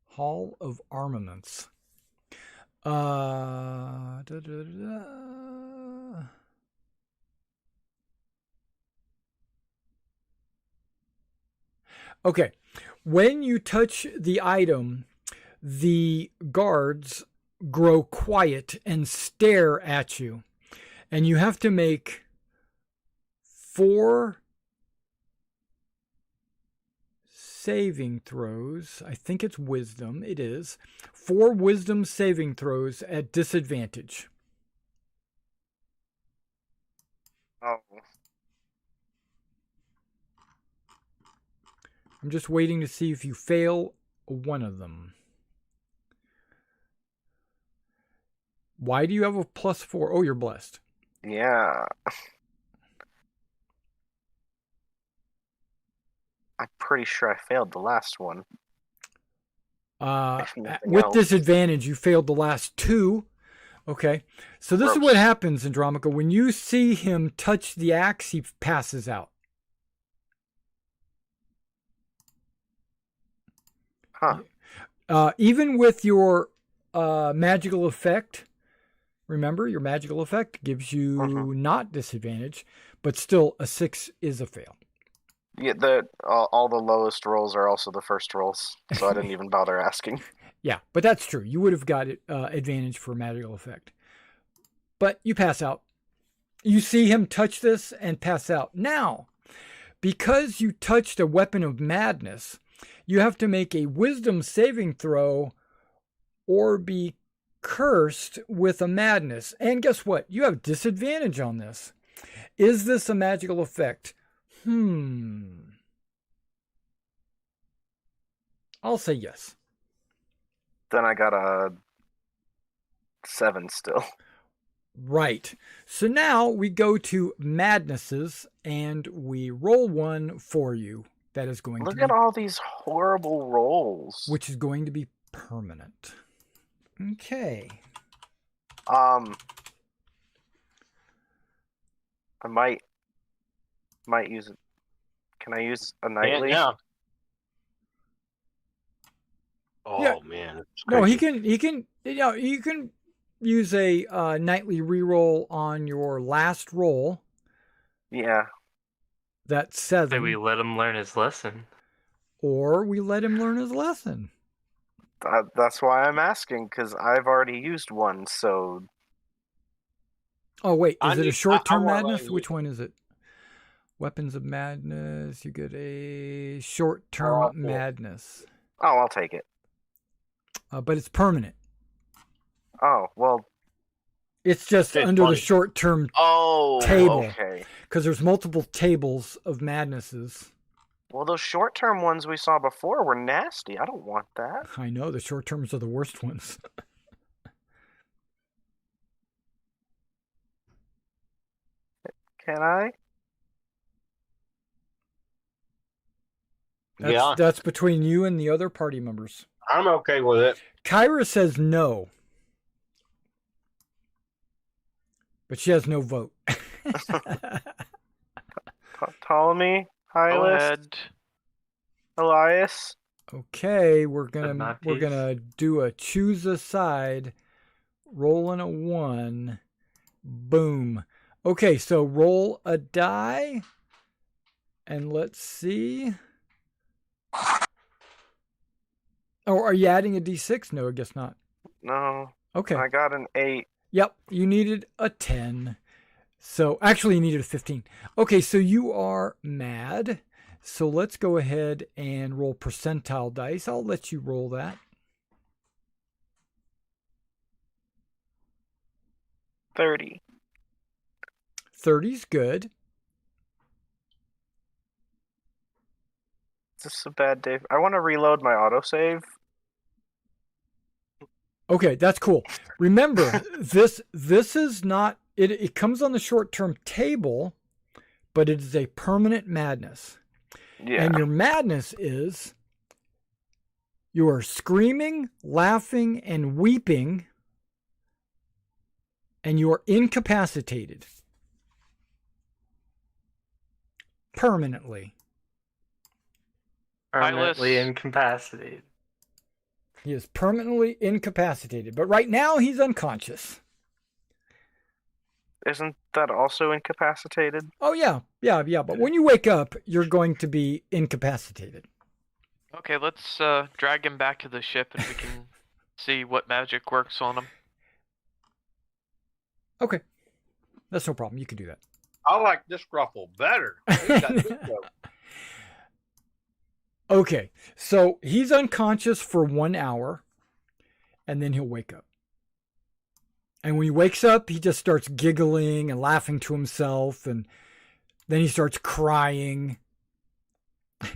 Hall of Armaments. Okay, when you touch the item, the guards grow quiet and stare at you. And you have to make 4 saving throws. I think it's wisdom. It is. 4 wisdom saving throws at disadvantage. Oh. I'm just waiting to see if you fail one of them. Why do you have a +4? Oh, you're blessed. Yeah. I'm pretty sure I failed the last one. If nothing With else. disadvantage, you failed the last 2. Okay. So this is Gross. what happens, Andromica. When you see him touch the axe, he passes out. Huh. Even with your magical effect, remember, your magical effect gives you not disadvantage, but still a 6 is a fail. Yeah, all the lowest rolls are also the first rolls, so I didn't even bother asking. Yeah, but that's true. You would have got advantage for magical effect. But you pass out. You see him touch this and pass out. Now, because you touched a weapon of madness, you have to make a wisdom saving throw or be cursed with a madness. And guess what? You have disadvantage on this. Is this a magical effect? I'll say yes. Then I got a 7 still. Right. So now we go to madnesses and we roll one for you. That is going Look to be, at all these horrible rolls. which is going to be permanent. Okay. I might use it. Can I use a nightly? Yeah. Oh Yeah. man. it's No, crazy. you can use a nightly reroll on your last roll. Yeah. That's Say 7. we let him learn his lesson. Or we let him learn his lesson. That's why I'm asking, because I've already used one, so... Oh, wait. I Is it a need- short-term I wanna madness? let Which you- one is it? Weapons of madness. You get a short-term Oh, cool. madness. Oh, I'll take it. But it's permanent. Oh, well... It's just It's under the funny. short-term Oh, Table. okay. because there's multiple tables of madnesses. Well, those short-term ones we saw before were nasty. I don't want that. I know the short terms are the worst ones. Can I? Yeah, That's between you and the other party members. I'm okay with it. Kyra says no. But she has no vote. Ptolemy, Go Hylas, ahead. Elias. Okay, we're my gonna do a choose a side, rolling a 1. Boom. Okay, so roll a die, and let's see. Oh, are you adding a d6? No, I guess not. No, Okay. I got an 8. Yep, you needed a 10. So actually, you needed a 15. Okay, so you are mad. So let's go ahead and roll percentile dice. I'll let you roll that. 30. 30's good. Is this a bad day? I want to reload my autosave. Okay, that's cool. Remember, this is not it comes on the short-term table, but it is a permanent madness. Yeah. And your madness is you are screaming, laughing, and weeping, and you are incapacitated permanently. Permanently Eyeless. incapacitated. He is permanently incapacitated, but right now he's unconscious. Isn't that also incapacitated? Oh yeah. But when you wake up, you're going to be incapacitated. Okay, let's drag him back to the ship and we can see what magic works on him. Okay. That's no problem. You can do that. I like this Scruffle better. He's got good though. Okay. So he's unconscious for 1 hour and then he'll wake up. And when he wakes up, he just starts giggling and laughing to himself, and then he starts crying. I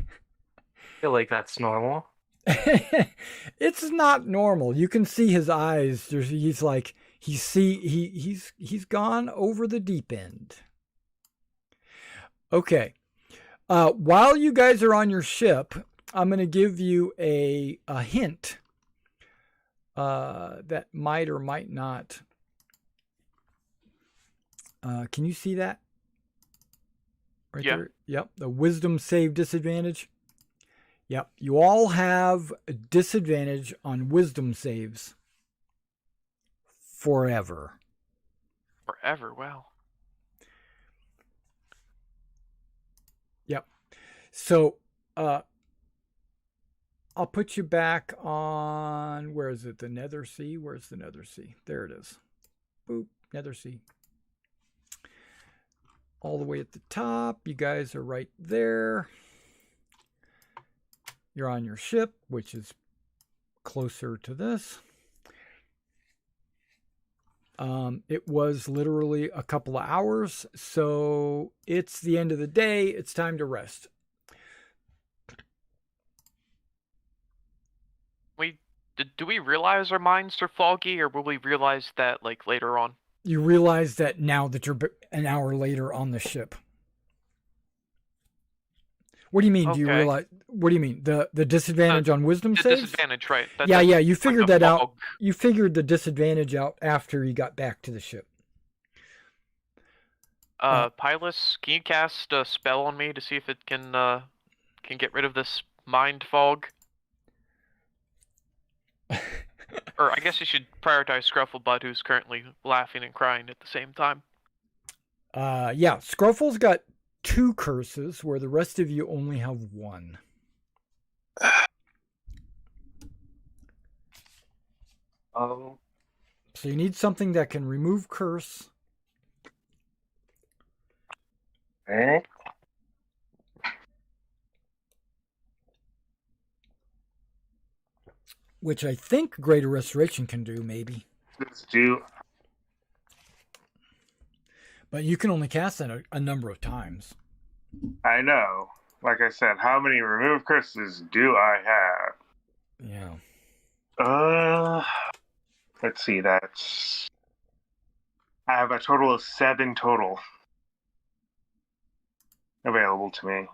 feel like that's normal. It's not normal. You can see his eyes. He's like he's gone over the deep end. Okay. While you guys are on your ship, I'm going to give you a hint that might or might not. Can you see that? Right Yeah. there? Yep. The wisdom save disadvantage. Yep. You all have a disadvantage on wisdom saves forever. Forever, wow. Yep. So, I'll put you back on, where is it? The Nether Sea? Where's the Nether Sea? There it is. Boop. Nether Sea. All the way at the top. You guys are right there. You're on your ship, which is closer to this. It was literally a couple of hours, so it's the end of the day. It's time to rest. Do we realize our minds are foggy, or will we realize that like later on? You realize that now that you're an hour later on the ship. What do you mean? Do you Okay. realize? What do you mean? The disadvantage on wisdom The saves? disadvantage, right? Yeah. You like figured the that out. fog. You figured the disadvantage out after you got back to the ship. Pylus, can you cast a spell on me to see if it can get rid of this mind fog? Or I guess you should prioritize Scrufflebutt, who's currently laughing and crying at the same time. Yeah. Scruffle's got 2 curses, where the rest of you only have 1. Oh. So you need something that can remove curse. Eh? Which I think Greater Restoration can do, maybe. Let's do. But you can only cast that a number of times. I know. Like I said, how many remove curses do I have? Yeah. Let's see. That's. I have a total of 7 total available to me.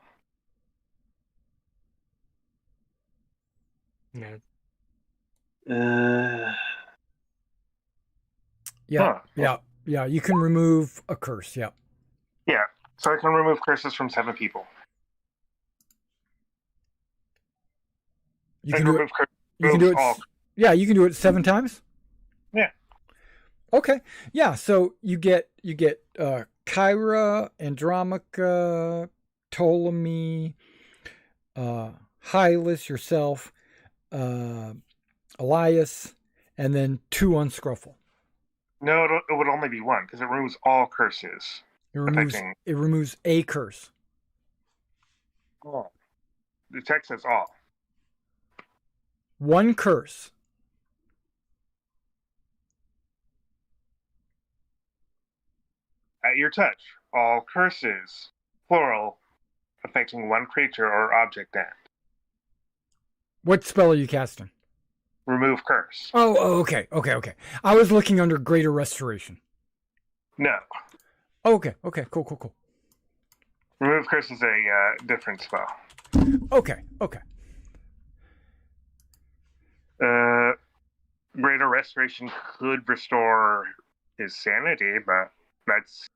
Yeah. Yeah. Huh. Yeah. You can remove a curse. Yeah. Yeah, so I can remove curses from 7 people. You can do it. remove curses. You can do it. all. Yeah, you can do it 7 times. Yeah. Okay. Yeah. So you get Kyra, Andromaca, Ptolemy, Hylas, yourself, Elias, and then 2 on Scruffle. No, it would only be 1 because it removes all curses. It removes a curse. Oh. The text says all. 1 curse. At your touch, all curses, plural, affecting 1 creature or object end. What spell are you casting? Remove curse. Oh, okay. I was looking under Greater Restoration. No. Okay, cool. Remove curse is a different spell. Okay. Greater Restoration could restore his sanity, but that's...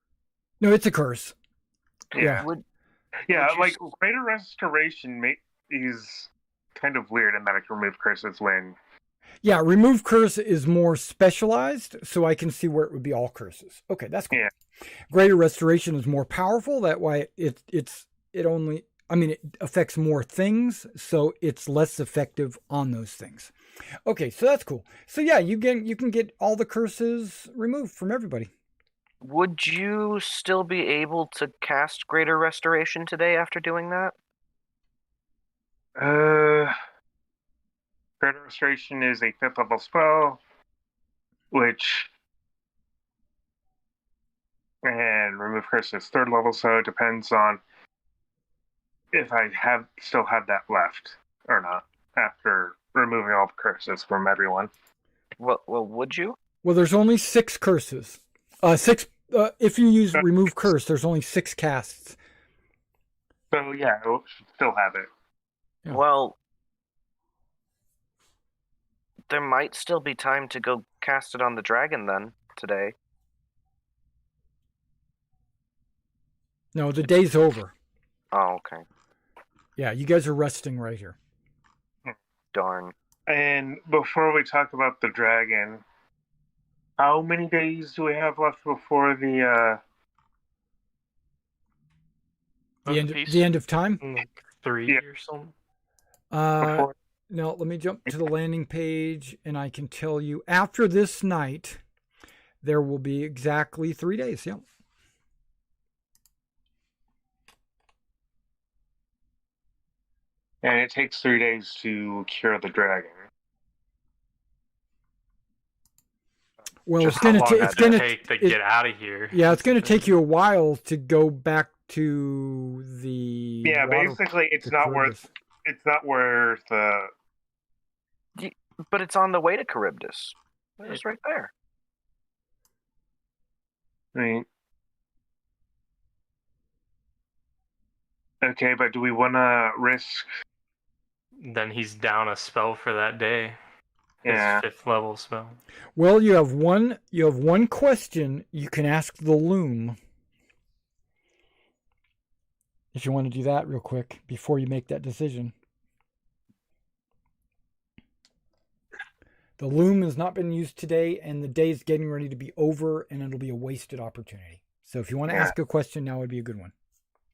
No, it's a curse. Yeah. Yeah, would you like, Greater Restoration is kind of weird in that it can remove curses when... Yeah, remove curse is more specialized, so I can see where it would be all curses. Okay, that's cool. Yeah. Greater Restoration is more powerful. That way, I mean, it affects more things, so it's less effective on those things. Okay, so that's cool. So yeah, you can get all the curses removed from everybody. Would you still be able to cast Greater Restoration today after doing that? Great Restoration is a 5th level spell, which and remove curse is 3rd level, so it depends on if I still have that left or not after removing all the curses from everyone. Well, would you? Well, there's only 6 curses. If you use remove curse, there's only 6 casts. So yeah, I should still have it. Yeah. Well, there might still be time to go cast it on the dragon then today. No, the day's over. Oh, okay. Yeah, you guys are resting right here. Darn. And before we talk about the dragon, how many days do we have left before the The end of time? Like 3 Yeah. or something. before Now, let me jump to the landing page, and I can tell you after this night, there will be exactly 3 days. Yeah. and it takes 3 days to cure the dragon. Well, Just it's gonna how long take. that It's gonna take to it- get out of here. Yeah, it's gonna take you a while to go back to the. Yeah, water- basically, it's the not Charybdis. worth. It's not worth. But it's on the way to Charybdis. It's right there. I mean, okay, but do we want to risk? Then he's down a spell for that day. His Yeah. 5th level spell. Well, you have one. You have one question you can ask the loom. If you want to do that real quick before you make that decision. The loom has not been used today, and the day is getting ready to be over, and it'll be a wasted opportunity. So if you want to Yeah. ask a question now, would be a good one.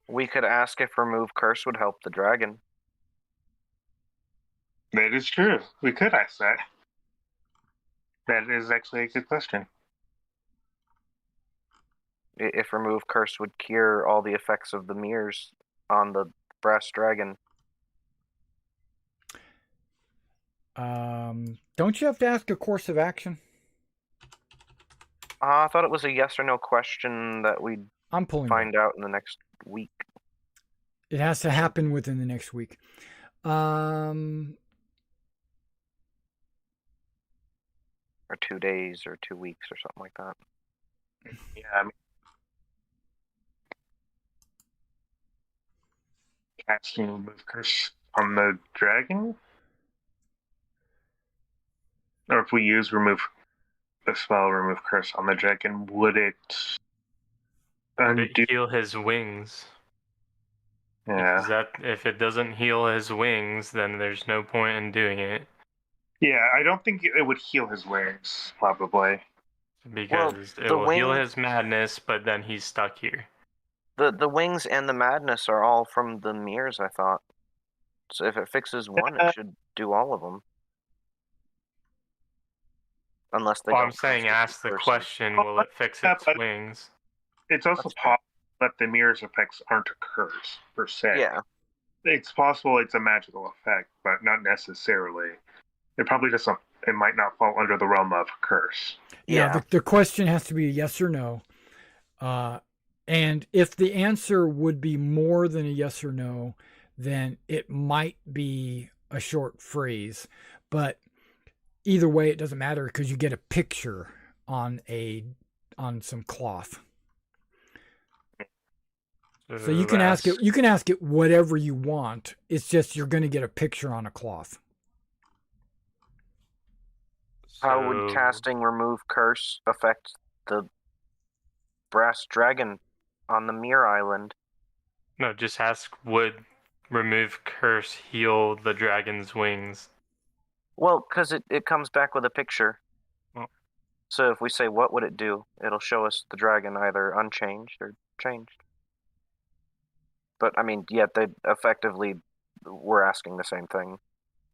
We could ask if remove curse would help the dragon. That is true. We could ask that. That is actually a good question. If remove curse would cure all the effects of the mirrors on the brass dragon. Don't you have to ask a course of action? I thought it was a yes or no question that we'd I'm pulling it up. find out in the next week. It has to happen within the next week. Or 2 days or 2 weeks or something like that. Yeah, I mean, casting remove curse on the dragon, or if we use remove the spell remove curse on the dragon, would it Would undo? it heal his wings? Yeah, Because if it doesn't heal his wings, then there's no point in doing it. yeah. I don't think it would heal his wings. Probably. Because it the will heal wing- his madness, but then he's stuck here. The wings and the madness are all from the mirrors, I thought. So if it fixes one, it should do all of them. Unless they Well, don't I'm saying cast it ask the person. question, will it fix Yeah, its but- wings? It's also That's fair. possible that the mirror's effects aren't a curse per se. Yeah. It's possible it's a magical effect, but not necessarily. It probably doesn't. It might not fall under the realm of curse. Yeah, Yeah. the question has to be a yes or no. And if the answer would be more than a yes or no, then it might be a short phrase. But either way, it doesn't matter because you get a picture on some cloth. So you can ask it. You can ask it whatever you want. It's just you're going to get a picture on a cloth. How would So- casting remove curse affect the brass dragon on the Mirror Island? No, just ask, would remove curse heal the dragon's wings? Well, because it comes back with a picture. Oh. So if we say what would it do, it'll show us the dragon either unchanged or changed. But I mean, yet they effectively were asking the same thing.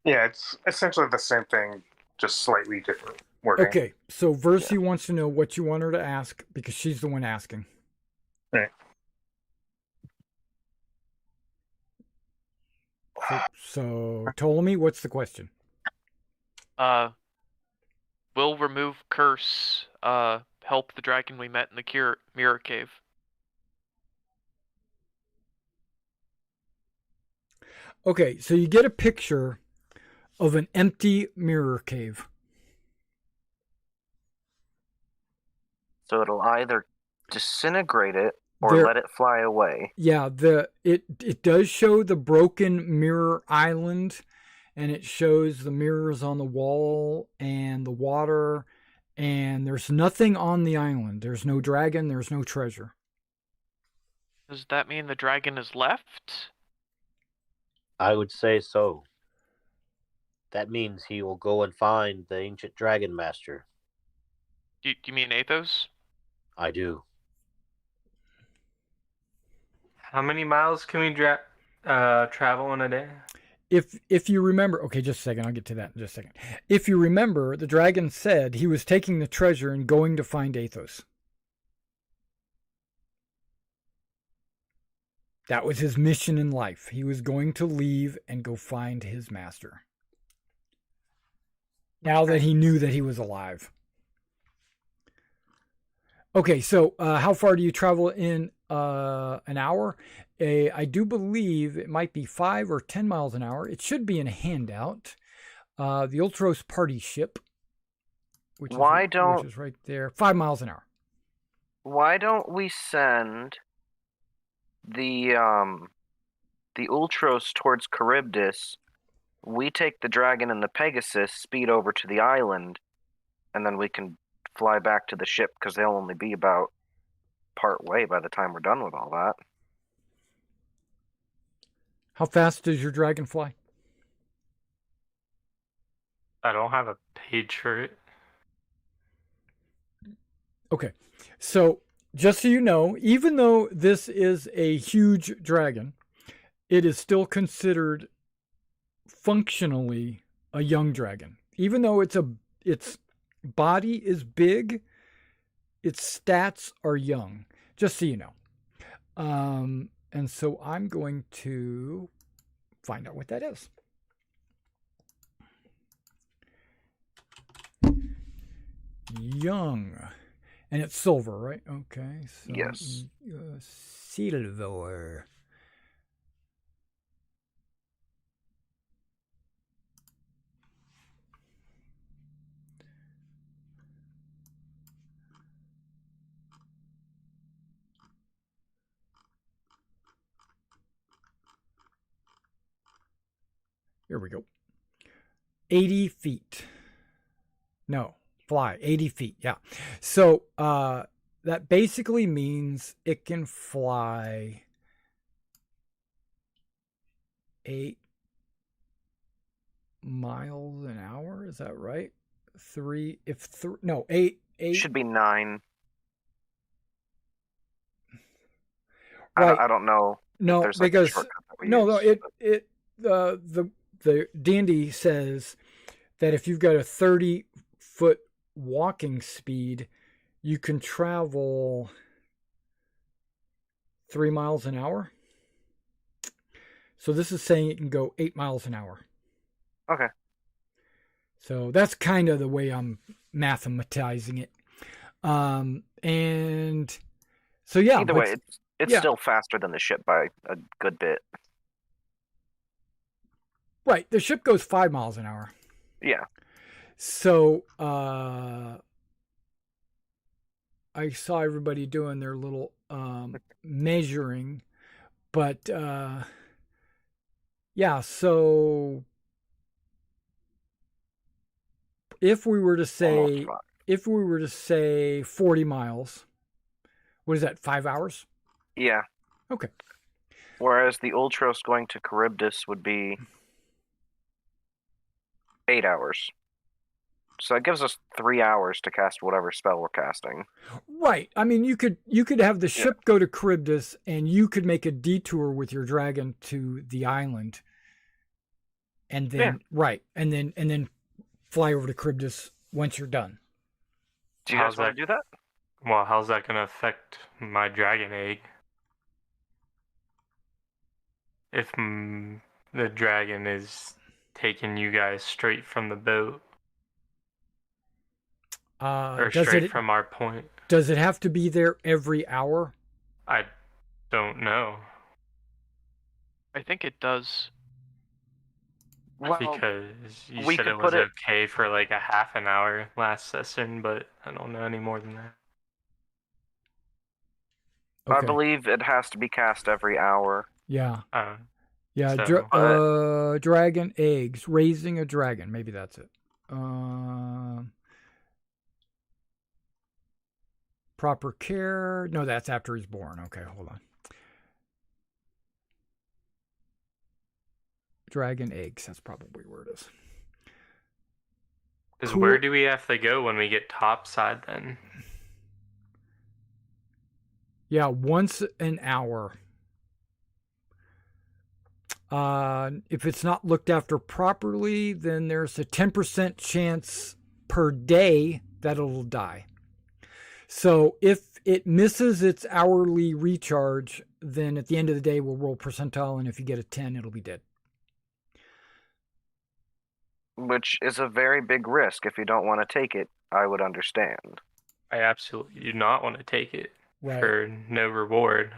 Yeah, it's essentially the same thing, just slightly different wording. Okay, so Versi wants to know what you want her to ask because she's the one asking. Right. So Ptolemy, what's the question? Will remove curse help the dragon we met in the mirror cave? Okay, so you get a picture of an empty mirror cave. So it'll either disintegrate it or let it fly away. Yeah, it does show the broken mirror island, and it shows the mirrors on the wall and the water, and there's nothing on the island. There's no dragon, there's no treasure. Does that mean the dragon is left? I would say so. That means he will go and find the ancient dragon master. Do you mean Athos? I do. How many miles can we travel in a day? If you remember, okay, just a second, I'll get to that in just a second. If you remember, the dragon said he was taking the treasure and going to find Athos. That was his mission in life. He was going to leave and go find his master. Now that he knew that he was alive. Okay, so how far do you travel in an hour? I do believe it might be 5 or 10 miles an hour. It should be in a handout. The Ultros party ship, which is right there, 5 miles an hour. Why don't we send the Ultros towards Charybdis? We take the dragon and the Pegasus, speed over to the island, and then we can fly back to the ship because they'll only be about part way by the time we're done with all that. How fast does your dragon fly? I don't have a page for it. Okay, so just so you know, even though this is a huge dragon, it is still considered functionally a young dragon. Even though its body is big, its stats are young. Just so you know. And so I'm going to find out what that is. Young. And it's silver, right? Okay. So, yes. Silver. Here we go. 80 feet. No, fly 80 feet. Yeah. So that basically means it can fly 8 miles an hour. Is that right? 8. Should be 9. Right. I don't know. No, because the DnD says that if you've got a 30-foot walking speed, you can travel 3 miles an hour. So this is saying it can go 8 miles an hour. Okay. So that's kind of the way I'm mathematizing it. And so, yeah. Either way, it's still faster than the ship by a good bit. Right. The ship goes 5 miles an hour. Yeah. So I saw everybody doing their little measuring. But yeah, so if we were to say 40 miles, what is that, 5 hours? Yeah. Okay. Whereas the Ultros going to Charybdis would be 8 hours. So that gives us 3 hours to cast whatever spell we're casting. Right. I mean, you could have the ship go to Charybdis, and you could make a detour with your dragon to the island, and then and then fly over to Charybdis once you're done. Do you guys want to do that? Well, how's that going to affect my dragon egg? If the dragon is taking you guys straight from the boat. Or straight from our point. Does it have to be there every hour? I don't know. I think it does. Well, Because you we said could it was put it- okay for like a half an hour last session, but I don't know any more than that. I believe it has to be cast every hour. Yeah. Yeah. So- Dragon eggs. Raising a dragon. Maybe that's it. Proper care. No, that's after he's born. Okay, hold on. Dragon eggs. That's probably where it is. Because where do we have to go when we get topside then? Yeah, once an hour. If it's not looked after properly, then there's a 10% chance per day that it'll die. So if it misses its hourly recharge, then at the end of the day, we'll roll percentile, and if you get a 10, it'll be dead. Which is a very big risk. If you don't want to take it, I would understand. I absolutely do not want to take it Right. for no reward.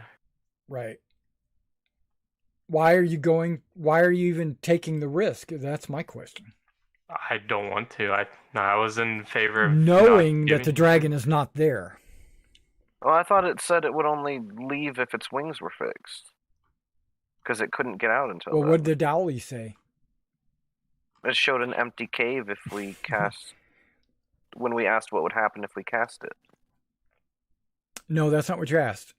Right. Why are you even taking the risk? That's my question. I don't want to. I was in favor of Knowing not that the giving- dragon is not there. Well, I thought it said it would only leave if its wings were fixed. Because it couldn't get out until Well, then. what did the Dowley say? It showed an empty cave if we cast... when we asked what would happen if we cast it. No, that's not what you asked.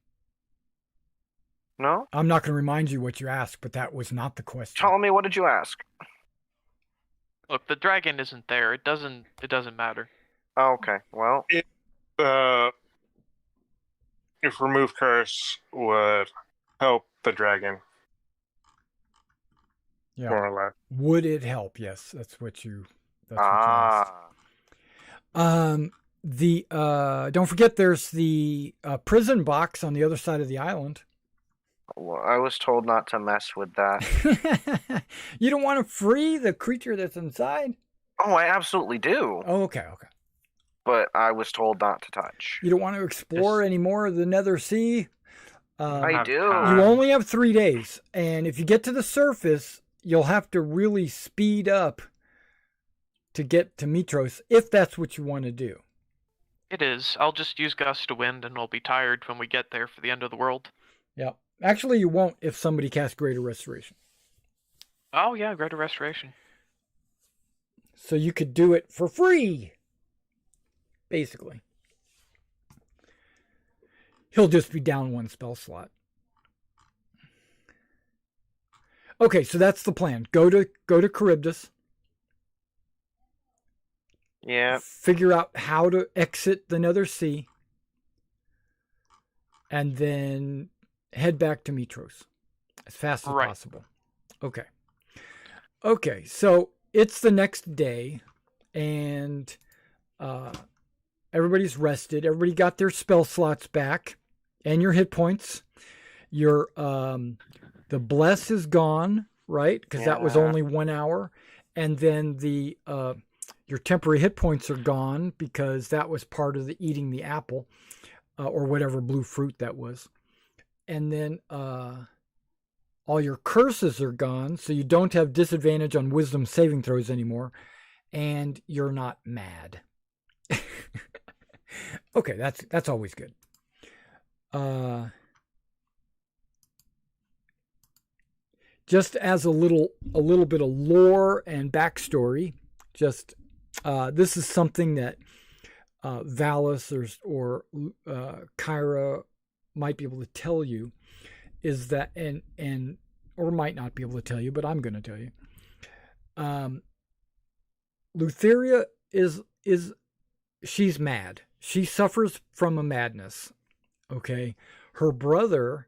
No? I'm not going to remind you what you asked, but that was not the question. Tell me, what did you ask? Look, the dragon isn't there. It doesn't matter. Oh, okay, well... If remove curse would help the dragon, Yeah. more or less. Would it help? Yes, that's what you asked. Don't forget there's the prison box on the other side of the island. Well, I was told not to mess with that. You don't want to free the creature that's inside? Oh, I absolutely do. Oh, okay. But I was told not to touch. You don't want to explore any more of the Nether Sea? I do. You only have 3 days, and if you get to the surface, you'll have to really speed up to get to Mitros, if that's what you want to do. It is. I'll just use gust of wind, and we'll be tired when we get there for the end of the world. Yeah. Actually, you won't if somebody casts Greater Restoration. Oh yeah, Greater Restoration. So you could do it for free, basically. He'll just be down 1 spell slot. Okay, so that's the plan. Go to Charybdis. Yeah. Figure out how to exit the Nether Sea. And then head back to Mitros as fast as possible. Okay. Okay, so it's the next day, and everybody's rested. Everybody got their spell slots back and your hit points. Your the bless is gone, right? Because that was only 1 hour. And then the your temporary hit points are gone because that was part of the eating the apple or whatever blue fruit that was. And then all your curses are gone, so you don't have disadvantage on wisdom saving throws anymore, and you're not mad. Okay, that's always good. Just as a little bit of lore and backstory, just this is something that Valis or Kyra might be able to tell you, is that and or might not be able to tell you, but I'm going to tell you. Lutheria is she's mad. She suffers from a madness. Okay. Her brother,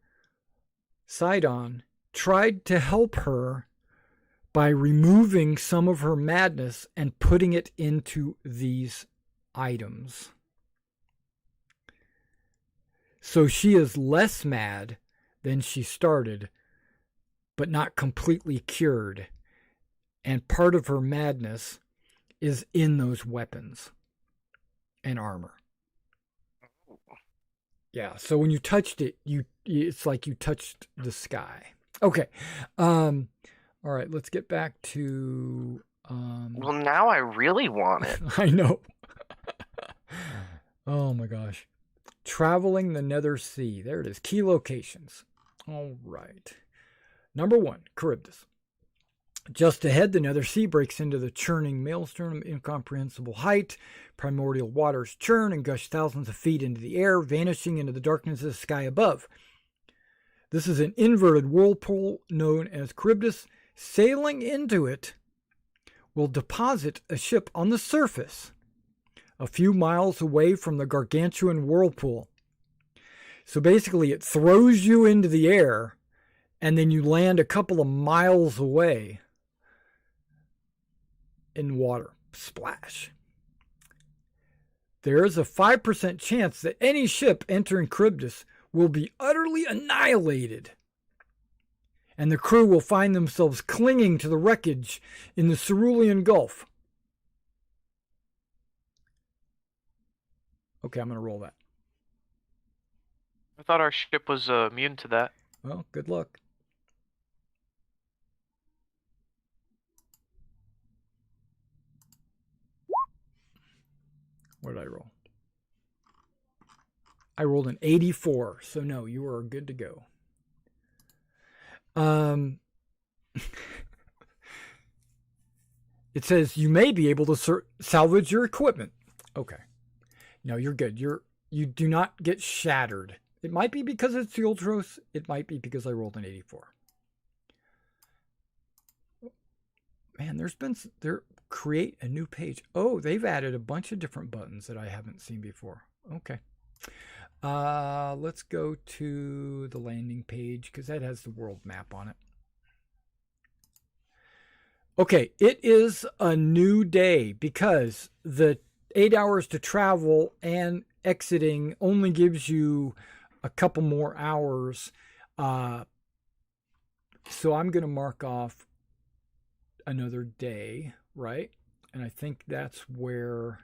Sidon, tried to help her by removing some of her madness and putting it into these items. So she is less mad than she started, but not completely cured. And part of her madness is in those weapons and armor. Yeah, so when you touched it, it's like you touched the sky. Okay. All right, let's get back to Well, now I really want it. I know. Oh my gosh. Traveling the Nether Sea. There it is. Key locations. All right. Number 1, Charybdis. Just ahead, the Nether Sea breaks into the churning maelstrom of incomprehensible height. Primordial waters churn and gush thousands of feet into the air, vanishing into the darkness of the sky above. This is an inverted whirlpool known as Charybdis. Sailing into it will deposit a ship on the surface a few miles away from the gargantuan whirlpool. So basically, it throws you into the air, and then you land a couple of miles away in water. Splash. There is a 5% chance that any ship entering Charybdis will be utterly annihilated, and the crew will find themselves clinging to the wreckage in the Cerulean Gulf. Okay, I'm going to roll that. I thought our ship was immune to that. Well, good luck. What did I roll? I rolled an 84, so no, you are good to go. It says you may be able to salvage your equipment. Okay. No, you're good. You do not get shattered. It might be because it's the Ultros. It might be because I rolled an 84. Man, create a new page. Oh, they've added a bunch of different buttons that I haven't seen before. Okay. Let's go to the landing page because that has the world map on it. Okay, it is a new day because the 8 hours to travel and exiting only gives you a couple more hours. So I'm going to mark off another day, right? And I think that's where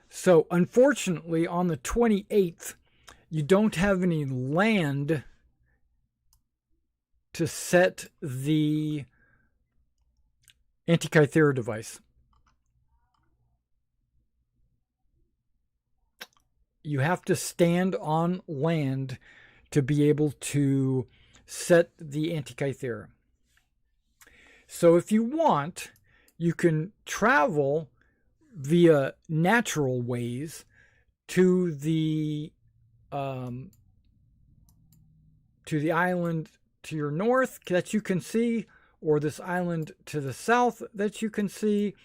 so unfortunately on the 28th you don't have any land to set the Antikythera device. You have to stand on land to be able to set the Antikythera. So if you want, you can travel via natural ways to the island to your north that you can see, or this island to the south that you can see,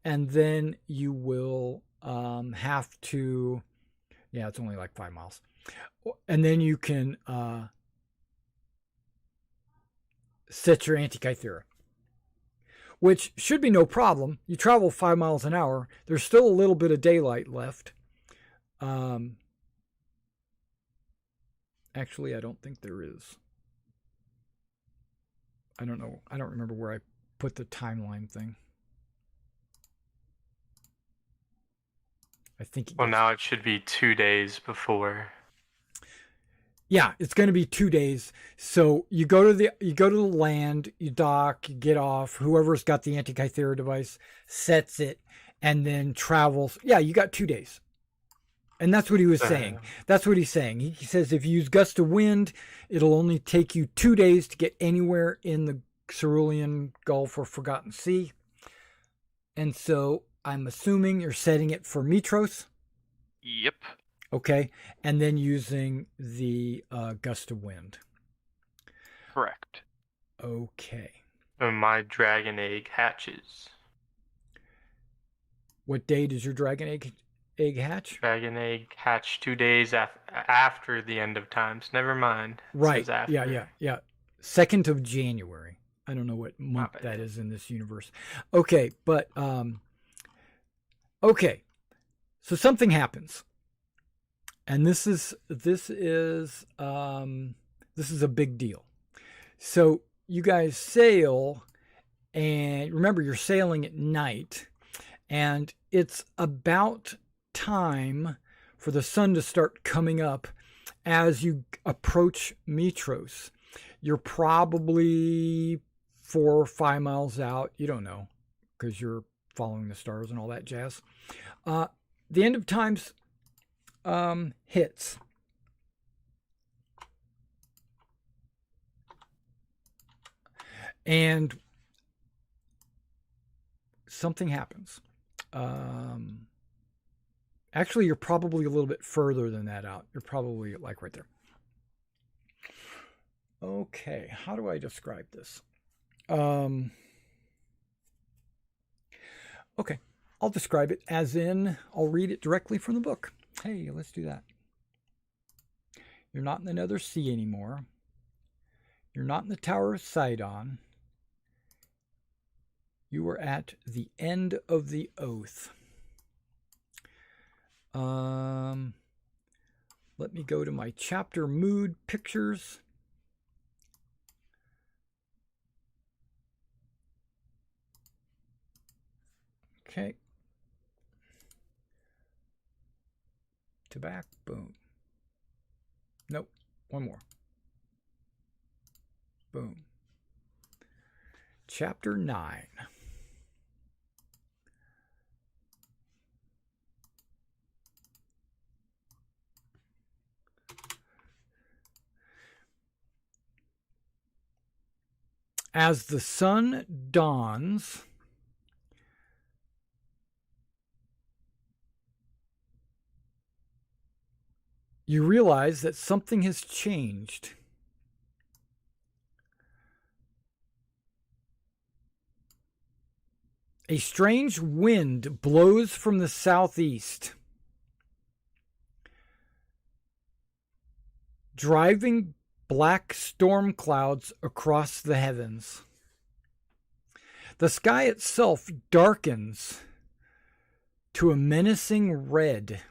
and then you will have to, yeah, it's only like 5 miles, and then you can set your Antikythera, which should be no problem. You travel 5 miles an hour. There's still a little bit of daylight left. Actually, I don't think there is. I don't know. I don't remember where I put the timeline thing. I think. Well, now it should be 2 days before. Yeah, it's going to be 2 days. So you go to the land, you dock, you get off. Whoever's got the Antikythera device sets it, and then travels. Yeah, you got 2 days. And that's what he was saying. That's what he's saying. He says if you use gust of wind, it'll only take you 2 days to get anywhere in the Cerulean Gulf or Forgotten Sea. And so I'm assuming you're setting it for Mitros. Yep. Okay, and then using the gust of wind. Correct. Okay. And my dragon egg hatches. What day does your dragon egg hatch? Dragon egg hatched 2 days after the end of times. Never mind. It Right. says after. Yeah. 2nd of January. I don't know what month bad. that is in this universe. Okay, but okay. So something happens. And this is a big deal. So you guys sail, and remember you're sailing at night, and it's about time for the sun to start coming up as you approach Mitros. You're probably 4 or 5 miles out. You don't know because you're following the stars and all that jazz. The end of times hits. And something happens. Actually, you're probably a little bit further than that out. You're probably like right there. Okay, how do I describe this? Okay, I'll describe it as in, I'll read it directly from the book. Hey, let's do that. You're not in the Nether Sea anymore. You're not in the Tower of Sidon. You are at the end of the oath. Let me go to my chapter mood pictures. Okay. To back, boom. Nope, one more. Boom. Chapter 9. As the sun dawns, you realize that something has changed. A strange wind blows from the southeast, driving black storm clouds across the heavens. The sky itself darkens to a menacing red.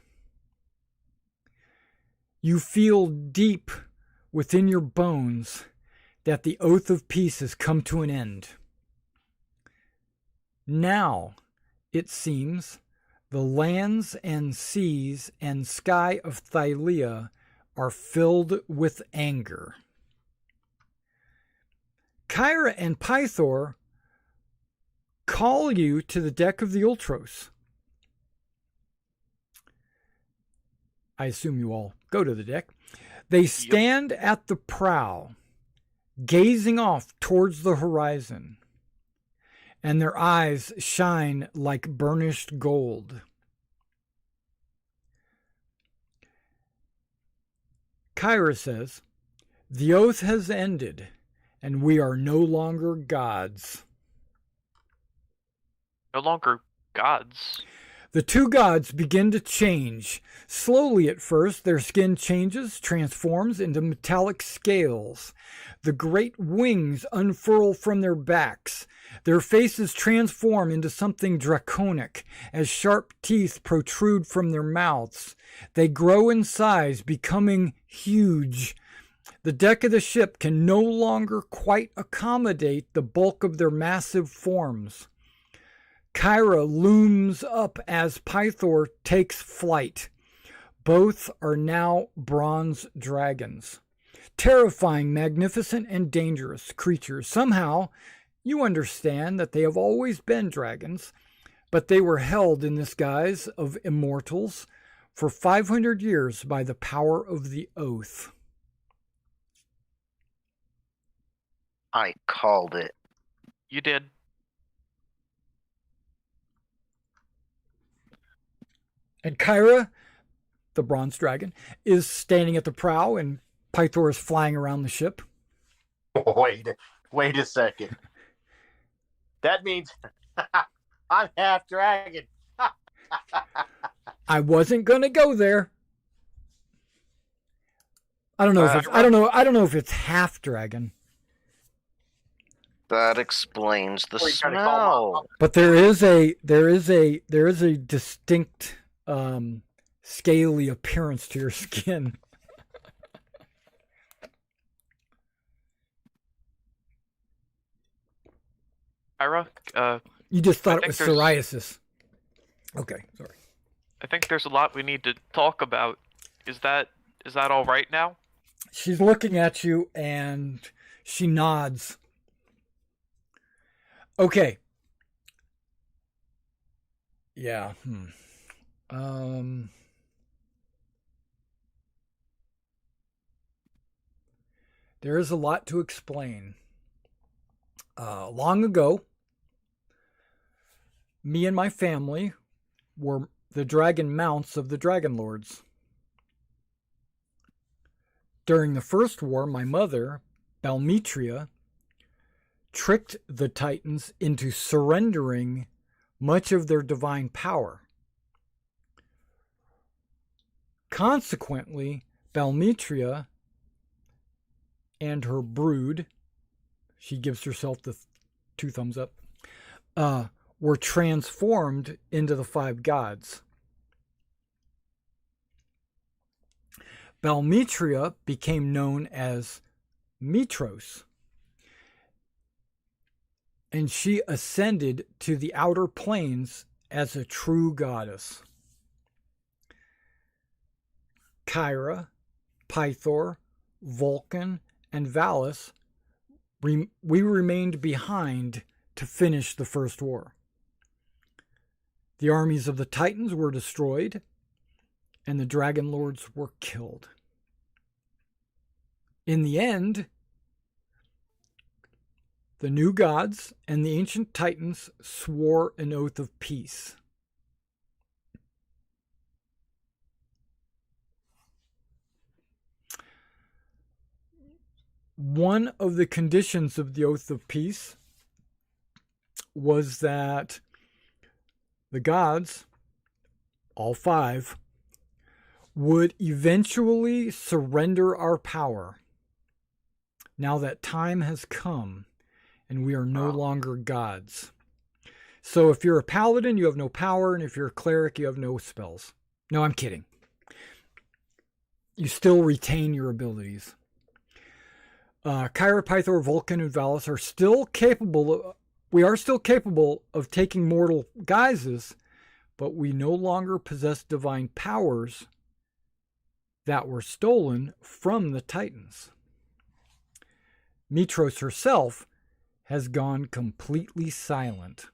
You feel deep within your bones that the oath of peace has come to an end. Now, it seems, the lands and seas and sky of Thylia are filled with anger. Kyra and Pythor call you to the deck of the Ultros. I assume you all go to the deck. They stand at the prow, gazing off towards the horizon, and their eyes shine like burnished gold. Kyra says, "The oath has ended, and we are no longer gods." No longer gods. The two gods begin to change. Slowly at first, their skin changes, transforms into metallic scales. The great wings unfurl from their backs. Their faces transform into something draconic as sharp teeth protrude from their mouths. They grow in size, becoming huge. The deck of the ship can no longer quite accommodate the bulk of their massive forms. Kyra looms up as Pythor takes flight. Both are now bronze dragons. Terrifying, magnificent, and dangerous creatures. Somehow, you understand that they have always been dragons, but they were held in this guise of immortals for 500 years by the power of the oath. I called it. You did. And Kyra, the bronze dragon, is standing at the prow, and Pythor is flying around the ship. Wait a second. That means I'm half dragon. I wasn't gonna go there. I don't know if it's, I don't know if it's half dragon. That explains the Or you gotta call smell. But there is a distinct scaly appearance to your skin. Ira, You just thought it think was there's- psoriasis. Okay, sorry. I think there's a lot we need to talk about. Is that all right now? She's looking at you and she nods. Okay. Yeah. There is a lot to explain. Long ago, me and my family were the dragon mounts of the Dragonlords. During the First War, my mother, Balmetria, tricked the Titans into surrendering much of their divine power. Consequently, Balmetria and her brood, she gives herself the two thumbs up, were transformed into the five gods. Balmetria became known as Mitros, and she ascended to the outer planes as a true goddess. Kyra, Pythor, Vulcan, and Valis, we remained behind to finish the First War. The armies of the Titans were destroyed, and the Dragonlords were killed. In the end, the new gods and the ancient Titans swore an oath of peace. One of the conditions of the oath of peace was that the gods, all five, would eventually surrender our power now that time has come and we are no longer gods. So if you're a paladin, you have no power, and if you're a cleric, you have no spells. No, I'm kidding. You still retain your abilities. Kyra, Pythor, Vulcan, and Valis are still capable of taking mortal guises, but we no longer possess divine powers that were stolen from the Titans. Mitros herself has gone completely silent,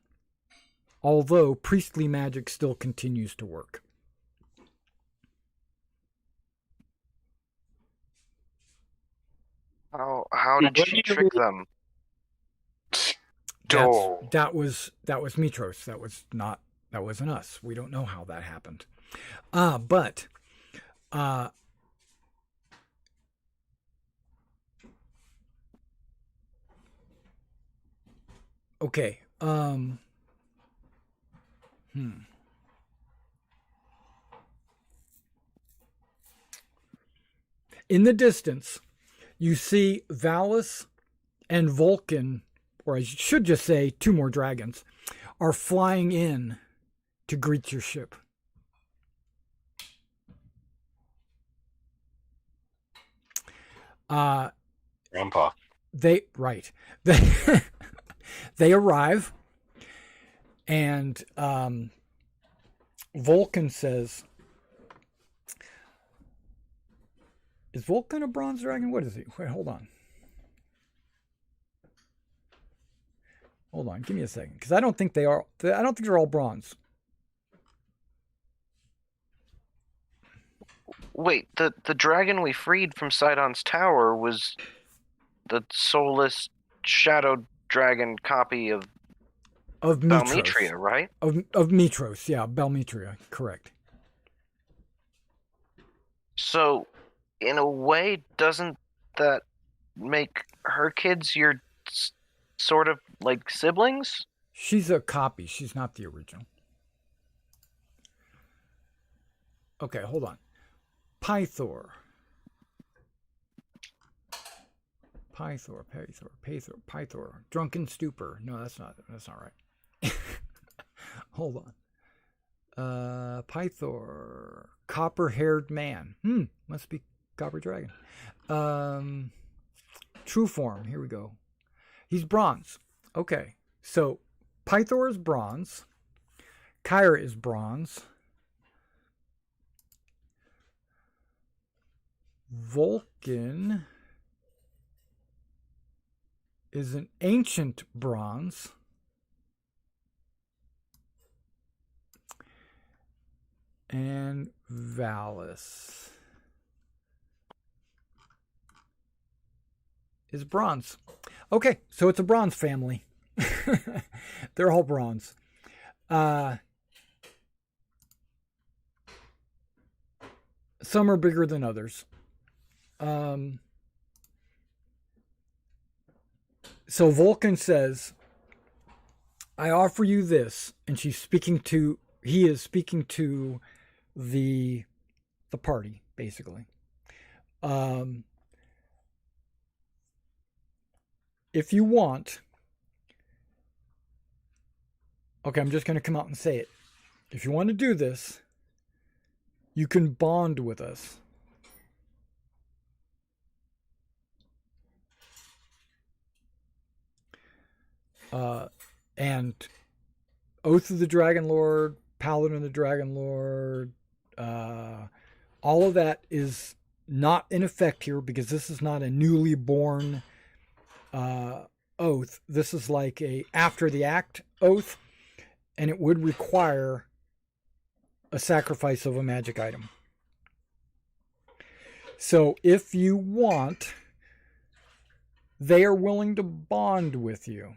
although priestly magic still continues to work. How did she trick them? That was Mitros. That wasn't us. We don't know how that happened. But okay. In the distance, you see Valis and Vulcan, or I should just say two more dragons, are flying in to greet your ship. Grandpa. They arrive, and Vulcan says, "Is Vulcan a bronze dragon? What is he? Wait, hold on. Hold on, give me a second, because I don't think they are. I don't think they're all bronze." Wait, the dragon we freed from Sidon's tower was the soulless shadow dragon copy of Mitros. Balmetria, right? Of Mitros, yeah, Balmetria, correct. So, in a way, doesn't that make her kids your sort of like siblings? She's a copy. She's not the original. Okay, hold on. Pythor. Pythor. Drunken stupor. No, that's not right. Hold on. Pythor. Copper-haired man. Must be Copper Dragon. True form. Here we go. He's bronze. Okay, so Pythor is bronze. Kyra is bronze. Vulcan is an ancient bronze. And Valis is bronze. Okay, so it's a bronze family. They're all bronze. Some are bigger than others. So Vulcan says, I offer you this, and he is speaking to the party, basically. If you want, okay, I'm just going to come out and say it. If you want to do this, you can bond with us. And Oath of the Dragonlord, Paladin of the Dragonlord, all of that is not in effect here because this is not a newly born oath. This is like a after the act oath, and it would require a sacrifice of a magic item. So if you want, they are willing to bond with you.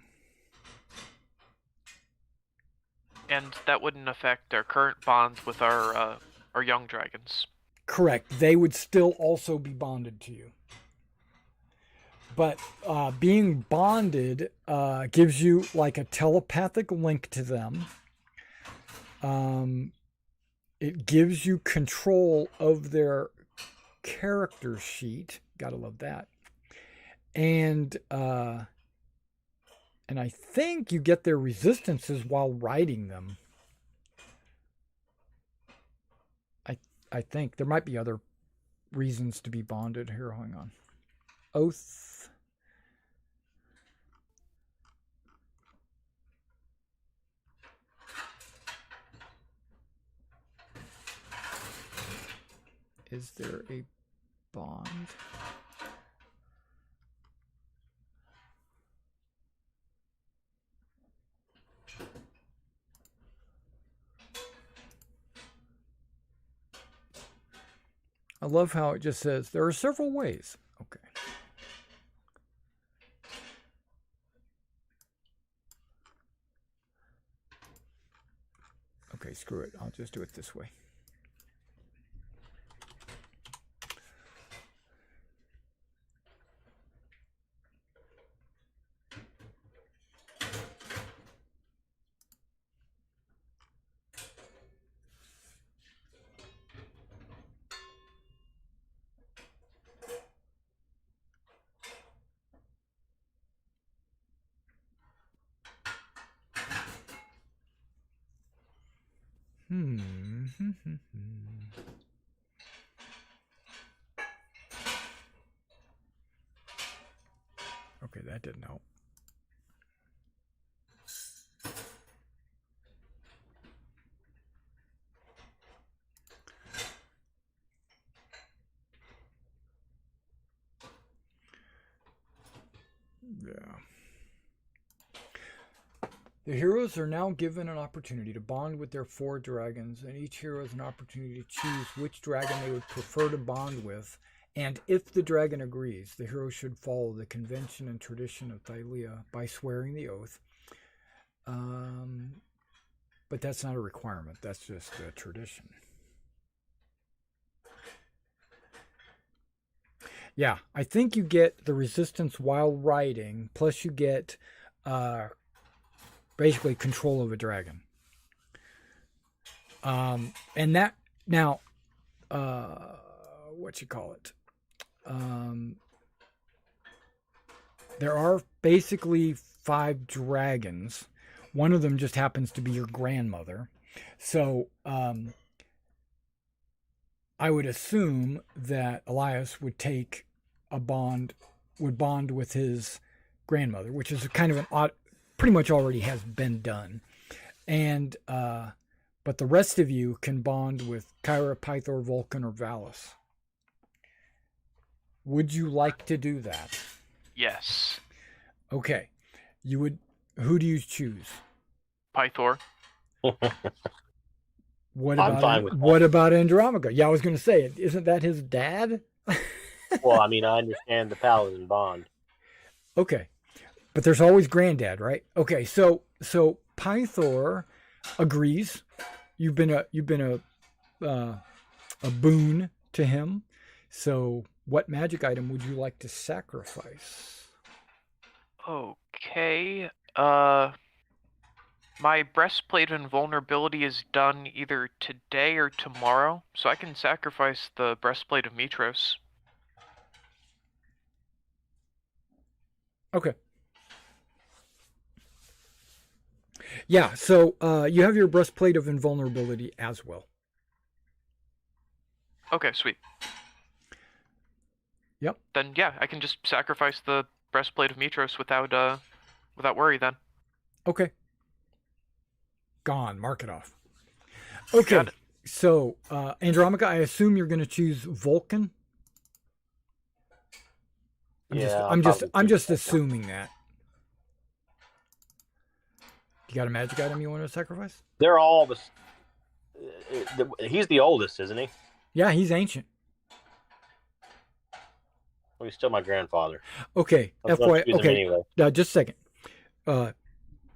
And that wouldn't affect our current bonds with our young dragons. Correct. They would still also be bonded to you. But being bonded gives you like a telepathic link to them. It gives you control of their character sheet. Gotta love that. And I think you get their resistances while riding them. I think there might be other reasons to be bonded here. Hang on. Oath. Is there a bond? I love how it just says there are several ways. Okay. Okay, screw it. I'll just do it this way. Okay, that didn't help. Yeah. The heroes are now given an opportunity to bond with their 4 dragons, and each hero has an opportunity to choose which dragon they would prefer to bond with. And if the dragon agrees, the hero should follow the convention and tradition of Thylea by swearing the oath. But that's not a requirement. That's just a tradition. Yeah, I think you get the resistance while riding, plus you get basically control of a dragon. And that now, what you call it? There are basically 5 dragons. One of them just happens to be your grandmother. So I would assume that Elias would take would bond with his grandmother, which is kind of an odd, pretty much already has been done. And but the rest of you can bond with Kyra, Pythor, Vulcan, or Valis. Would you like to do that? Yes. Okay. You would. Who do you choose? Pythor. What I'm about fine with that. what about Andromaca? Yeah, I was going to say it. Isn't that his dad? Well, I mean, I understand the paladin bond. Okay, but there's always granddad, right? Okay, so Pythor agrees. You've been a boon to him. So, what magic item would you like to sacrifice? Okay. My breastplate of invulnerability is done either today or tomorrow, so I can sacrifice the breastplate of Mitros. Okay. Yeah, so you have your breastplate of invulnerability as well. Okay, sweet. Yep. Then yeah, I can just sacrifice the breastplate of Mitros without worry then. Okay. Gone. Mark it off. Okay. Got it. So, Andromaca, I assume you're going to choose Vulcan. I'm just assuming that. You got a magic item you want to sacrifice? They're all he's the oldest, isn't he? Yeah, he's ancient. Well, he's still my grandfather. Okay. Let's choose him Okay. anyway. Just a second.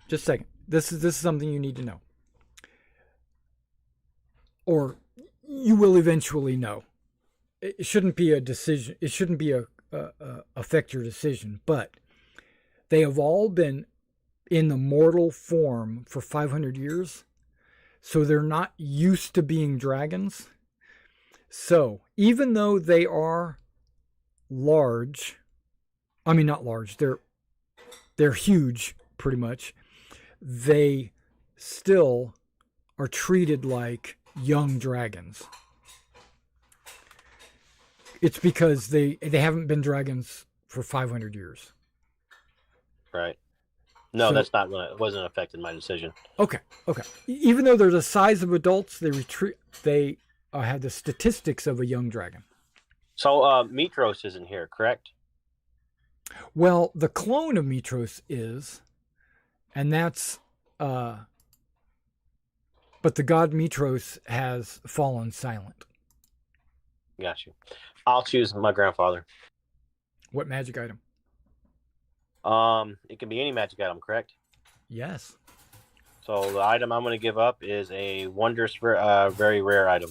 Just a second. This is something you need to know, or you will eventually know. It shouldn't be a decision. It shouldn't be affect your decision. But they have all been in the mortal form for 500 years, so they're not used to being dragons. So even though they are large, I mean not large, they're huge, pretty much. They still are treated like young dragons. It's because they haven't been dragons for 500 years. Right. No, So- that's not. It wasn't affecting my decision. Okay. Even though they're the size of adults, they have the statistics of a young dragon. So, Mitros isn't here, correct? Well, the clone of Mitros is, and that's, but the god Mitros has fallen silent. Got you. I'll choose my grandfather. What magic item? It can be any magic item, correct? Yes. So the item I'm going to give up is a wondrous, very rare item.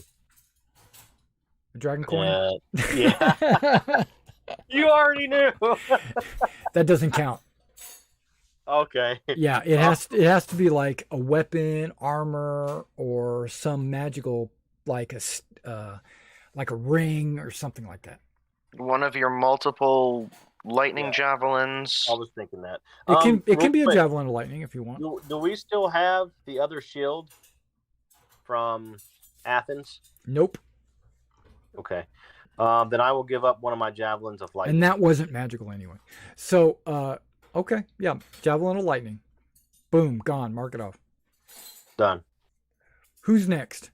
A dragon coin? Yeah. You already knew. That doesn't count. Okay. Yeah, it has to be like a weapon, armor, or some magical like a ring or something like that. One of your multiple lightning Yeah. javelins. I was thinking that. It can be a real quick, javelin of lightning if you want. Do we still have the other shield from Athens? Nope. Okay. Then I will give up one of my javelins of lightning. And that wasn't magical anyway. So, okay, yeah, javelin of lightning. Boom, gone. Mark it off. Done. Who's next?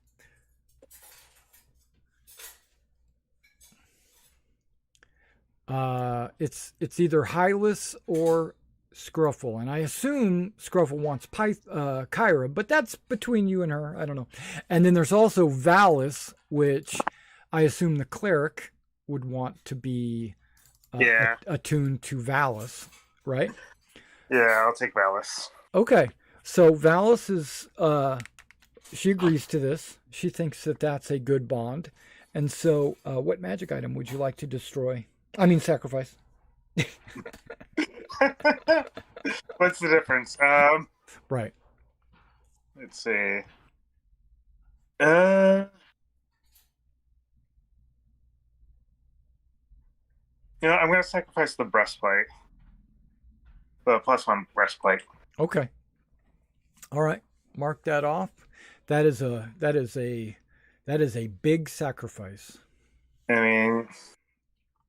It's either Hylas or Scruffle, and I assume Scruffle wants Kyra, but that's between you and her. I don't know. And then there's also Valis, which I assume the cleric would want to be Yeah. attuned to Valis, right? Yeah, I'll take Valis. Okay, so Valis is she agrees to this. She thinks that that's a good bond, and so what magic item would you like to destroy? I mean, sacrifice. What's the difference? Right. Let's see. I'm going to sacrifice the breastplate. The +1 breastplate. Okay. All right. Mark that off. That is a big sacrifice. I mean,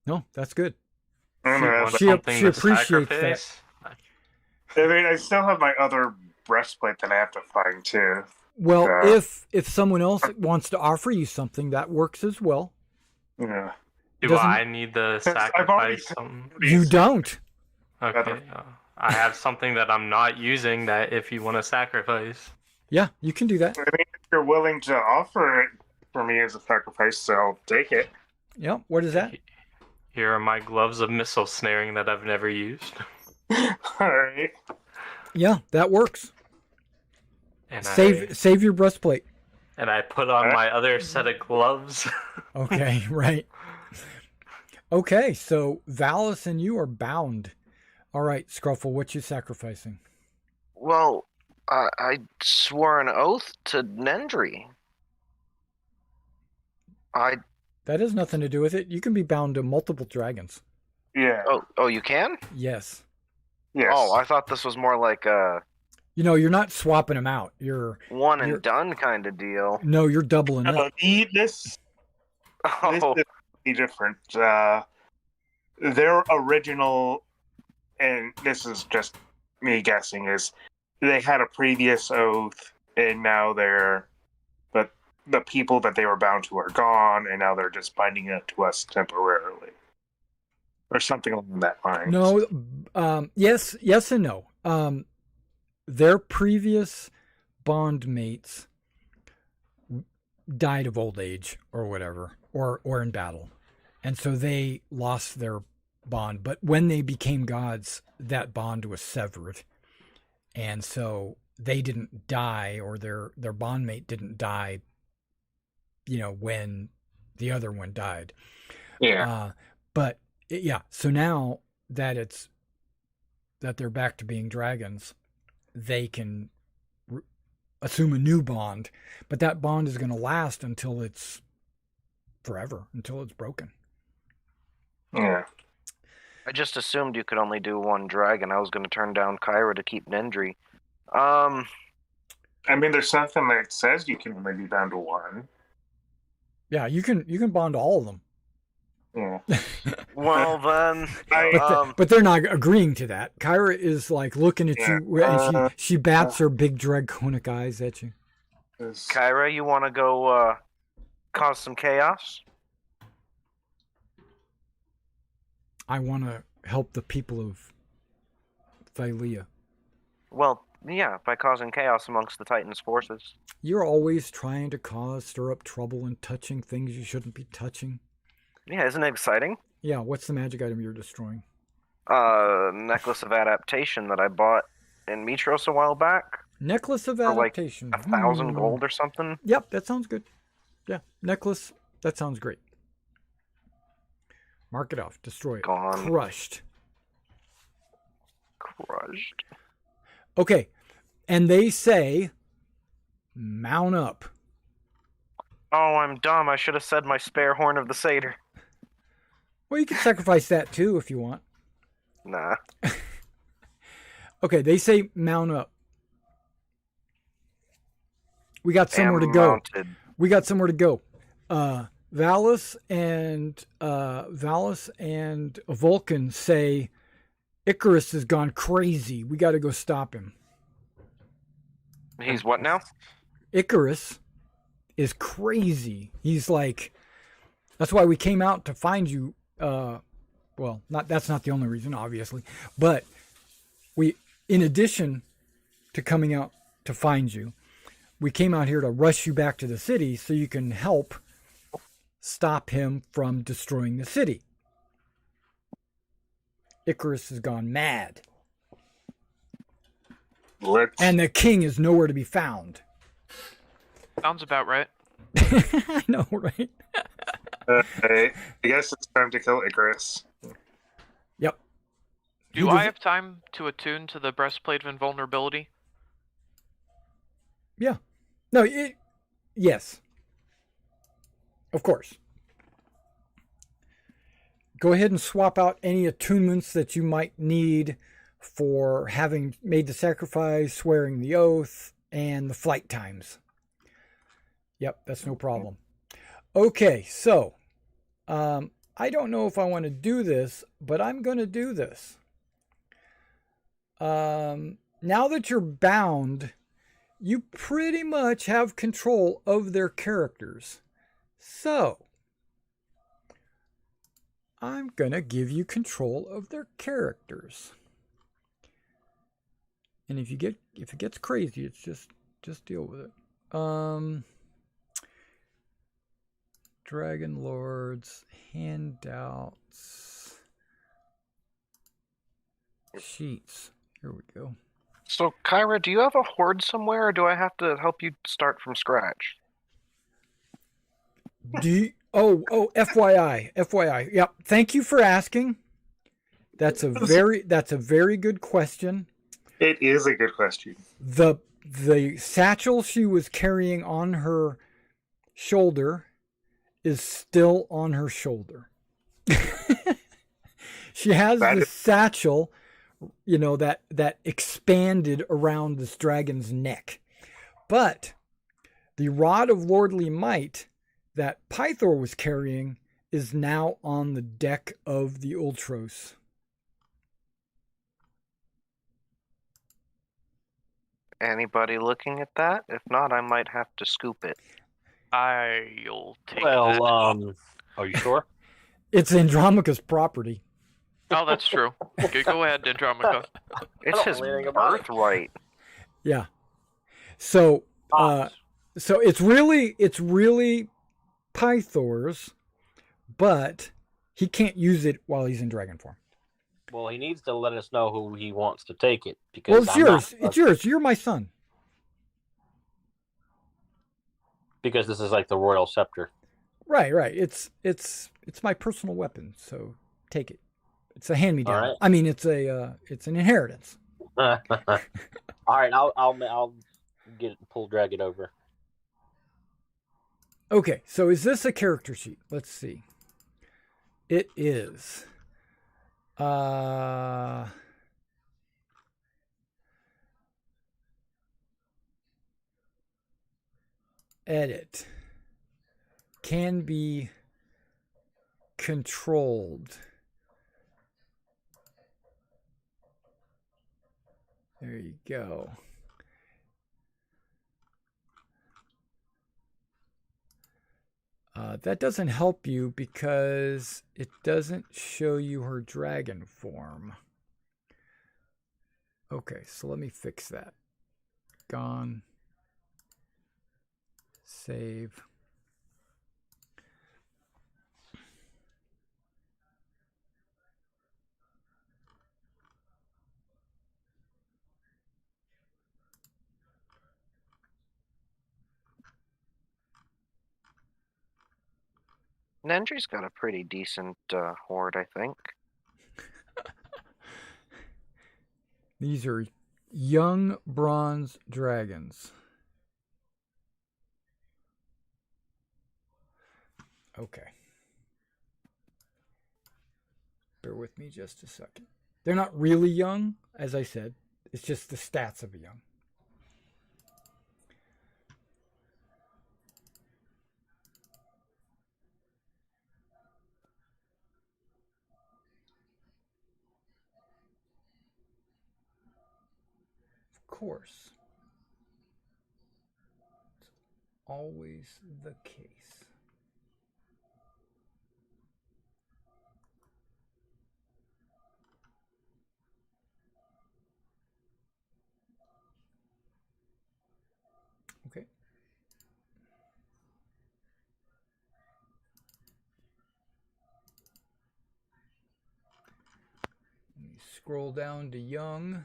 No, that's good. I don't You know. want but- She something appreciates to that. sacrifice? I mean, I still have my other breastplate that I have to find too. Well, Yeah. if someone else wants to offer you something, that works as well. Yeah. Do Doesn't- I need to Since I've already- sacrifice something? You don't. Okay. I have something that I'm not using that if you want to sacrifice. Yeah, you can do that. I mean, if you're willing to offer it for me as a sacrifice, so I'll take it. Yeah. What is that? Here are my gloves of missile snaring that I've never used. All right. Yeah, that works. And Save your breastplate. I put on my other set of gloves. Okay, right. Okay, so Valis and you are bound. All right, Scruffle, what you sacrificing? Well, I swore an oath to Nendry. That has nothing to do with it. You can be bound to multiple dragons. Yeah. Oh, you can? Yes. Yes. Oh, I thought this was more like a You're not swapping them out. You're one and done kind of deal. no, you're doubling up. This Oh, is different. Their original, and this is just me guessing, is they had a previous oath, and now but the people that they were bound to are gone, and now they're just binding it to us temporarily, or something along that line. No, yes and no. Their previous bond mates died of old age or whatever, or in battle. And so they lost their bond. But when they became gods, that bond was severed. And so they didn't die, or their bondmate didn't die, when the other one died. Yeah. So now that they're back to being dragons, they can assume a new bond, but that bond is going to last until it's forever, until it's broken. Yeah. I just assumed you could only do one dragon. I was going to turn down Kyra to keep Nendry. Um, I mean, there's something that says you can only be bound to one. Yeah, you can bond to all of them. Yeah. well then, But they're not agreeing to that. Kyra is like looking at you, and she bats her big draconic eyes at you. Kyra, you want to go cause some chaos? I want to help the people of Thylea. Well, yeah, by causing chaos amongst the Titans' forces. You're always trying to stir up trouble and touching things you shouldn't be touching. Yeah, isn't it exciting? Yeah, what's the magic item you're destroying? Necklace of Adaptation that I bought in Mitros a while back. Necklace of For like Adaptation. 1,000 gold or something. Yep, that sounds good. Yeah, necklace, that sounds great. Mark it off. Destroy it. Gone. Crushed. Crushed. Okay, and they say, mount up. Oh, I'm dumb. I should have said my spare horn of the satyr. Well, you can sacrifice that too if you want. Nah. Okay, they say mount up. We got somewhere to go. Mounted. We got somewhere to go. Valis and Vulcan say Icarus has gone crazy. We got to go stop him. He's what now? Icarus is crazy. He's like, that's why we came out to find you. That's not the only reason, obviously, but we, in addition to coming out to find you, we came out here to rush you back to the city so you can help stop him from destroying the city. Icarus has gone mad. And the king is nowhere to be found. Sounds about right. I know, right? I guess it's time to kill Icarus. Do I have time to attune to the breastplate of invulnerability? Yeah. No, yes. Of course. Go ahead and swap out any attunements that you might need for having made the sacrifice, swearing the oath, and the flight times. Yep, that's no problem. Okay, so I don't know if I want to do this, but I'm going to do this. Now that you're bound, you pretty much have control of their characters. So, I'm going to give you control of their characters. And if it gets crazy, it's just deal with it. Dragonlords, handouts, sheets. Here we go. So, Kyra, do you have a horde somewhere, or do I have to help you start from scratch? FYI. Yep. Thank you for asking. That's a very good question. It is a good question. The satchel she was carrying on her shoulder is still on her shoulder. She has the satchel, that expanded around this dragon's neck. But the rod of lordly might that Pythor was carrying is now on the deck of the Ultros. Anybody looking at that? If not, I might have to scoop it. I'll take that. Well, are you sure? It's Andromeda's property. Oh, that's true. Okay, go ahead, Andromeda. It's his birthright. Yeah. So it's really Pythor's, but he can't use it while he's in dragon form. Well, he needs to let us know who he wants to take it, because Well, it's yours. It's yours. You're my son. Because this is like the royal scepter. Right. It's my personal weapon, so take it. It's a hand-me-down. All right. I mean, it's an inheritance. All right, I'll get it and pull drag it over. Okay, so is this a character sheet? Let's see. It is. Edit. Can be controlled. There you go. That doesn't help you because it doesn't show you her dragon form. Okay, so let me fix that. Gone. Save. Nendry's got a pretty decent horde, I think. These are young bronze dragons. Okay. Bear with me just a second. They're not really young, as I said. It's just the stats of a young. Of course. It's always the case. Okay. Let me scroll down to young.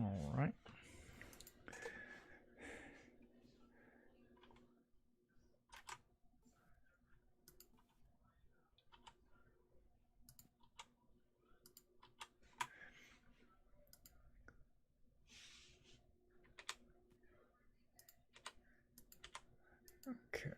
All right. Okay.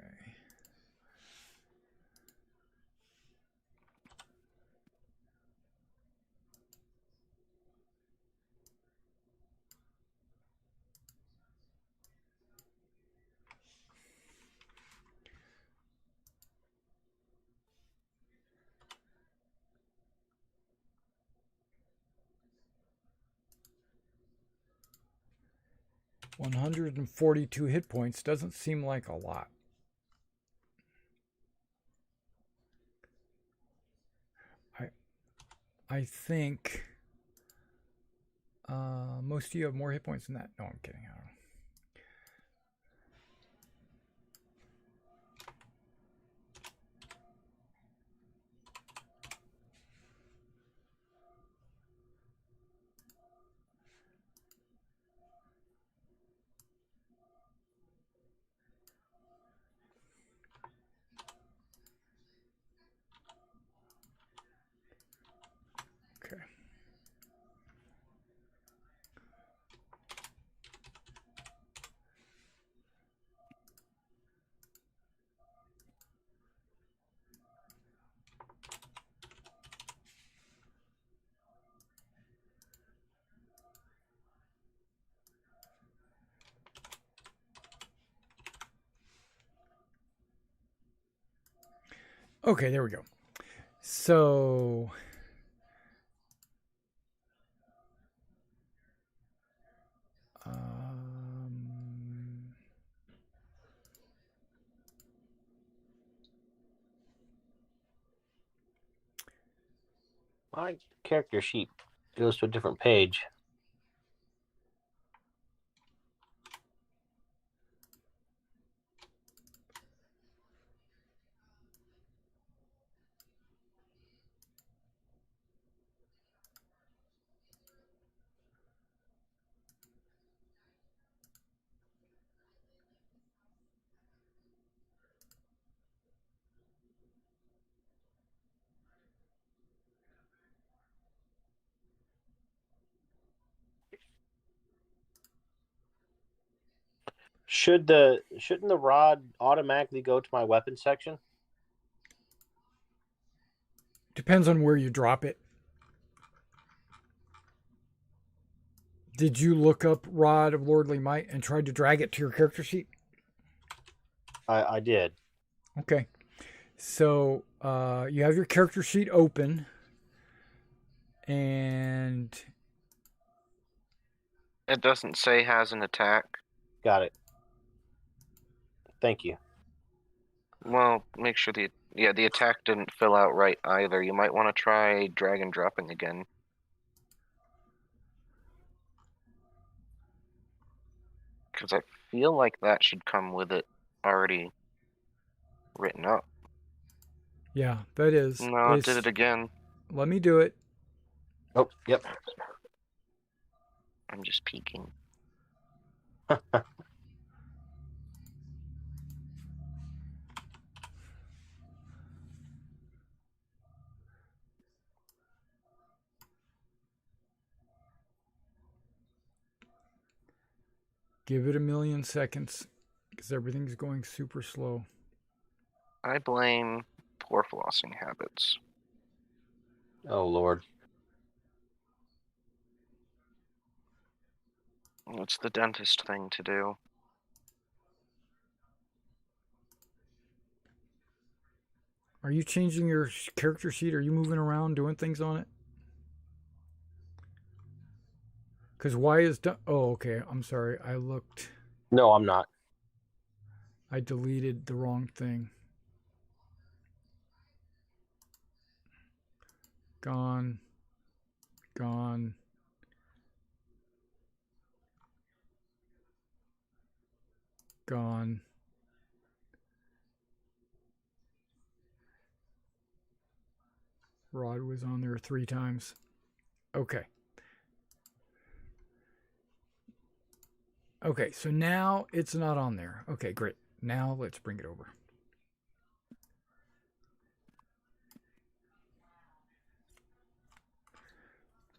$142 hit points doesn't seem like a lot. I think most of you have more hit points than that. No, I'm kidding. I don't know. Okay. Okay, there we go. So My character sheet goes to a different page. Shouldn't the rod automatically go to my weapon section? depends on where you drop it. Did you look up Rod of Lordly Might and tried to drag it to your character sheet? I did. Okay. So you have your character sheet open, and It doesn't say has an attack. Got it. Thank you. Well, make sure the attack didn't fill out right either. You might want to try drag and dropping again. Because I feel like that should come with it already written up. yeah, that is. No, it did it again. Let me do it. Oh, yep. I'm just peeking. Give it a million seconds because everything's going super slow. I blame poor flossing habits. Oh, Lord. It's the dentist thing to do. Are you changing your character sheet? Are you moving around, doing things on it? Because why is... Oh, okay. I'm sorry. I looked... No, I'm not. I deleted the wrong thing. Gone. Gone. Gone. Rod was on there 3 times. Okay. Okay, so now it's not on there. Okay, great. Now let's bring it over.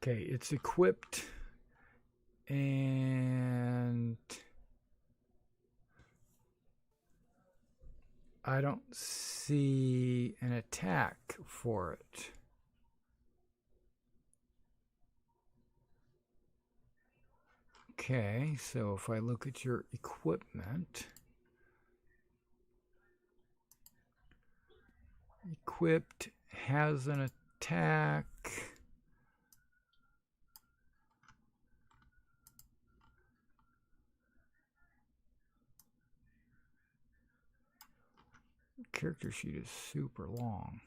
Okay, it's equipped, and I don't see an attack for it. Okay, so if I look at your equipment, equipped has an attack. Character sheet is super long.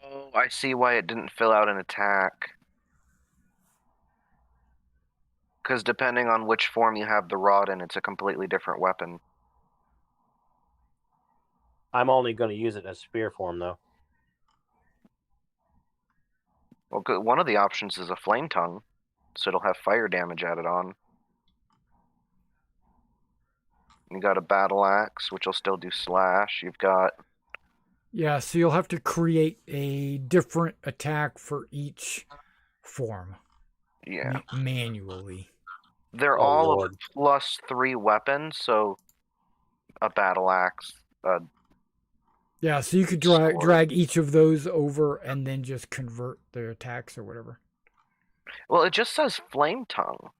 Oh, I see why it didn't fill out an attack. Because depending on which form you have the rod in, it's a completely different weapon. I'm only going to use it as spear form, though. Well, one of the options is a flame tongue, so it'll have fire damage added on. You got a battle axe, which will still do slash. You've got... Yeah, so you'll have to create a different attack for each form. Yeah. Manually. They're Oh, all Lord. of +3 weapons, so a battle axe. Yeah, so you could Sword. drag each of those over and then just convert their attacks or whatever. Well, it just says flame tongue,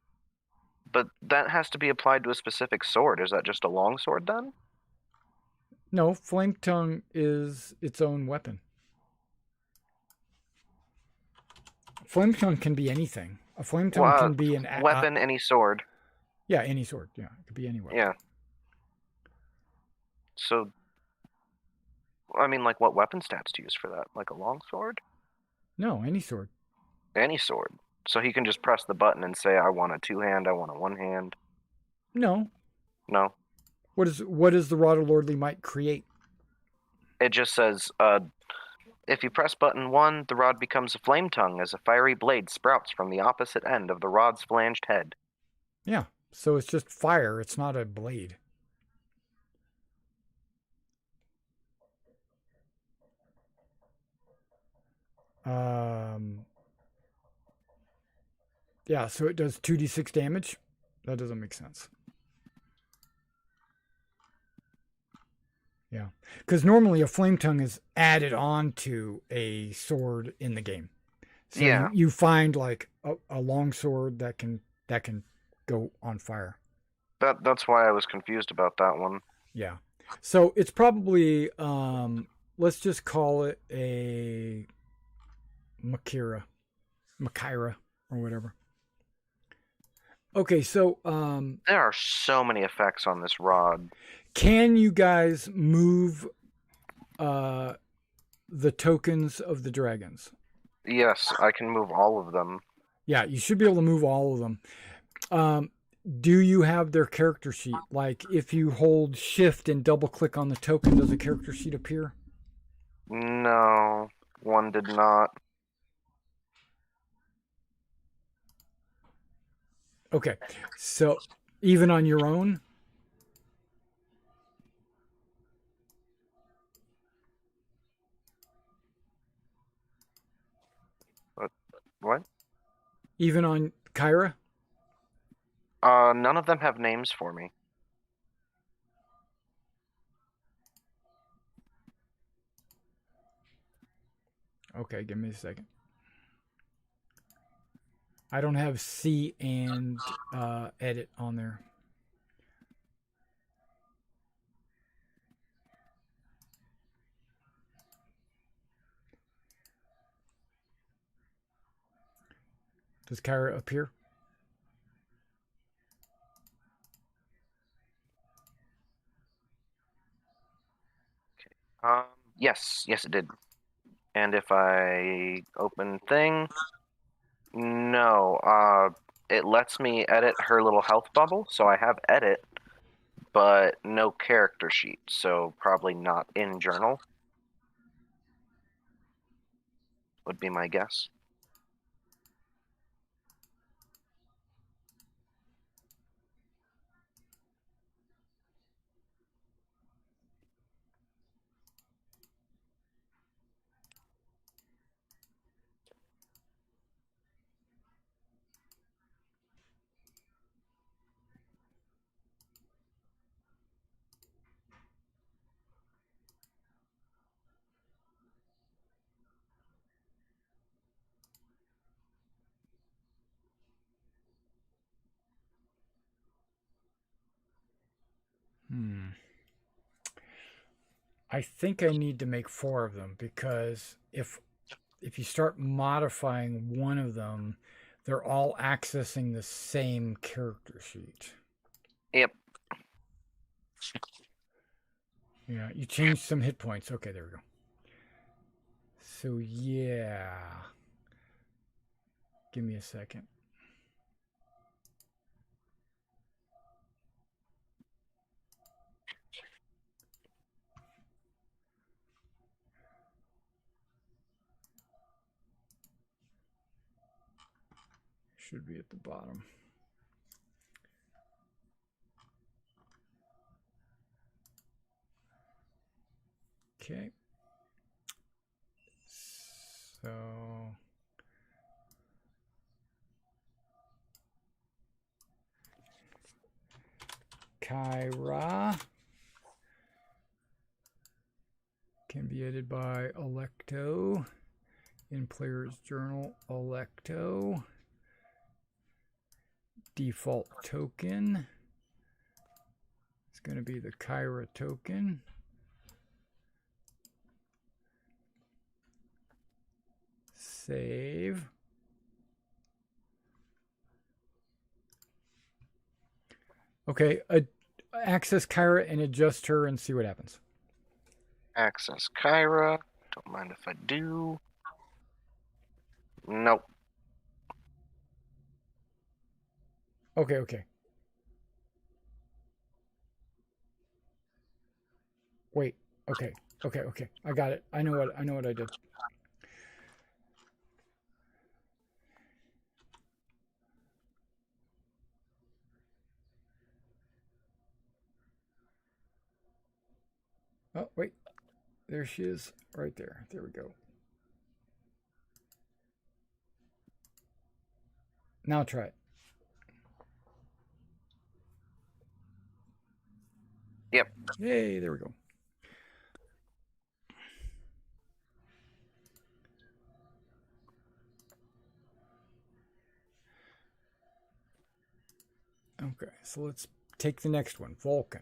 but that has to be applied to a specific sword. Is that just a long sword then? No, flame tongue is its own weapon. Flame tongue can be anything. A flame tongue can be an weapon, any sword. Yeah, any sword. Yeah, it could be any weapon. Yeah. So, I mean, like, what weapon stats to use for that? Like a long sword? No, any sword. Any sword. So he can just press the button and say, I want a 2-hand, I want a 1-hand. No. No. What does the Rod of Lordly Might create? It just says, if you press button 1, the rod becomes a flame tongue as a fiery blade sprouts from the opposite end of the rod's flanged head. Yeah, so it's just fire. It's not a blade. Yeah, so it does 2d6 damage. That doesn't make sense. Yeah, because normally a flame tongue is added on to a sword in the game. So Yeah. you find like a long sword that can go on fire. That's why I was confused about that one. Yeah. So it's probably let's just call it a Makira or whatever. Okay, so There are so many effects on this rod. can you guys move the tokens of the dragons? Yes, I can move all of them. Yeah, you should be able to move all of them. Do you have their character sheet? Like if you hold shift and double click on the token, does a character sheet appear? No, one did not. Okay, so even on your own? What? Even on Kyra? None of them have names for me. Okay, give me a second. I don't have C and edit on there. Does Kyra appear? Yes, it did. And if I open thing, no, it lets me edit her little health bubble, so I have edit, but no character sheet, so probably not in journal. would be my guess. I think I need to make 4 of them, because if you start modifying one of them, they're all accessing the same character sheet. Yep. Yeah, you changed some hit points. Okay, there we go. So yeah. Give me a second. Should be at the bottom. Okay. So Kyra can be edited by Electo. In player's journal, Electo. Default token. It's going to be the Kyra token. Save. Okay, access Kyra and adjust her and see what happens. Access Kyra. Don't mind if I do. Nope. Okay. Wait. Okay. I got it. I know what I did. Oh, wait. There she is. Right there. There we go. Now try it. Yep. Yay, there we go. Okay, so let's take the next one, Vulcan.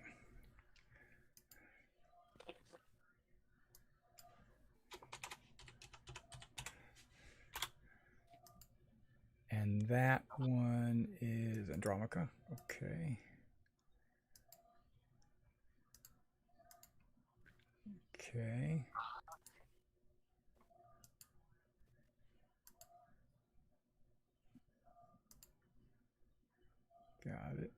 And that one is Andromaca. Okay. Okay. Got it.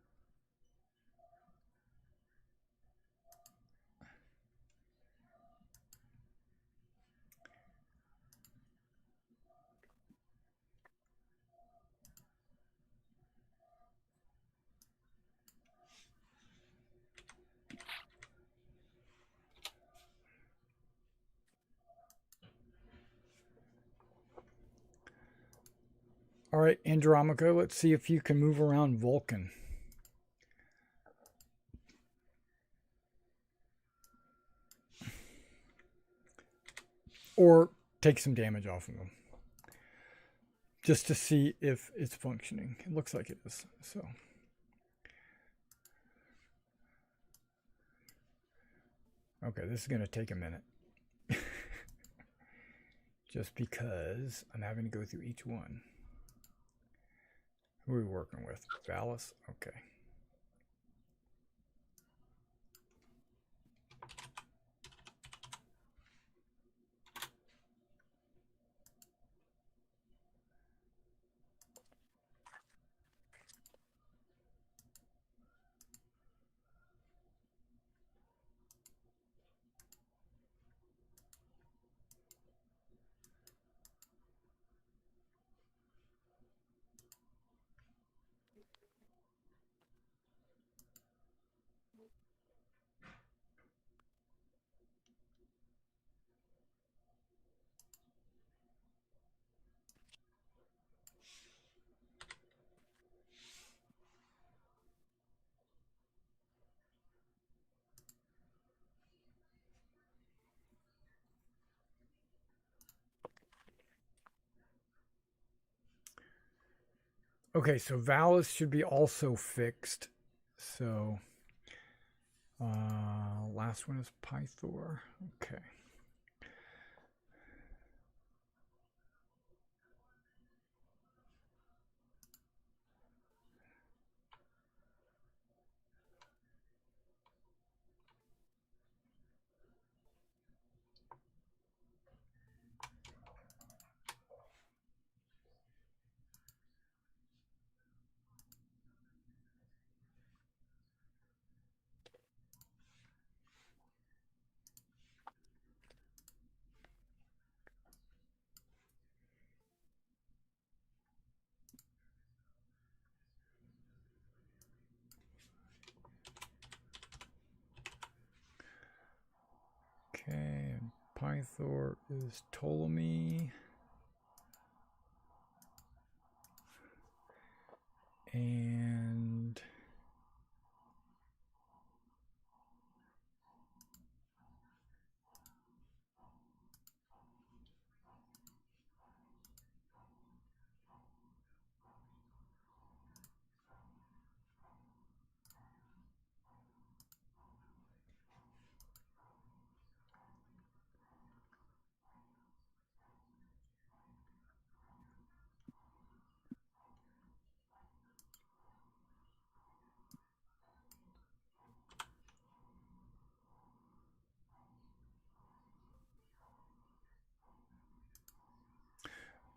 All right, Andromaca, let's see if you can move around Vulcan. Or take some damage off of them. Just to see if it's functioning. It looks like it is. So. Okay, this is going to take a minute. Just because I'm having to go through each one. Who are we working with? Valis? Okay. Okay, so Valis should be also fixed. So last one is Pythor. Okay. Okay, and Pythor is Ptolemy. And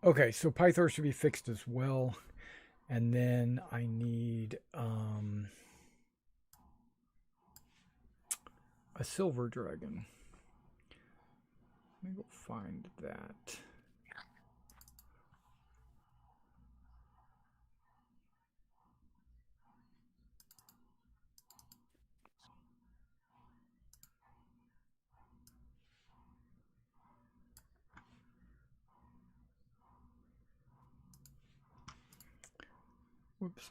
okay, so Pythor should be fixed as well. And then I need a silver dragon. Let me go find that. Whoops.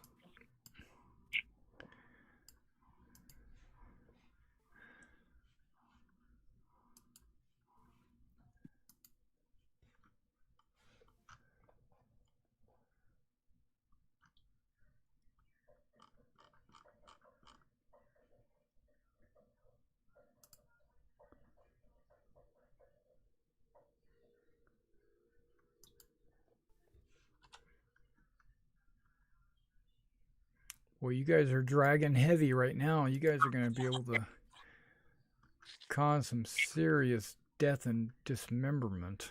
Well, you guys are dragon heavy right now. You guys are going to be able to cause some serious death and dismemberment.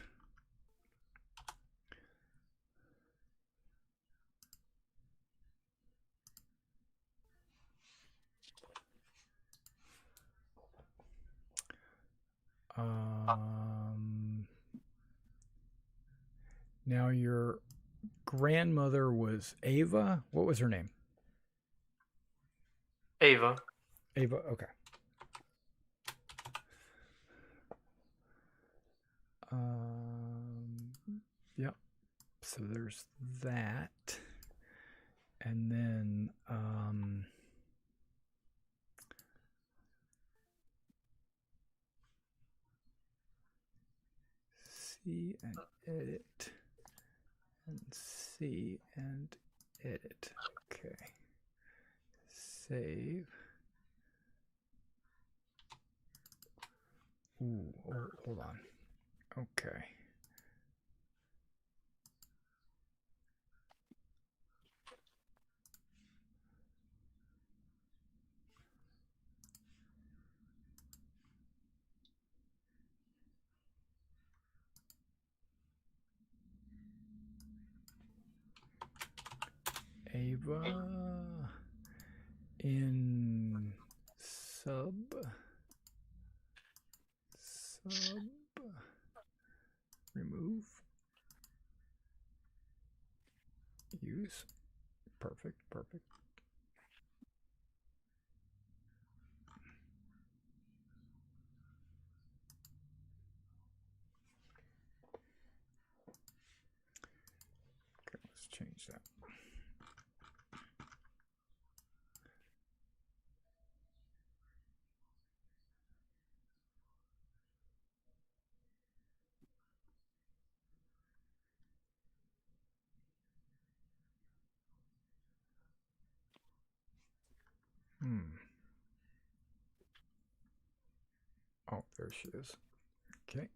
Now your grandmother was Ava. What was her name? Ava. Ava, okay. Yep. So there's that. And then see and edit. And see and edit. Okay. Save. Ooh, oh, hold on. Okay. Ava in sub remove use perfect. Okay, let's change that. Oh, there she is. Okay.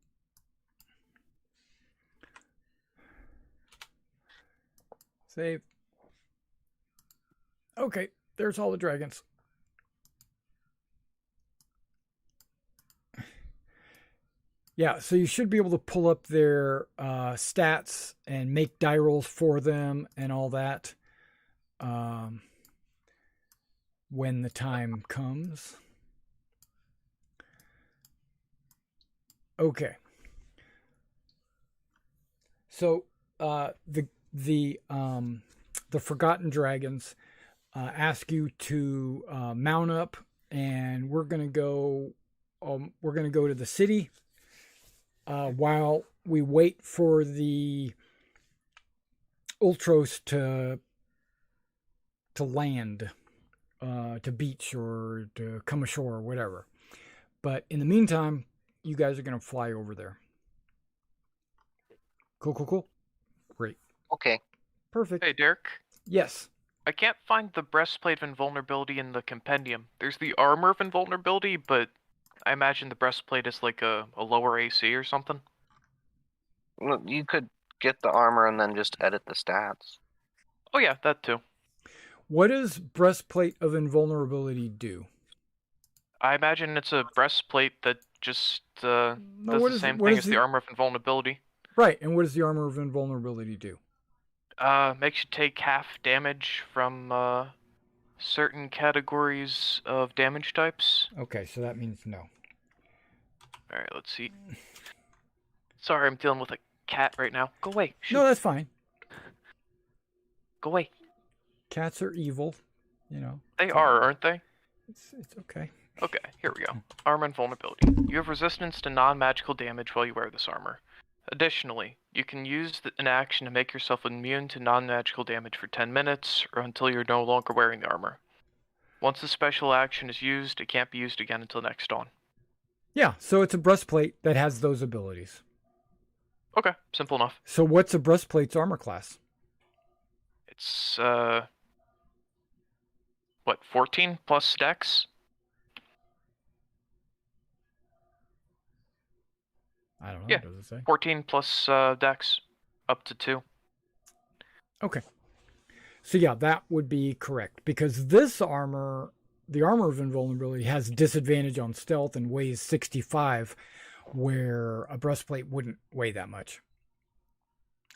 Save. Okay, there's all the dragons. Yeah, so you should be able to pull up their stats and make die rolls for them and all that when the time comes. Okay. So the Forgotten Dragons ask you to mount up, and we're gonna go to the city. While we wait for the Ultros to land, to beach or to come ashore or whatever. But in the meantime, you guys are going to fly over there. Cool. Great. Okay. Perfect. Hey, Derek. Yes. I can't find the breastplate of invulnerability in the compendium. There's the armor of invulnerability, but I imagine the breastplate is like a lower AC or something. Well, you could get the armor and then just edit the stats. Oh yeah, that too. What does breastplate of invulnerability do? I imagine it's a breastplate that just does the same thing as the armor of invulnerability. Right, and what does the armor of invulnerability do? Makes you take half damage from certain categories of damage types. Okay, so that means no. Alright, let's see. Sorry, I'm dealing with a cat right now. Go away. Shoot. No, that's fine. Go away. Cats are evil, you know. They are, aren't they? It's okay. Okay, here we go. Armor and vulnerability. You have resistance to non-magical damage while you wear this armor. Additionally, you can use an action to make yourself immune to non-magical damage for 10 minutes, or until you're no longer wearing the armor. Once the special action is used, it can't be used again until next dawn. Yeah, so it's a breastplate that has those abilities. Okay, simple enough. So what's a breastplate's armor class? It's, 14 plus dex? I don't know. Yeah, What does it say? 14 plus dex, up to 2. Okay. So yeah, that would be correct, because this armor, the armor of invulnerability, has disadvantage on stealth and weighs 65, where a breastplate wouldn't weigh that much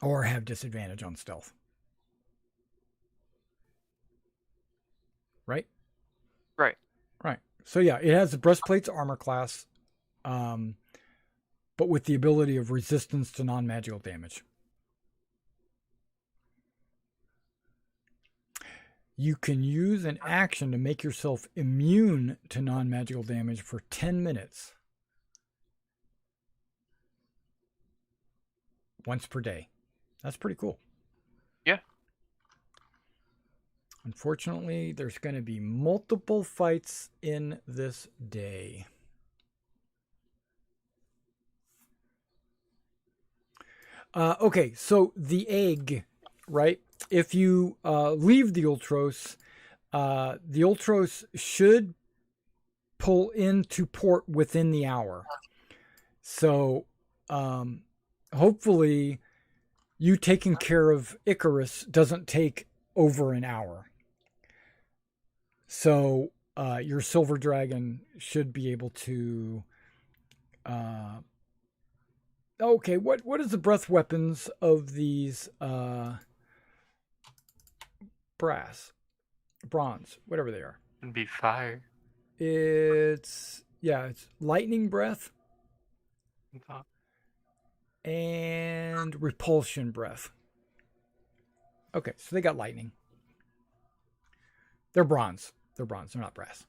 or have disadvantage on stealth. Right? Right. Right. So yeah, it has the breastplate's armor class, but with the ability of resistance to non-magical damage. You can use an action to make yourself immune to non-magical damage for 10 minutes. Once per day. That's pretty cool. Yeah. Unfortunately, there's going to be multiple fights in this day. Okay, so the egg, right? If you leave the Ultros should pull into port within the hour. So hopefully you taking care of Icarus doesn't take over an hour. So your silver dragon should be able to... okay, what is the breath weapons of these bronze, whatever they are? It'd be fire. It's lightning breath I thought. and repulsion breath. Okay, so they got lightning. They're bronze. They're not brass.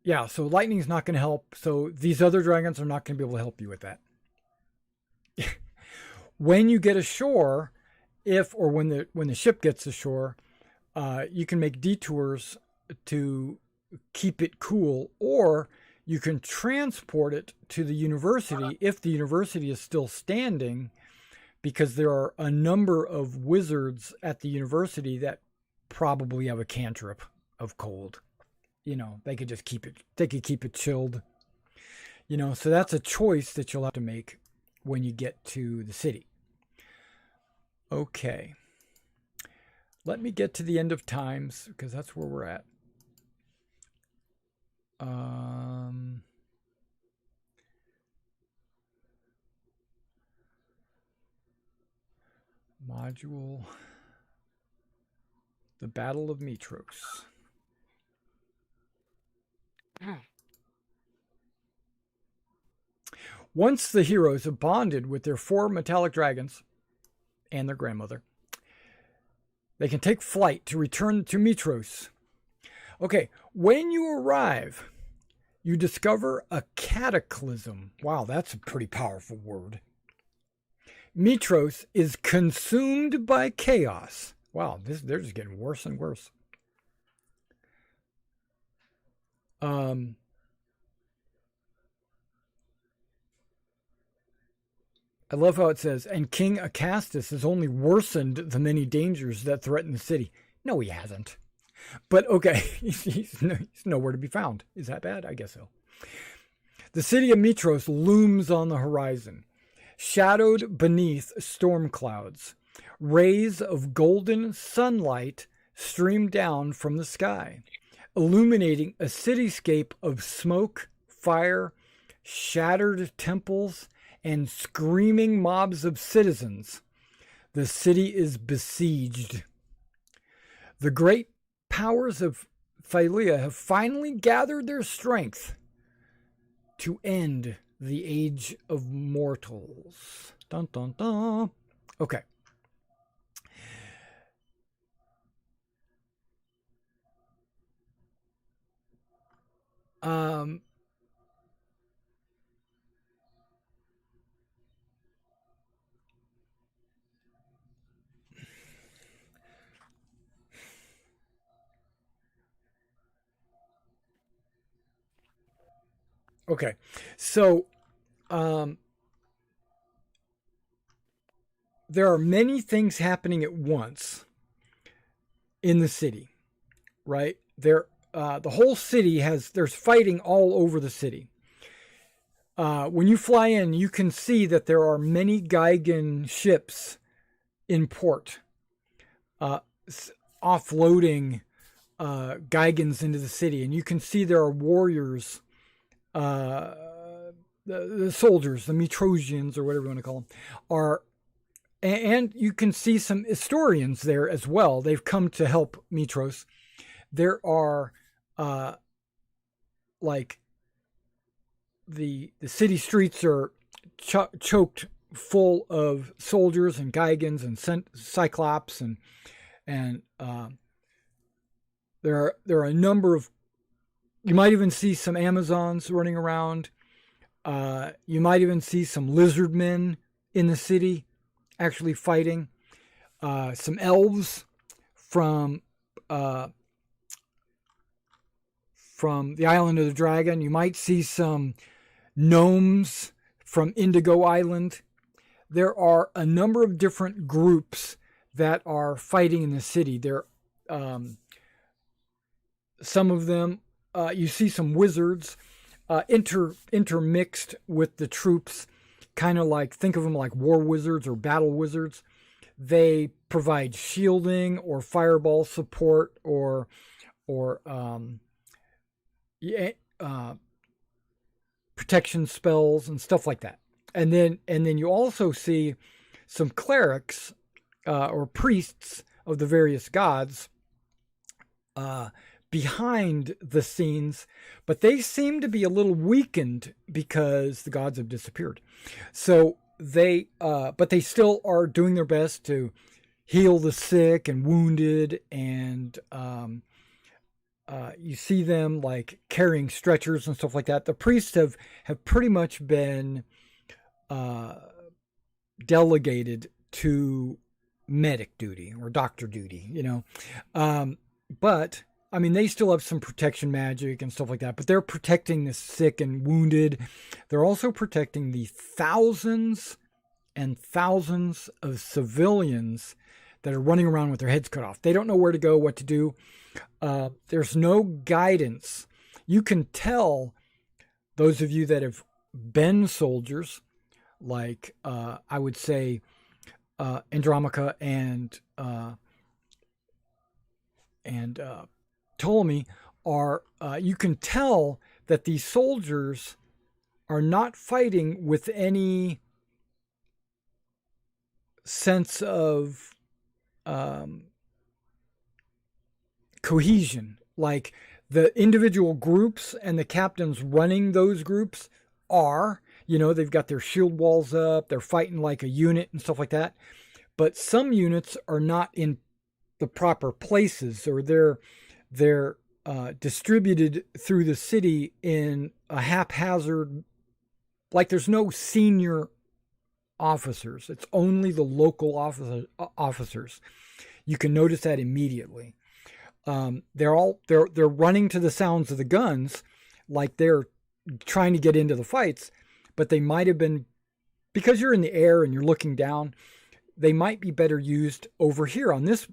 Yeah, so lightning's not going to help. So these other dragons are not going to be able to help you with that. When you get ashore, when the ship gets ashore, you can make detours to keep it cool, or you can transport it to the university if the university is still standing, because there are a number of wizards at the university that probably have a cantrip of cold. They could just they could keep it chilled. So that's a choice that you'll have to make when you get to the city. Okay. Let me get to the end of times, because that's where we're at. Module. The Battle of Mitros. Once the heroes have bonded with their 4 metallic dragons and their grandmother, they can take flight to return to Mitros. Okay, when you arrive, you discover a cataclysm. Wow, that's a pretty powerful word. Mitros is consumed by chaos. Wow, they're just getting worse and worse. I love how it says, and King Acastus has only worsened the many dangers that threaten the city. No, he hasn't. But okay, he's nowhere to be found. Is that bad? I guess so. The city of Mitros looms on the horizon, shadowed beneath storm clouds. Rays of golden sunlight stream down from the sky, illuminating a cityscape of smoke, fire, shattered temples, and screaming mobs of citizens. The city is besieged. The great powers of Phylea have finally gathered their strength to end the age of mortals. Dun, dun, dun. Okay. Okay, so there are many things happening at once in the city, right? The whole city there's fighting all over the city. When you fly in, you can see that there are many Geigen ships in port, offloading Geigens into the city, and you can see there are warriors. The soldiers, the Mitrosians, or whatever you want to call them, are, and you can see some historians there as well. They've come to help Mitros. There are, like, the city streets are choked full of soldiers and Geigens and Cyclops, and there are a number of. You might even see some Amazons running around. You might even see some lizard men in the city actually fighting. Some elves from the Island of the Dragon. You might see some gnomes from Indigo Island. There are a number of different groups that are fighting in the city. Some of them. You see some wizards intermixed with the troops, kind of like, think of them like war wizards or battle wizards. They provide shielding or fireball support or protection spells and stuff like that. And then you also see some clerics or priests of the various gods behind the scenes, but they seem to be a little weakened because the gods have disappeared. So but they still are doing their best to heal the sick and wounded, and you see them like carrying stretchers and stuff like that. The priests have pretty much been delegated to medic duty or doctor duty, but I mean, they still have some protection magic and stuff like that, but they're protecting the sick and wounded. They're also protecting the thousands and thousands of civilians that are running around with their heads cut off. They don't know where to go, what to do. There's no guidance. You can tell, those of you that have been soldiers, like I would say Andromaca and Ptolemy are, you can tell that these soldiers are not fighting with any sense of cohesion. Like the individual groups and the captains running those groups are, they've got their shield walls up, they're fighting like a unit and stuff like that. But some units are not in the proper places, or they're distributed through the city in a haphazard, like there's no senior officers. It's only the local officers. You can notice that immediately. They're running to the sounds of the guns, like they're trying to get into the fights, but they might have been, because you're in the air and you're looking down, they might be better used over here on this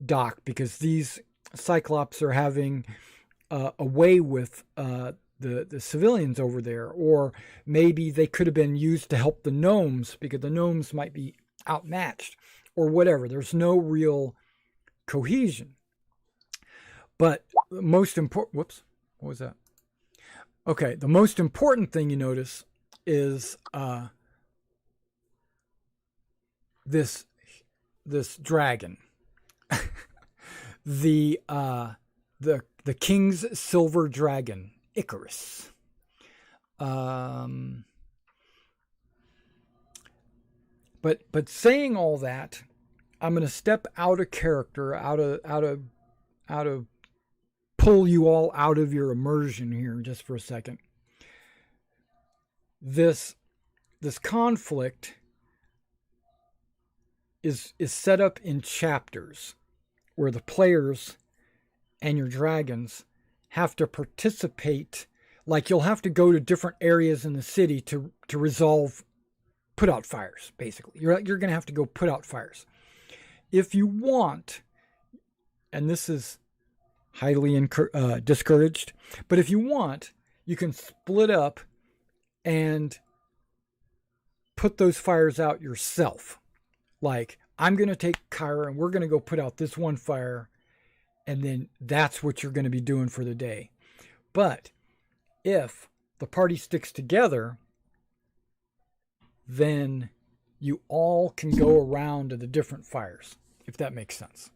dock, because these Cyclops are having a way with the civilians over there. Or maybe they could have been used to help the gnomes, because the gnomes might be outmatched, or whatever. There's no real cohesion. But the most important, whoops, what was that? Okay, the most important thing you notice is this dragon, the king's silver dragon, Icarus. But saying all that, I'm going to step out of character, out of pull you all out of your immersion here just for a second. This conflict is set up in chapters where the players and your dragons have to participate. Like you'll have to go to different areas in the city to resolve, put out fires, basically. You're going to have to go put out fires. If you want, and this is highly discouraged, but if you want, you can split up and put those fires out yourself. Like, I'm going to take Kyra and we're going to go put out this one fire, and then that's what you're going to be doing for the day. But if the party sticks together, then you all can go around to the different fires, if that makes sense.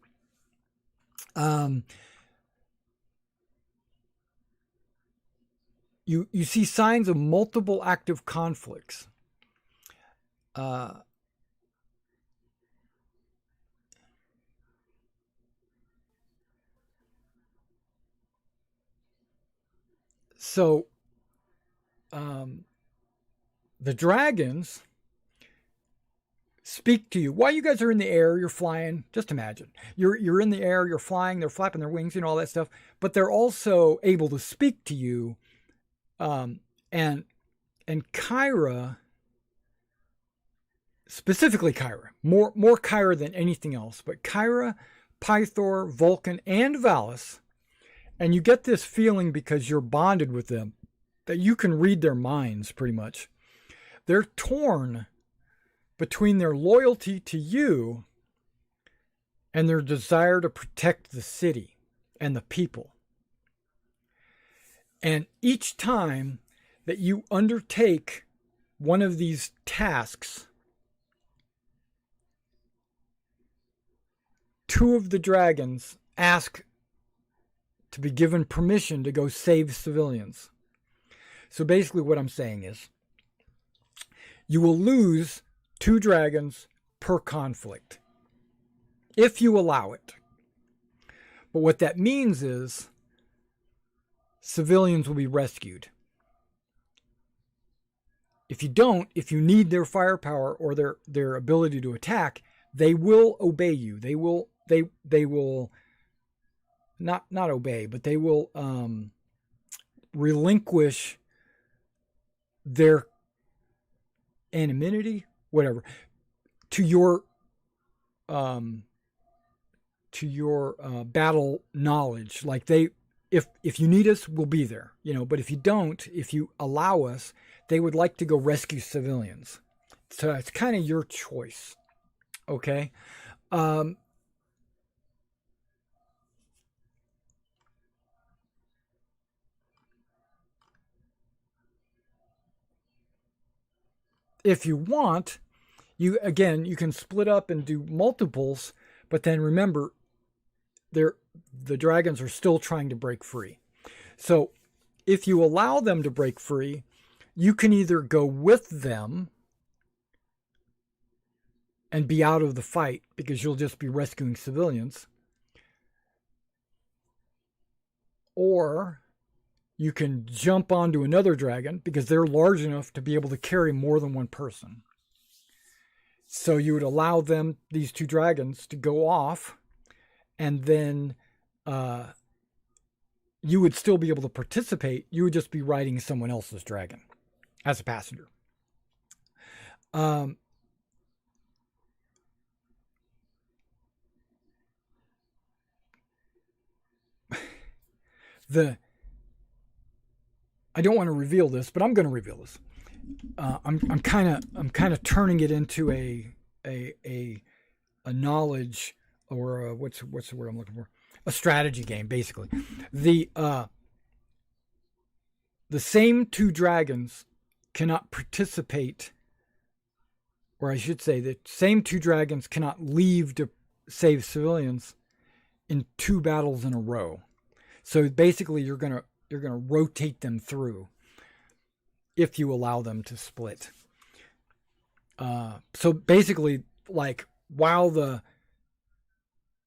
You see signs of multiple active conflicts. So, the dragons speak to you while you guys are in the air. You're flying. Just imagine you're in the air. You're flying. They're flapping their wings, all that stuff. But they're also able to speak to you. And Kyra, specifically Kyra, more Kyra than anything else. But Kyra, Pythor, Vulcan, and Valis. And you get this feeling because you're bonded with them that you can read their minds pretty much. They're torn between their loyalty to you and their desire to protect the city and the people. And each time that you undertake one of these tasks, two of the dragons ask to be given permission to go save civilians. So basically what I'm saying is, you will lose 2 dragons per conflict, if you allow it. But what that means is, civilians will be rescued. If you don't, if you need their firepower or their ability to attack, they will obey you. They will not obey, but they will relinquish their anonymity, whatever, to your to your battle knowledge. Like if you need us, we'll be there. But if you don't, if you allow us, they would like to go rescue civilians. So it's kind of your choice. Okay. If you want, you can split up and do multiples, but then remember, the dragons are still trying to break free. So if you allow them to break free, you can either go with them and be out of the fight because you'll just be rescuing civilians, or you can jump onto another dragon because they're large enough to be able to carry more than one person. So you would allow these two dragons, to go off, and then you would still be able to participate. You would just be riding someone else's dragon as a passenger. I don't want to reveal this, but I'm going to reveal this. I'm kind of turning it into a knowledge, or what's the word I'm looking for? A strategy game, basically. The same two dragons cannot participate, or I should say, the same two dragons cannot leave to save civilians in two battles in a row. So basically, you're gonna rotate them through if you allow them to split. So basically, like, while the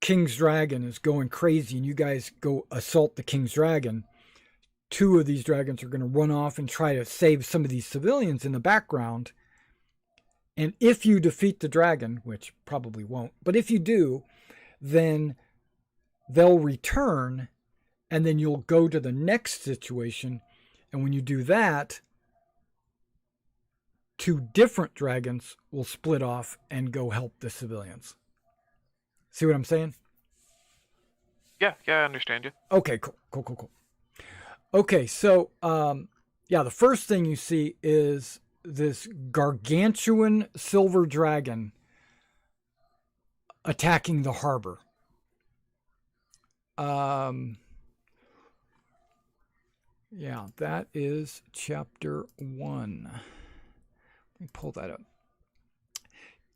King's Dragon is going crazy and you guys go assault the King's Dragon, two of these dragons are going to run off and try to save some of these civilians in the background. And if you defeat the dragon, which probably won't, but if you do, then they'll return, and then you'll go to the next situation. And when you do that, two different dragons will split off and go help the civilians. See what I'm saying? Yeah, I understand you. Okay, cool. Okay, so, the first thing you see is this gargantuan silver dragon attacking the harbor. That is chapter 1. Let me pull that up.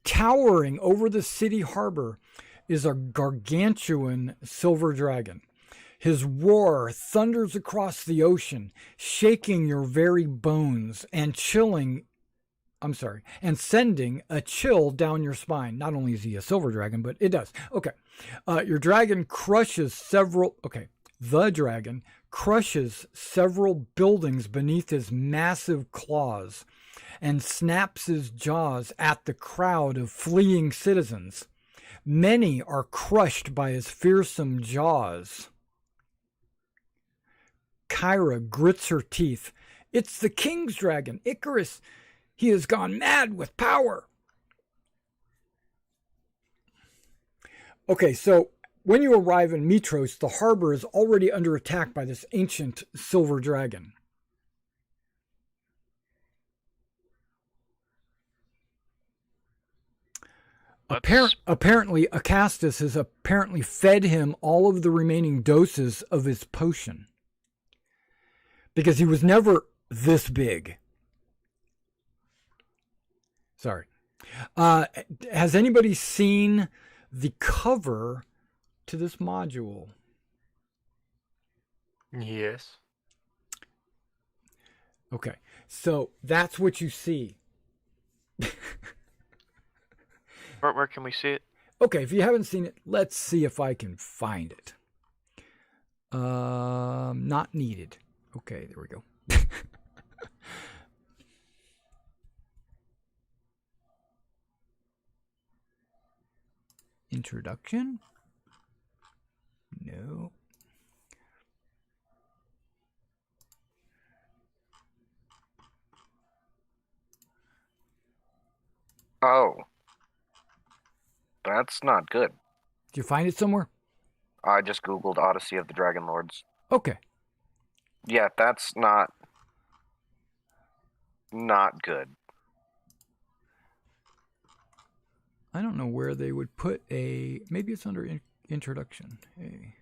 Towering over the city harbor is a gargantuan silver dragon. His roar thunders across the ocean, shaking your very bones and sending a chill down your spine. Not only is he a silver dragon, but it does. Okay. The dragon crushes several buildings beneath his massive claws and snaps his jaws at the crowd of fleeing citizens. Many are crushed by his fearsome jaws. Kyra grits her teeth. It's the King's Dragon, Icarus. He has gone mad with power. Okay, so when you arrive in Mitros, the harbor is already under attack by this ancient silver dragon. Apparently, Acastus has apparently fed him all of the remaining doses of his potion, because he was never this big. Sorry. Has anybody seen the cover to this module? Yes. Okay, so that's what you see. Where can we see it? Okay, if you haven't seen it, let's see if I can find it. Not needed. Okay, there we go. Introduction? No. Oh. That's not good. Did you find it somewhere? I just googled Odyssey of the Dragonlords. Okay. Yeah, that's not good. I don't know where they would put a. Maybe it's under introduction. Hey.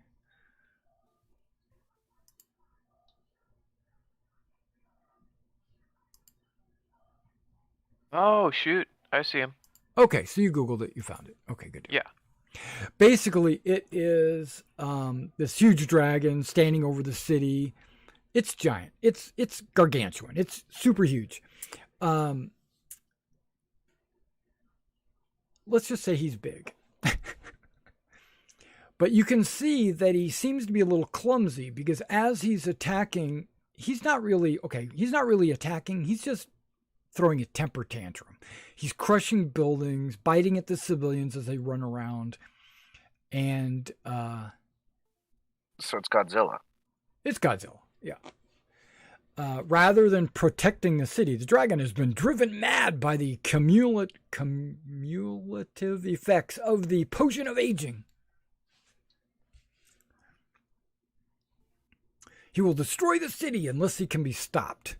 Oh shoot, I see him. Okay, so you Googled it, you found it. Okay, good. Yeah. Basically, it is this huge dragon standing over the city. It's giant. It's gargantuan. It's super huge. Let's just say he's big. But you can see that he seems to be a little clumsy because as he's attacking, he's not really attacking. He's just throwing a temper tantrum. He's crushing buildings, biting at the civilians as they run around. And So it's Godzilla. it's Godzilla, yeah. Rather than protecting the city, the dragon has been driven mad by the cumulative effects of the potion of aging. He will destroy the city unless he can be stopped.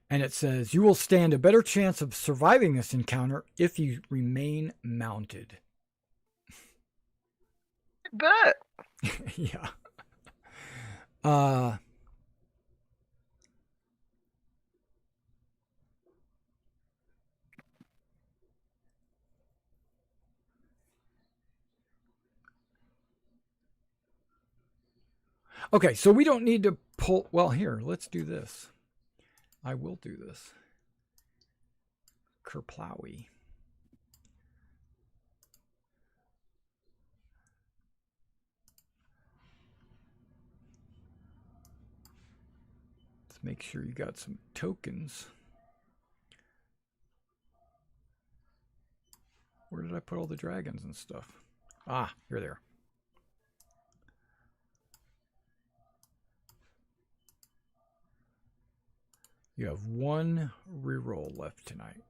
And it says, you will stand a better chance of surviving this encounter if you remain mounted. Bet. Yeah. Okay, so we don't need to pull. Well, here, let's do this. I will do this. Kerplowy. Let's make sure you got some tokens. Where did I put all the dragons and stuff? Ah, here they are. You have one reroll left tonight.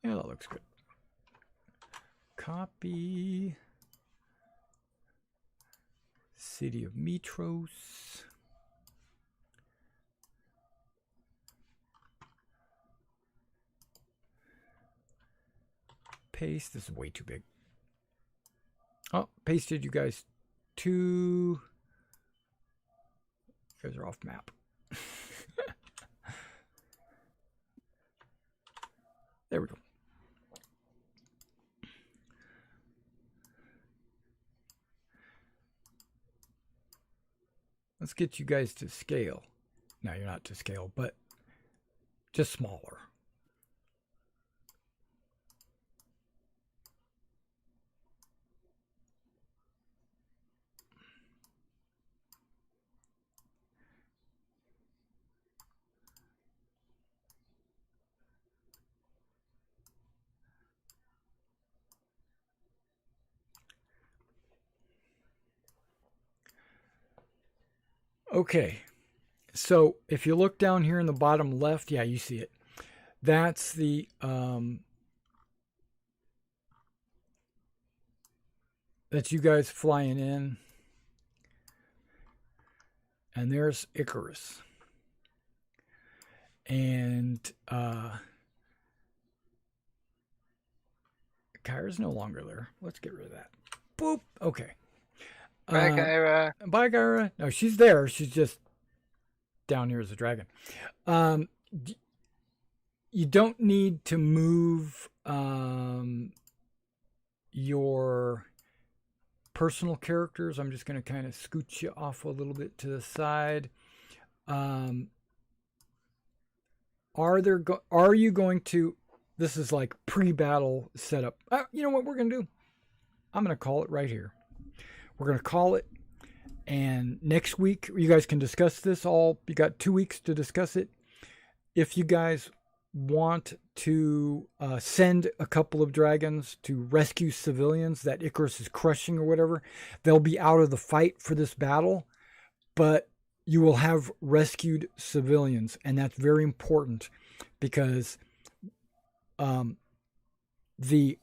Yeah, that looks good. Copy. City of Mitros. Paste. This is way too big. Oh, pasted you guys to. You guys are off map. There we go. Let's get you guys to scale. No, you're not to scale, but just smaller. Okay, so if you look down here in the bottom left, yeah, you see it. That's the that's you guys flying in. And there's Icarus. And Kyra's no longer there. Let's get rid of that. Boop. Okay. Bye, Kyra. Bye, Kyra. No, she's there. She's just down here as a dragon. You don't need to move your personal characters. I'm just going to kind of scoot you off a little bit to the side. Are you going to? This is like pre-battle setup. You know what we're going to do? I'm going to call it right here. We're going to call it, and next week you guys can discuss this all. You got 2 weeks to discuss it. If you guys want to send a couple of dragons to rescue civilians that Icarus is crushing or whatever, they'll be out of the fight for this battle. But you will have rescued civilians, and that's very important because the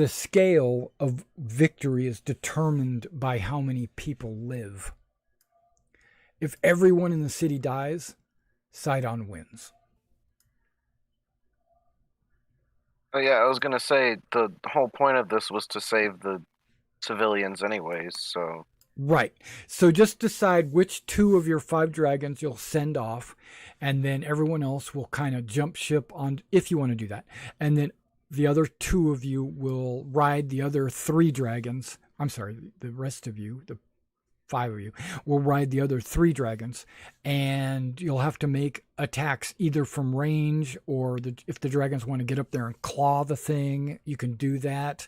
scale of victory is determined by how many people live. If everyone in the city dies, Sidon wins. Oh, yeah, I was gonna say the whole point of this was to save the civilians anyways, so... Right. So just decide which 2 of your 5 dragons you'll send off, and then everyone else will kind of jump ship on, if you want to do that. And then the other 2 of you will ride the other 3 dragons. I'm sorry, the rest of you, the 5 of you, will ride the other 3 dragons, and you'll have to make attacks either from range or if the dragons want to get up there and claw the thing, you can do that.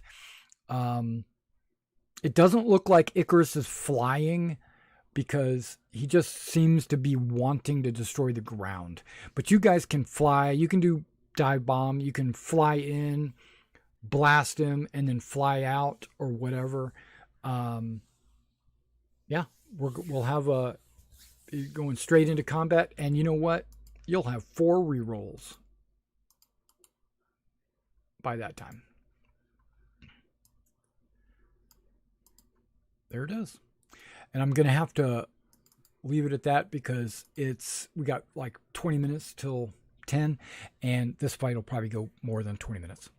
It doesn't look like Icarus is flying because he just seems to be wanting to destroy the ground. But you guys can fly. You can do dive bomb. You can fly in, blast him, and then fly out or whatever. Yeah, we'll have going straight into combat. And you know what? You'll have 4 rerolls by that time. There it is. And I'm going to have to leave it at that because we got like 20 minutes till 10, and this fight will probably go more than 20 minutes.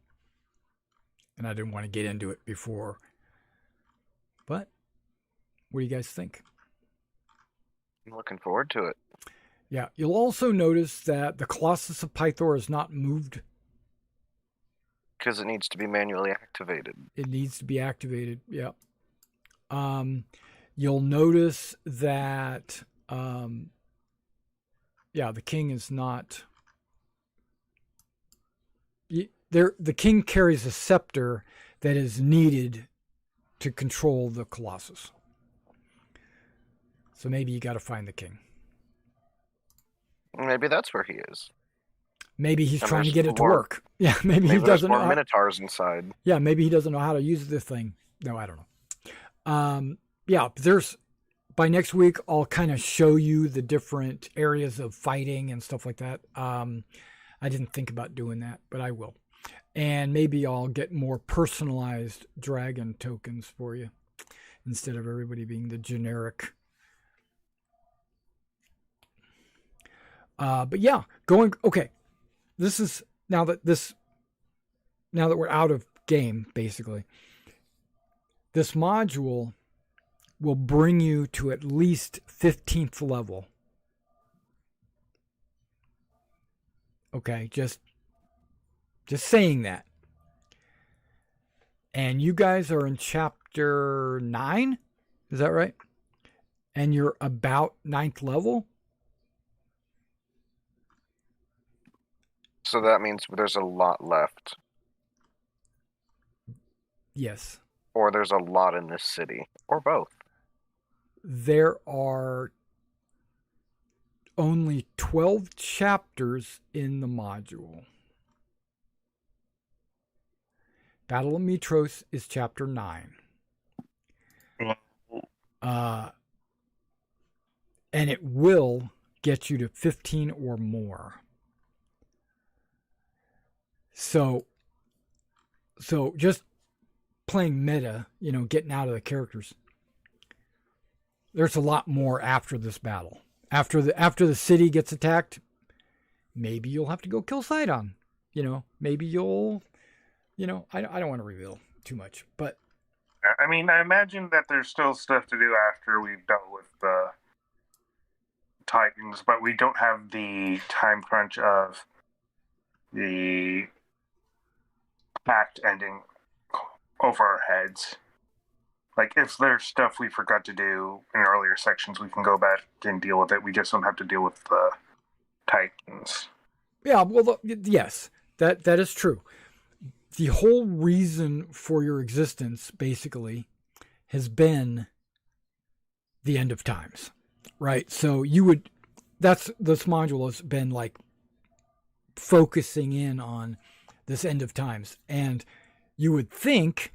And I didn't want to get into it before. But what do you guys think? I'm looking forward to it. Yeah, you'll also notice that the Colossus of Pythor is not moved. Because it needs to be manually activated. It needs to be activated, yeah. You'll notice that, the king is not... The king carries a scepter that is needed to control the Colossus. So maybe you got to find the king. Maybe that's where he is. Maybe he's And trying to there's get it to more- work. Yeah, maybe he Maybe there's doesn't more know. Minotaurs inside. Yeah, maybe he doesn't know how to use the thing. No, I don't know. By next week, I'll kind of show you the different areas of fighting and stuff like that. I didn't think about doing that, but I will. And maybe I'll get more personalized dragon tokens for you instead of everybody being the generic. But yeah, okay. This is now that we're out of game, basically. This module will bring you to at least 15th level. Okay, just saying that. And you guys are in chapter 9? Is that right? And you're about 9th level? So that means there's a lot left. Yes. Or there's a lot in this city. Or both. There are only 12 chapters in the module. Battle of Mitros is chapter 9. And it will get you to 15 or more. So just playing meta, getting out of the characters. There's a lot more after this battle. After the city gets attacked, maybe you'll have to go kill Sidon. Maybe you'll, I don't want to reveal too much, but. I mean, I imagine that there's still stuff to do after we've dealt with the Titans, but we don't have the time crunch of the pact ending over our heads. Like, if there's stuff we forgot to do in earlier sections, we can go back and deal with it. We just don't have to deal with the Titans. Yeah, well, yes, that is true. The whole reason for your existence, basically, has been the end of times, right? So this module has been like focusing in on this end of times. And you would think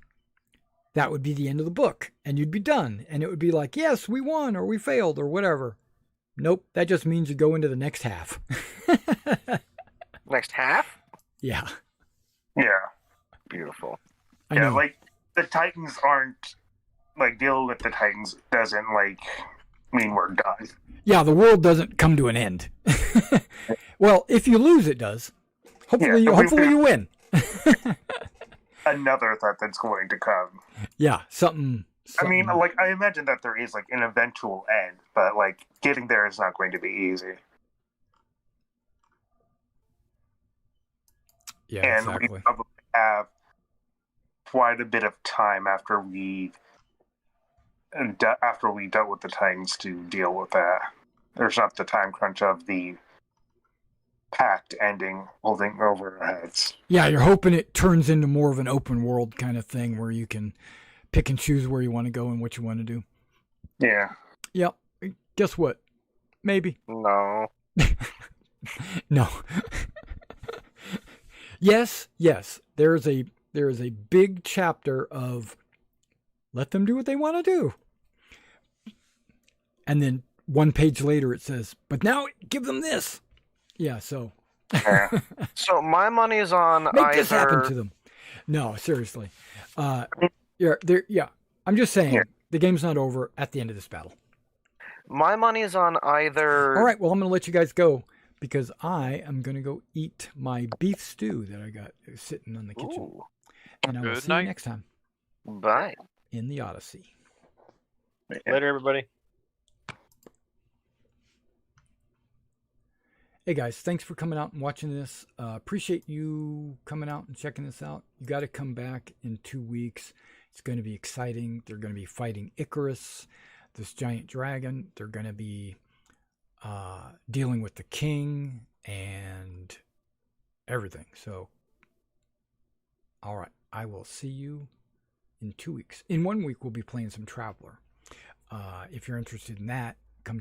that would be the end of the book, and you'd be done. And it would be like, yes, we won, or we failed, or whatever. Nope, that just means you go into the next half. Next half? Yeah. Yeah. Beautiful. I Yeah, know. like the Titans aren't like dealing with the Titans doesn't like mean we're done. Yeah, the world doesn't come to an end. Well, if you lose, it does. Hopefully, Yeah, hopefully you win. Another threat that's going to come. Yeah, something. I mean, like I imagine that there is like an eventual end, but like getting there is not going to be easy. Yeah, And exactly. we probably have quite a bit of time after we dealt with the Titans to deal with that. There's not the time crunch of the pact ending holding over our heads. Yeah, you're hoping it turns into more of an open world kind of thing where you can pick and choose where you want to go and what you want to do. Yeah. Yep. Guess what? Maybe. No. No. Yes. There is a big chapter of let them do what they want to do. And then one page later it says, but now give them this. Yeah, so Yeah. So my money is on make this happen to either. them. No, seriously. Yeah. I'm just saying Yeah. the game's not over at the end of this battle. My money is on either. All right, well, I'm going to let you guys go because I am going to go eat my beef stew that I got sitting on the kitchen. Ooh, And I will Good see you night. next time bye. in the Odyssey. Later, everybody. Hey guys, thanks for coming out and watching this. Appreciate you coming out and checking this out. You got to come back in 2 weeks. It's going to be exciting. They're going to be fighting Icarus, this giant dragon. They're going to be dealing with the king and everything. So, all right, I will see you in 2 weeks. In 1 week, we'll be playing some Traveler. If you're interested in that,